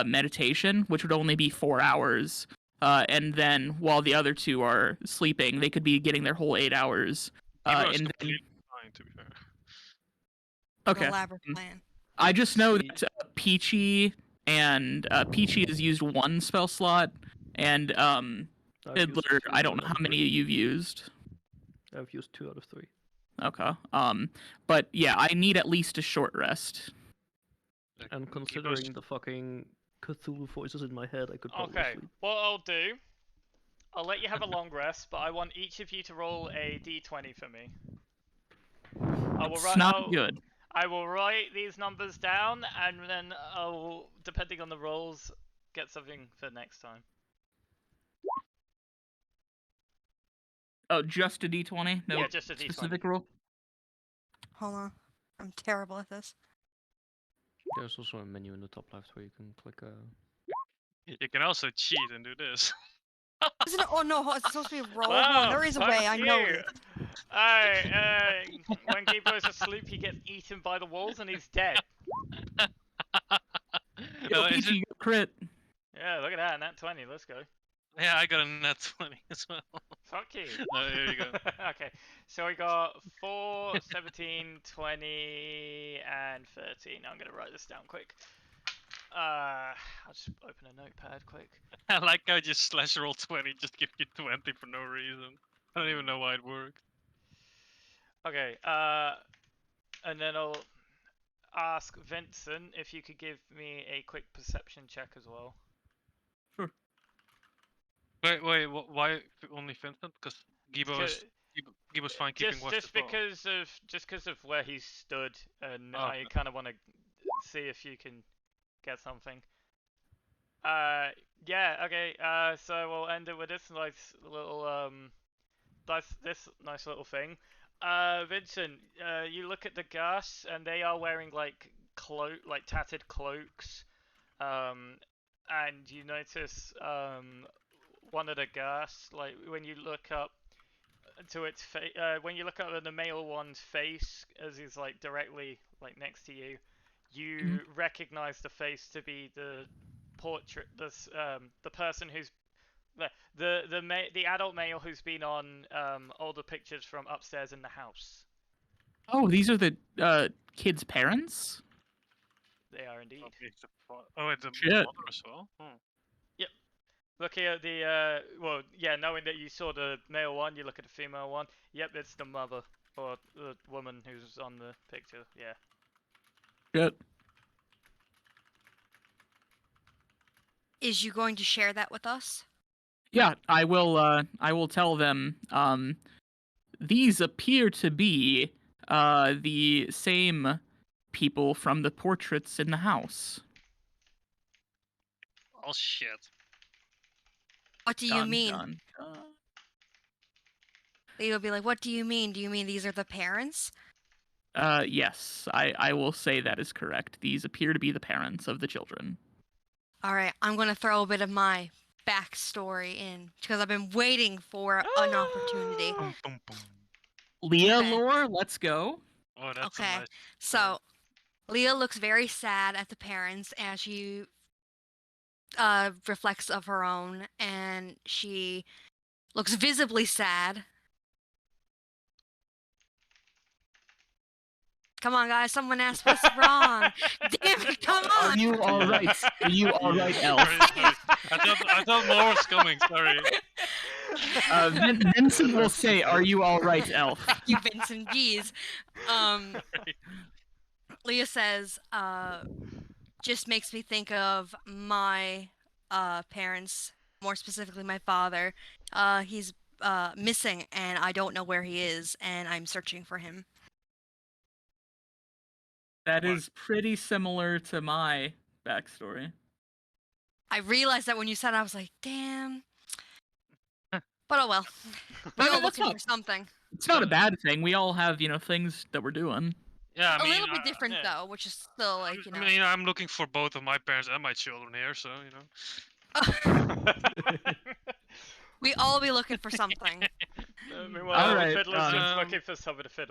meditation, which would only be 4 hours. And then while the other two are sleeping, they could be getting their whole 8 hours. He was And then, completely fine, to be fair. okay, Elaborate plan. I just know See- that Peachy has used one spell slot, and I've used Fiddler, 2 I don't out know of how many 3. you've used. I've used 2 out of 3. Okay. But yeah, I need at least a short rest. Like, And he was- considering the fucking Cthulhu voices in my head, I could probably Okay, sleep. what I'll do, I'll let you have a long rest, but I want each of you to roll a d20 for me. It's not good. I will write these numbers down, and then I'll, depending on the rolls, get something for next time. Oh, just a d20? No Yeah, just a d20. specific roll? Hold on. I'm terrible at this. There's also a menu in the top left where you can click. You can also cheat and do this. Isn't it? Oh no, it's supposed to be roll. Hold Wow, on, there is a fuck way. I know you. it. Alright, when Gabe goes to sleep, he gets eaten by the wolves and he's dead. Yo, is Peachy, it- you got crit. Yeah, look at that, nat 20, let's go. Yeah, I got a nat 20 as well. Fuck you. There you go. Okay, so we got 4, 17, 20, and 13. I'm gonna write this down quick. I'll just open a notepad quick. I like how just slash roll 20 just give you 20 for no reason. I don't even know why it worked. Okay, and then I'll ask Vincent if you could give me a quick perception check as well. Wait, why only Vincent? Because Gibo's fine keeping watch as well. Just because of where he stood, and Oh, I okay. kind of want to see if you can get something. Yeah, okay. So we'll end it with this nice little nice little thing. Vincent, you look at the gas, and they are wearing like tattered cloaks. And you notice one of the gas, like when you look up to its face, when you look up at the male one's face as he's like directly like next to you, you recognize the face to be the portrait, the person who's the adult male who's been on all the pictures from upstairs in the house. Oh, these are the kids' parents? They are indeed. Oh, it's a Shit. mother as well. Hmm. Looking at the well, yeah, knowing that you saw the male one, you look at the female one. Yep, it's the mother or the woman who's on the picture. Yeah. Shit. Is you going to share that with us? Yeah, I will tell them, these appear to be the same people from the portraits in the house. Oh shit. What do you Dun, mean? dun, dun. They'll be like, what do you mean? Do you mean these are the parents? Yes, I will say that is correct. These appear to be the parents of the children. All right, I'm going to throw a bit of my backstory in because I've been waiting for an opportunity. Boom, boom, boom. Leah Okay. lore, let's go. Oh, that's a Okay. nice. So, Leah looks very sad at the parents as she reflects of her own, and she looks visibly sad. Come on, guys. Someone asked what's wrong. Damn it! Come Are on. you all right? Are you all right, Elf? Sorry. I thought more was coming. Sorry. Vincent will say, "Are you all right, Elf?" You Vincent, geez. Leah says, just makes me think of my parents, more specifically my father. He's missing, and I don't know where he is, and I'm searching for him. That What? is pretty similar to my backstory. I realized that when you said it, I was like, damn. But oh well. But We're all that's looking not- for something. It's not a bad thing. We all have, things that we're doing. Yeah, A little bit different, yeah. though, which is still, like, I mean, I'm looking for both of my parents and my children here, so we all be looking for something. Meanwhile, Alright, the fiddler's just um, looking for someone to fiddle